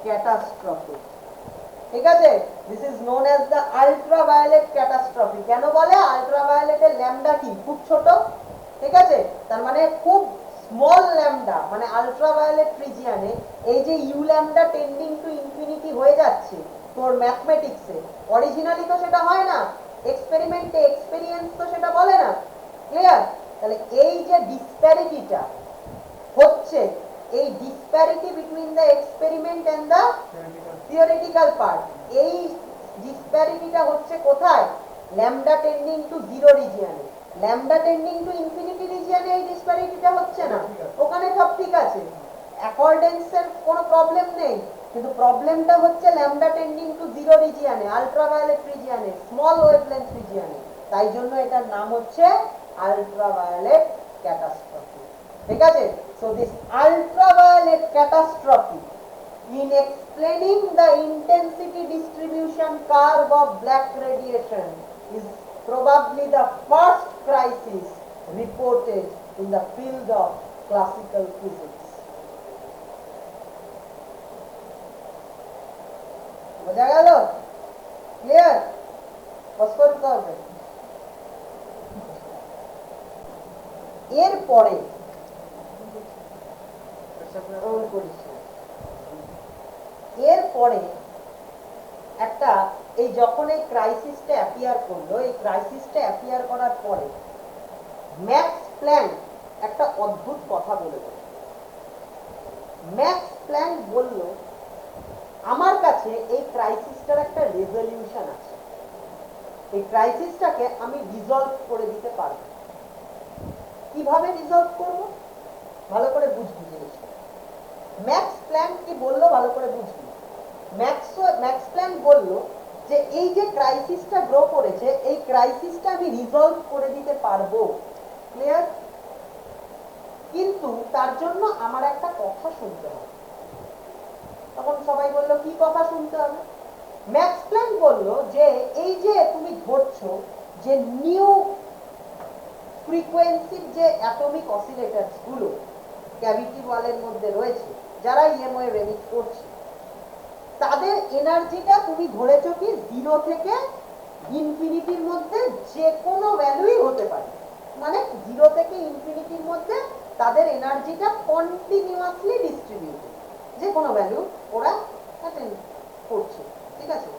catastrophe. ঠিক আছে? This is known as the ultraviolet catastrophe. কেন বলে? আল্ট্রাভায়োলেটের ল্যামডা কি খুব ছোট। ঠিক আছে? তার মানে খুব স্মল ল্যামডা, মানে আল্ট্রাভায়োলেট রিজিয়নে এই যে U lambda tending to infinity হয়ে যাচ্ছে তোর ম্যাথমেটিক্সে, অরিজিনালি তো সেটা হয় না, এক্সপেরিমেন্টে, এক্সপেরিয়েন্স তো সেটা বলে না। ক্লিয়ার? তাহলে এই যে ডিসপ্যারিটিটা হচ্ছে, এই disparity between the experiment and the theoretical part, এই ডিসপ্যারিটিটা হচ্ছে কোথায়? ল্যামডা টেন্ডিং টু জিরো রিজিয়নে। ল্যামডা টেন্ডিং টু ইনফিনিটি রিজিয়নে এই ডিসপ্যারিটিটা হচ্ছে না, ওখানে সব ঠিক আছে, অ্যাকর্ডেন্সের কোনো প্রবলেম নেই। কিন্তু প্রবলেমটা হচ্ছে ল্যামডা টেন্ডিং টু জিরো রিজিয়নে, আল্ট্রাভায়োলেট রিজিয়নে, স্মল ওয়েভলেন্থ রিজিয়নে। তাই জন্য এটার নাম হচ্ছে আল্ট্রাভায়োলেট ক্যাটাস্ট্রফি। ঠিক আছে? So this ultraviolet catastrophe in explaining the intensity distribution curve of black radiation is probably the first crisis reported in the field of classical physics. বোঝা গেল? ক্লিয়ার? প্রশ্ন করতে হবে। এরপরে এরপরে একটা এই যখন এই ক্রাইসিসটা অ্যাপিয়ার করলো, এই ক্রাইসিসটা অ্যাপিয়ার করার পরে ম্যাক্স প্ল্যাঙ্ক একটা অদ্ভুত কথা বলে গেল। ম্যাক্স প্ল্যাঙ্ক বলল, আমার কাছে এই ক্রাইসিসটার একটা রেজলিউশন আছে, এই ক্রাইসিসটাকে আমি রিজলভ করে দিতে পারবো। কিভাবে রিজলভ করব? ভালো করে বুঝবি জিনিসটা। ম্যাক্স প্ল্যাঙ্ক কি বললো ভালো করে বুঝবি। ম্যাক্স প্ল্যাঙ্ক বলল যে এই যে ক্রাইসিসটা গ্রো করেছে, এই ক্রাইসিসটা আমি রিজলভ করে দিতে পারবো। ক্লিয়ার? কিন্তু তার জন্য আমার একটা কথা শুনতে হবে। তখন সবাই বলল কি কথা শুনতে হবে? ম্যাক্স প্ল্যাঙ্ক বলল যে এই যে তুমি ধরছো যে নিউ ফ্রিকোয়েন্সির যে অ্যাটমিক অসিলেটরস গুলো ক্যাভিটি ওয়ালের মধ্যে রয়েছে, যারা ইএম ওয়েভ এমিট করছে, তাদের এনার্জিটা তুমি ধরেছো কি 0 থেকে ইনফিনিটির মধ্যে যে কোনো ভ্যালুই হতে পারে। মানে 0 থেকে ইনফিনিটির মধ্যে তাদের এনার্জিটা কন্টিনিউয়াসলি ডিস্ট্রিবিউটেড, যে কোনো ভ্যালু ওরা অ্যাটেন্ড করছে। ঠিক আছে?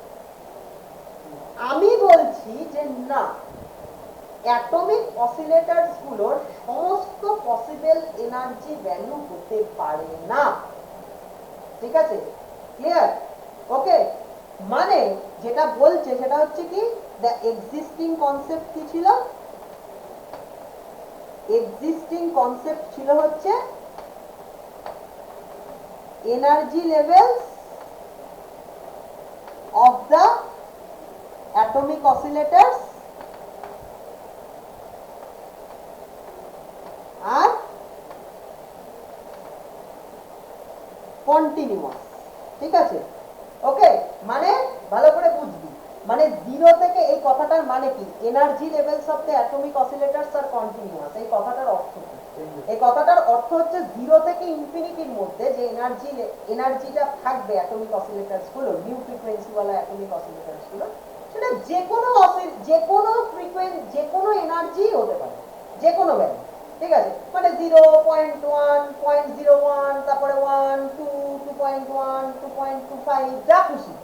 আমি বলছি যে না, অ্যাটমিক অসিলেটরস গুলোর সমস্ত পসিবল এনার্জি ভ্যালু হতে পারে না। ঠিক আছে? ক্লিয়ার? ওকে, মানে যেটা বলছে সেটা হচ্ছে কি, দ্য এক্সিস্টিং কনসেপ্ট কি ছিল? এক্সিস্টিং কনসেপ্ট ছিল হচ্ছে energy levels of the atomic oscillators are continuous. ঠিক আছে? ওকে, মানে ভালো করে বুঝবি, মানে 0 থেকে, এই কথাটার মানে কি, energy levels of the atomic oscillators are continuous, এই কথাটার অর্থ কি? এই কথাটার অর্থ হচ্ছে 0 থেকে ইনফিনিটির মধ্যে যে এনার্জিটা থাকবে অ্যাটমিক অসিলেটরস গুলো, নিউ ফ্রিকোয়েন্সি ওয়ালা অ্যাটমিক অসিলেটরস গুলো, সেটা যে কোনো ফ্রিকোয়েন্সি, যে কোনো এনার্জি হতে পারে, যে কোনো ভ্যালু। ঠিক আছে? মানে 0.1, 0.01, তারপরে 1, 2, 2.1, 2.25, যা খুশি,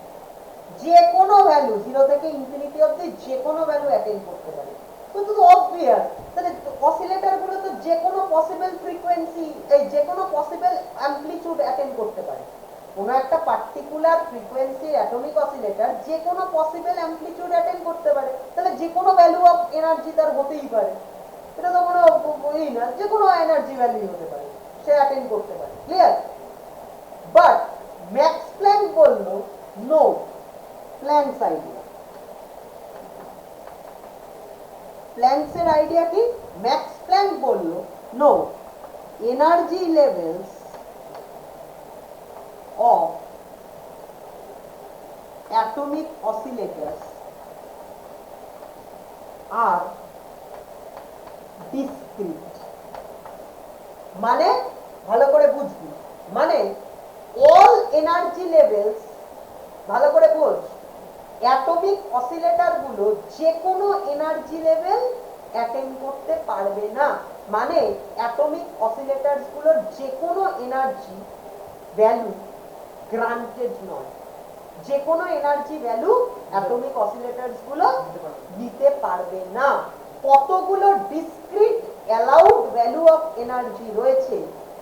যে কোনো ভ্যালু 0 থেকে ইনফিনিটি অবধি যে কোনো ভ্যালু অ্যাটেন্ড করতে পারে। কিন্তু তো অবভিয়াস, তাহলে অসিলেটর গুলো তো যে কোনো পসিবল ফ্রিকোয়েন্সি, এই যে কোনো পসিবল অ্যামপ্লিটিউড অ্যাটেন্ড করতে পারে। কোনো একটা পার্টিকুলার ফ্রিকোয়েন্সি অ্যাটমিক অসিলেটর যে কোনো পসিবল অ্যামপ্লিটিউড অ্যাটেন্ড করতে পারে, তাহলে যে কোনো ভ্যালু অফ এনার্জি তার হতেই পারে। এটা তো কোনো বই না, যে কোনো এনার্জি ভ্যালু হতে পারে, সে অ্যাটেন্ড করতে পারে। ক্লিয়ার? বাট ম্যাক্স প্ল্যাঙ্ক বলল নো, প্ল্যাঙ্কস আইডিয়া। প্ল্যাঙ্কসের আইডিয়া কি? ম্যাক্স প্ল্যাঙ্ক বলল no, energy levels of atomic oscillators are discrete. মানে ভালো করে বুঝবি, মানে অল এনার্জি লেভেলস, ভালো করে বোঝ, অ্যাটমিক অসিলেটর গুলো যে কোনো এনার্জি লেভেল অ্যাটেন্ড করতে পারবে না। মানে অ্যাটমিক অসিলেটরস গুলোর যে কোনো এনার্জি ভ্যালু গ্রান্টেড নয়, যে কোনো এনার্জি ভ্যালু অ্যাটমিক অসিলেটরস গুলো দিতে পারবে না। কতগুলো discrete allowed value of energy রয়েছে,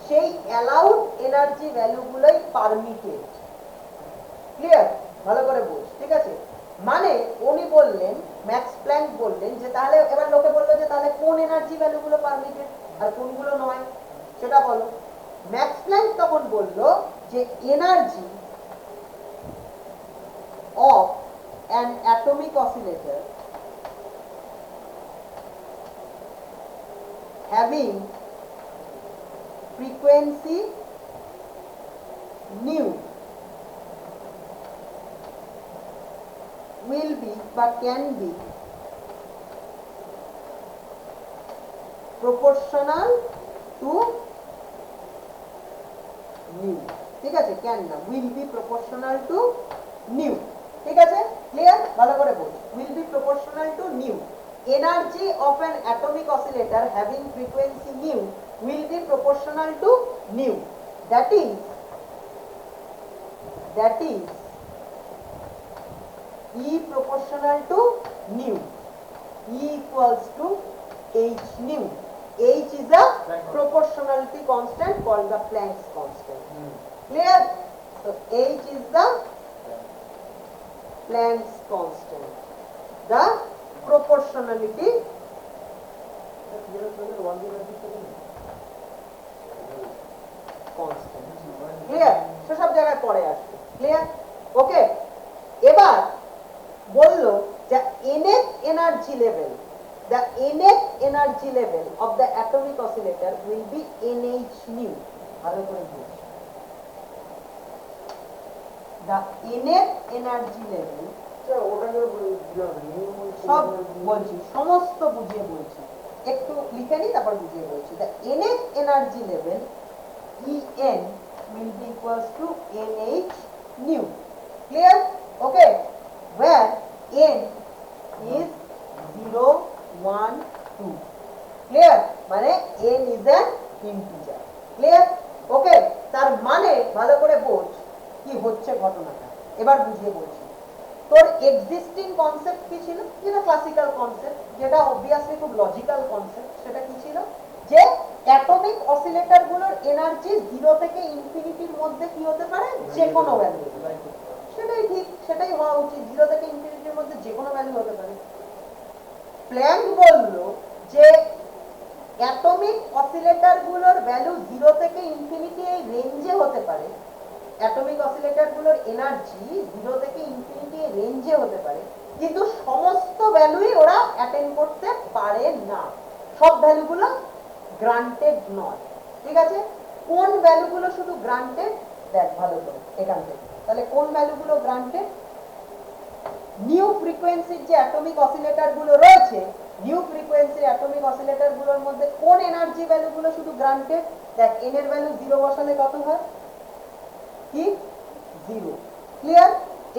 সেই অ্যালাউড এনার্জি ভ্যালুগুলোই পারমিটেড। ক্লিয়ার? ভালো করে বুঝ। ঠিক আছে? মানে উনি বললেন, ম্যাক্স প্ল্যাঙ্ক বললেন যে তাহলে, এবার লোকে বললো যে তাহলে কোন এনার্জি ভ্যালুগুলো পারমিটেড আর কোনগুলো নয় সেটা বলো। ম্যাক্স প্ল্যাঙ্ক তখন বলল যে energy of an atomic oscillator having frequency nu will be বা can be proportional to nu। ঠিক আছে? can না, will be proportional to nu। ঠিক আছে? ক্লিয়ার? ভালো করে বল, will be proportional to nu। energy of an atomic oscillator having frequency nu will be proportional to nu. That is E proportional to nu. E equals to h nu. H is a proportionality constant called the Planck's constant. Clear? So h is the Planck's constant, the proportionality constant. Clear? সে সব জায়গায় পরে আসবে। Clear? Okay? এবার বললো যে nth energy level, the nth energy level of the atomic oscillator will be nh nu. ভালো করে বুঝুন। The nth energy level সব বলছি, সমস্ত বুঝিয়ে বলছি, একটু লিখে নি তারপর বুঝিয়ে বলছি। The nth energy level En will be equals to nh nu. Clear? Okay, where n is 0 1 2. Clear? মানে n is an integer. Clear? Okay, তার মানে ভালো করে বোঝ কি হচ্ছে ঘটনাটা। এবার বুঝিয়ে বলছি। তোর এক্সিস্টিং কনসেপ্ট কি ছিল? যেটা ক্লাসিক্যাল কনসেপ্ট, যেটা অবভিয়াসলি খুব লজিক্যাল কনসেপ্ট, সেটা কি ছিল? যে অ্যাটমিক অসিলেটর গুলোর এনার্জি 0 থেকে ইনফিনিটির মধ্যে কি হতে পারে? যে কোনো ভ্যালু। সেটাই ঠিক, সেটাই হওয়া উচিত। 0 থেকে ইনফিনিটির মধ্যে যে কোনো ভ্যালু হতে পারে। প্ল্যাঙ্ক বলল যে অ্যাটমিক অসিলেটর গুলোর ভ্যালু 0 থেকে ইনফিনিটি এই রেঞ্জে হতে পারে। অ্যাটমিক অসিলেটর গুলোর এনার্জি 0 থেকে ইনফিনিটি এই রেঞ্জে হতে পারে, কিন্তু সমস্ত ভ্যালুই ওরা অ্যাটেন্ড করতে পারে না। সব ভ্যালুগুলো গ্রান্টেড নয়। ঠিক আছে? কোন ভ্যালুগুলো শুধু গ্রান্টেড? দেখ ভালো করে এখান থেকে। তাহলে কোন ভ্যালুগুলো গ্রান্টেড? নিউ ফ্রিকোয়েন্সির যে অ্যাটমিক অসিলেটর গুলো রয়েছে, নিউ ফ্রিকোয়েন্সির অ্যাটমিক অসিলেটর গুলোর মধ্যে কোন এনার্জি ভ্যালুগুলো শুধু গ্রান্টেড? দেখ n এর ভ্যালু 0 বসালে কত হয়? কি? 0। ক্লিয়ার?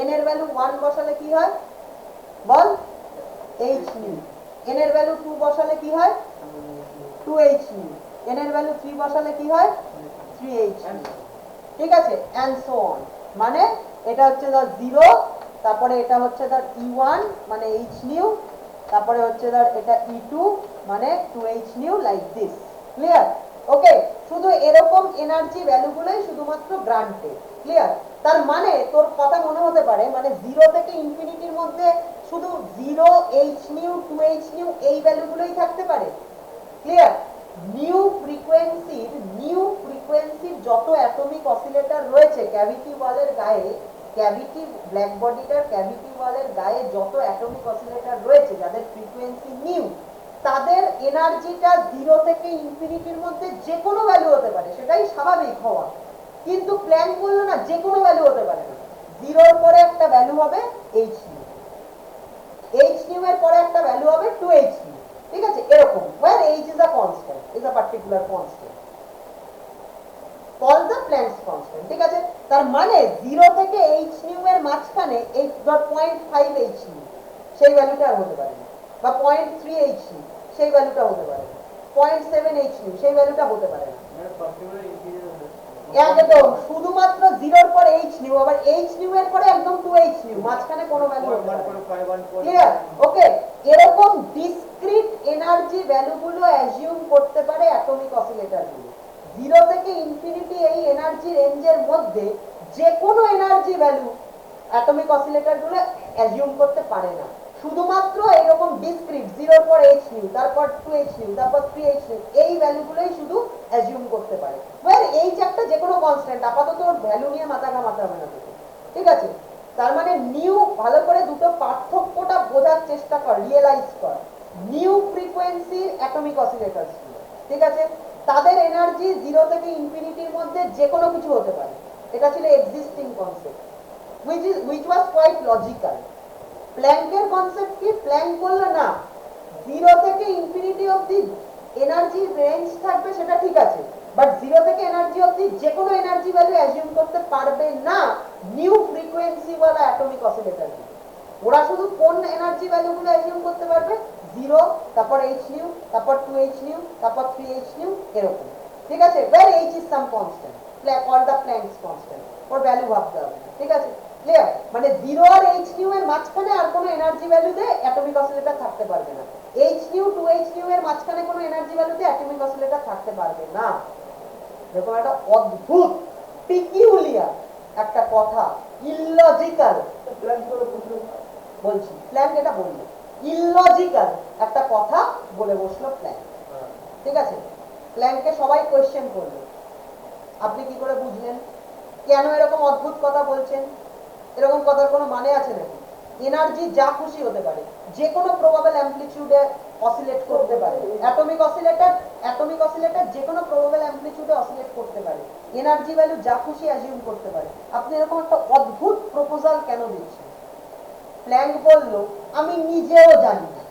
n এর ভ্যালু 1 বসালে কি হয়? বল। h nu। n এর ভ্যালু 2 বসালে কি হয়? 2h nu। n এর ভ্যালু 3 বসালে কি হয়? 3h nu। ঠিক আছে? and so on। মানে এটা হচ্ছে ধর 0, তারপরে এটা হচ্ছে ধর E1 মানে h nu, তারপরে হচ্ছে ধর এটা E2 মানে 2h nu, like this. Clear? Okay, শুধু এরকম এনার্জি ভ্যালুগুলোই শুধুমাত্র গ্রান্টেড। ক্লিয়ার? তার মানে তোর কথা মনে হতে পারে মানে 0 থেকে ইনফিনিটির মধ্যে শুধু 0 h nu 2h nu এই ভ্যালুগুলোই থাকতে পারে। ক্লিয়ার? নিউ ফ্রিকোয়েন্সির যত অ্যাটমিক অসিলেটর রয়েছে ক্যাভিটি ওয়ালের গায়ে, ক্যাভিটি ব্ল্যাক বডিটার ক্যাভিটি ওয়ালের গায়ে যত অ্যাটমিক অসিলেটর রয়েছে যাদের ফ্রিকোয়েন্সি নিউ, তাদের এনার্জিটা 0 থেকে ইনফিনিটির মধ্যে যে কোনো ভ্যালু হতে পারে, সেটাই স্বাভাবিক হওয়া। কিন্তু প্ল্যাঙ্ক বলল না, যে কোনো ভ্যালু হতে পারে না। 0 এর পরে একটা ভ্যালু হবে h nu, h nu এর পরে একটা ভ্যালু হবে 2h nu। ঠিক আছে? এরকম where h is a constant, is a particular constant called the Planck's constant। ঠিক আছে? তার মানে 0 থেকে h nu এর মাঝখানে এই 0.5 h nu সেই ভ্যালুটা হতে পারে না, বা 0.3 h nu সেই ভ্যালুটা হতে পারে না, 0.7 h nu সেই ভ্যালুটা হতে পারে না। একদম শুধুমাত্র 0 এর পর h nu, আবার h nu এর পরে একদম 2h nu, মাঝখানে কোনো ভ্যালু হতে পারে না। ক্লিয়ার? ওকে, এরকম ডিসক্রিট এনার্জি ভ্যালুগুলো অ্যাজিউম করতে পারে অ্যাটমিক অসিলেটরগুলো। 0 থেকে ইনফিনিটি এই এনার্জি রেঞ্জের মধ্যে যে কোনো এনার্জি ভ্যালু অ্যাটমিক অসিলেটরগুলো অ্যাজিউম করতে পারে না। শুধুমাত্র এরকম ডিসক্রিট 0 এর পর h nu, তারপর 2h nu, তারপর 3h nu এই ভ্যালুগুলোই শুধু অ্যাজিউম করতে পারে। ওয়েল h একটা যে কোনো কনস্ট্যান্ট, আপাতত ওর ভ্যালু নিয়ে মাথা ঘামাতে হবে না তোকে। ঠিক আছে? তার মানে নিউ, ভালো করে দুটো পার্থক্যটা বোঝার চেষ্টা কর, রিয়েলাইজ কর। নিউ ফ্রিকোয়েন্সির অ্যাটমিক অসিলেটর, ঠিক আছে, তাদের এনার্জি 0 থেকে ইনফিনিটির মধ্যে যে কোনো কিছু হতে পারে। এটা ছিল existing concept, which was quite logical। প্ল্যাঙ্কের কনসেপ্ট কি? প্ল্যাঙ্ক বলল না, 0 থেকে ইনফিনিটি অবধি এনার্জি রেঞ্জ থাকবে, সেটা ঠিক আছে, বাট 0 থেকে এনার্জি অবধি যে কোনো এনার্জি ভ্যালু অ্যাজিউম করতে পারবে না নিউ ফ্রিকোয়েন্সি ওয়ালা অ্যাটমিক অসিলেটর। ওরা শুধু কোন এনার্জি ভ্যালুগুলো অ্যাজিউম করতে পারবে? জিরো, তারপর এইচ নিউ, তারপর 2h নিউ, তারপর 3h নিউ, এরকম। ঠিক আছে, where h is some constant, called the Planck's constant, or value ভাবতে হবে, ঠিক আছে, ক্লিয়ার? মানে 0 আর h নিউ এর মাঝখানে আর কোনো এনার্জি ভ্যালুতে অ্যাটমিক অসিলেটর থাকতে পারবে না। h নিউ 2h নিউ এর মাঝখানে কোনো এনার্জি ভ্যালুতে অ্যাটমিক অসিলেটর থাকতে পারবে না। দেখুন, একটা অদ্ভুত পিকিউলিয়ার একটা কথা, ইললজিক্যাল, বলছি প্ল্যাঙ্ক এটা বললো, ইললজিক্যাল একটা কথা বলে বসলো প্ল্যাঙ্ক। ঠিক আছে, প্ল্যাঙ্ককে সবাই কোয়েশ্চেন করলো, আপনি কি করে বুঝলেন? কেন এরকম অদ্ভুত কথা বলছেন? এরকম কথার কোনো মানে আছে নাকি? এনার্জি যা খুশি হতে পারে, যে কোনো প্রবাবল অ্যামপ্লিটিউডে অসিলেট করতে পারে। অ্যাটমিক অসিলেটর যে কোনো প্রবাবল অ্যামপ্লিটিউডে অসিলেট করতে পারে, এনার্জি ভ্যালু যা খুশি অ্যাজিউম করতে পারে। আপনি এরকম একটা অদ্ভুত প্রপোজাল কেন দিচ্ছেন? প্ল্যাঙ্ক বলল, আমি নিজেও জানি না।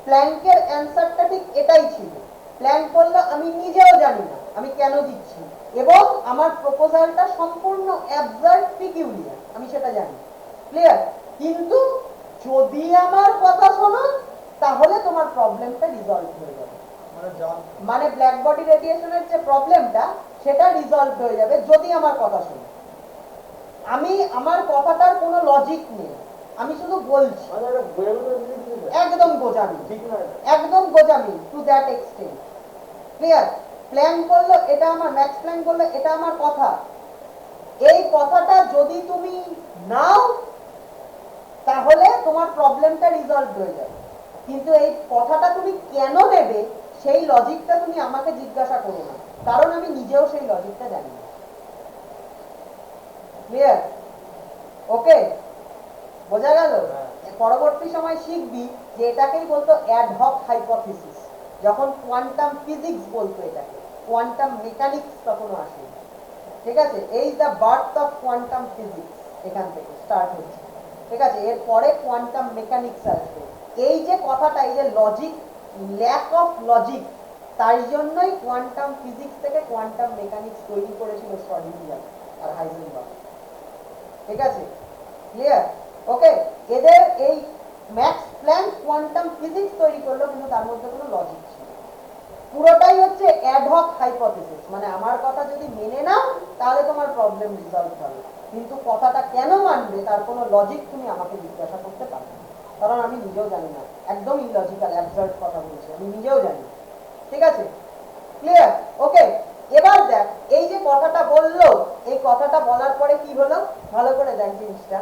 প্ল্যাঙ্কের অ্যান্সারটা ঠিক এটাই ছিল। প্ল্যাঙ্ক বলল, আমি নিজেও জানি না আমি কেন দিচ্ছি, এবং আমার প্রপোজালটা সম্পূর্ণ অ্যাবসার্ড পিকিউলিয়ার, আমি সেটা জানি। ক্লিয়ার? কিন্তু যদি আমার কথা শোনো তাহলে তোমার প্রবলেমটা রিজলভ হয়ে যাবে। মানে ব্ল্যাক বডি রেডিয়েশনের যে প্রবলেমটা সেটা রিজলভ হয়ে যাবে যদি আমার কথা শোনো। আমার কথাটার কোনো লজিক নেই, আমি শুধু বলছি। একদম গোজামি, একদম গোজামি to that extent. Clear? Planck বললো এটা আমার, ম্যাক্স প্ল্যাঙ্ক বললো এটা আমার কথা, এই কথাটা যদি তুমি নাও তাহলে তোমার প্রবলেমটা রিজলভ হয়ে যাবে। কিন্তু এই কথাটা তুমি কেন নেবে সেই লজিকটা তুমি আমাকে জিজ্ঞাসা করো না, কারণ আমি নিজেও সেই লজিকটা জানি না। ক্লিয়ার? ওকে, বোঝা গেল? পরবর্তী সময় শিখবি যে এটাকেই বলতো অ্যাডহক হাইপোথিসিস, যখন কোয়ান্টাম ফিজিক্স বলতো এটাকে, কোয়ান্টাম মেকানিক্স তখনও আসে। ঠিক আছে, এই the birth of quantum physics এখান থেকে স্টার্ট হচ্ছে। ঠিক আছে, এরপরে কোয়ান্টাম মেকানিক্স আসবে। এই যে কথাটা, এই যে লজিক, ল্যাক অফ লজিক, তাই জন্যই কোয়ান্টাম ফিজিক্স থেকে কোয়ান্টাম মেকানিক্স তৈরি করেছিল শ্রোডিঙ্গার আর হাইজেনবার্গ। ঠিক আছে, ক্লিয়ার? ওকে, এদের এই ম্যাক্স প্ল্যাঙ্ক কোয়ান্টাম ফিজিক্স তৈরি করলো, কিন্তু তার মধ্যে কোনো লজিক ছিল, পুরোটাই হচ্ছে অ্যাডহক হাইপোথিসিস। মানে আমার কথা যদি মেনে নাও তাহলে তোমার প্রবলেম রিজলভ হবে, কিন্তু কথাটা কেন মানবে তার কোনো লজিক তুমি আমাকে জিজ্ঞাসা করতে পারবে না, কারণ আমি নিজেও জানি না। একদম ইলজিক্যাল অ্যাবসার্ড কথা বলছি, আমি নিজেও জানি। ঠিক আছে, ক্লিয়ার? ওকে, এবার দেখ এই যে কথাটা বললো, এই কথাটা বলার পরে কি হলো, ভালো করে দেখ জিনিসটা।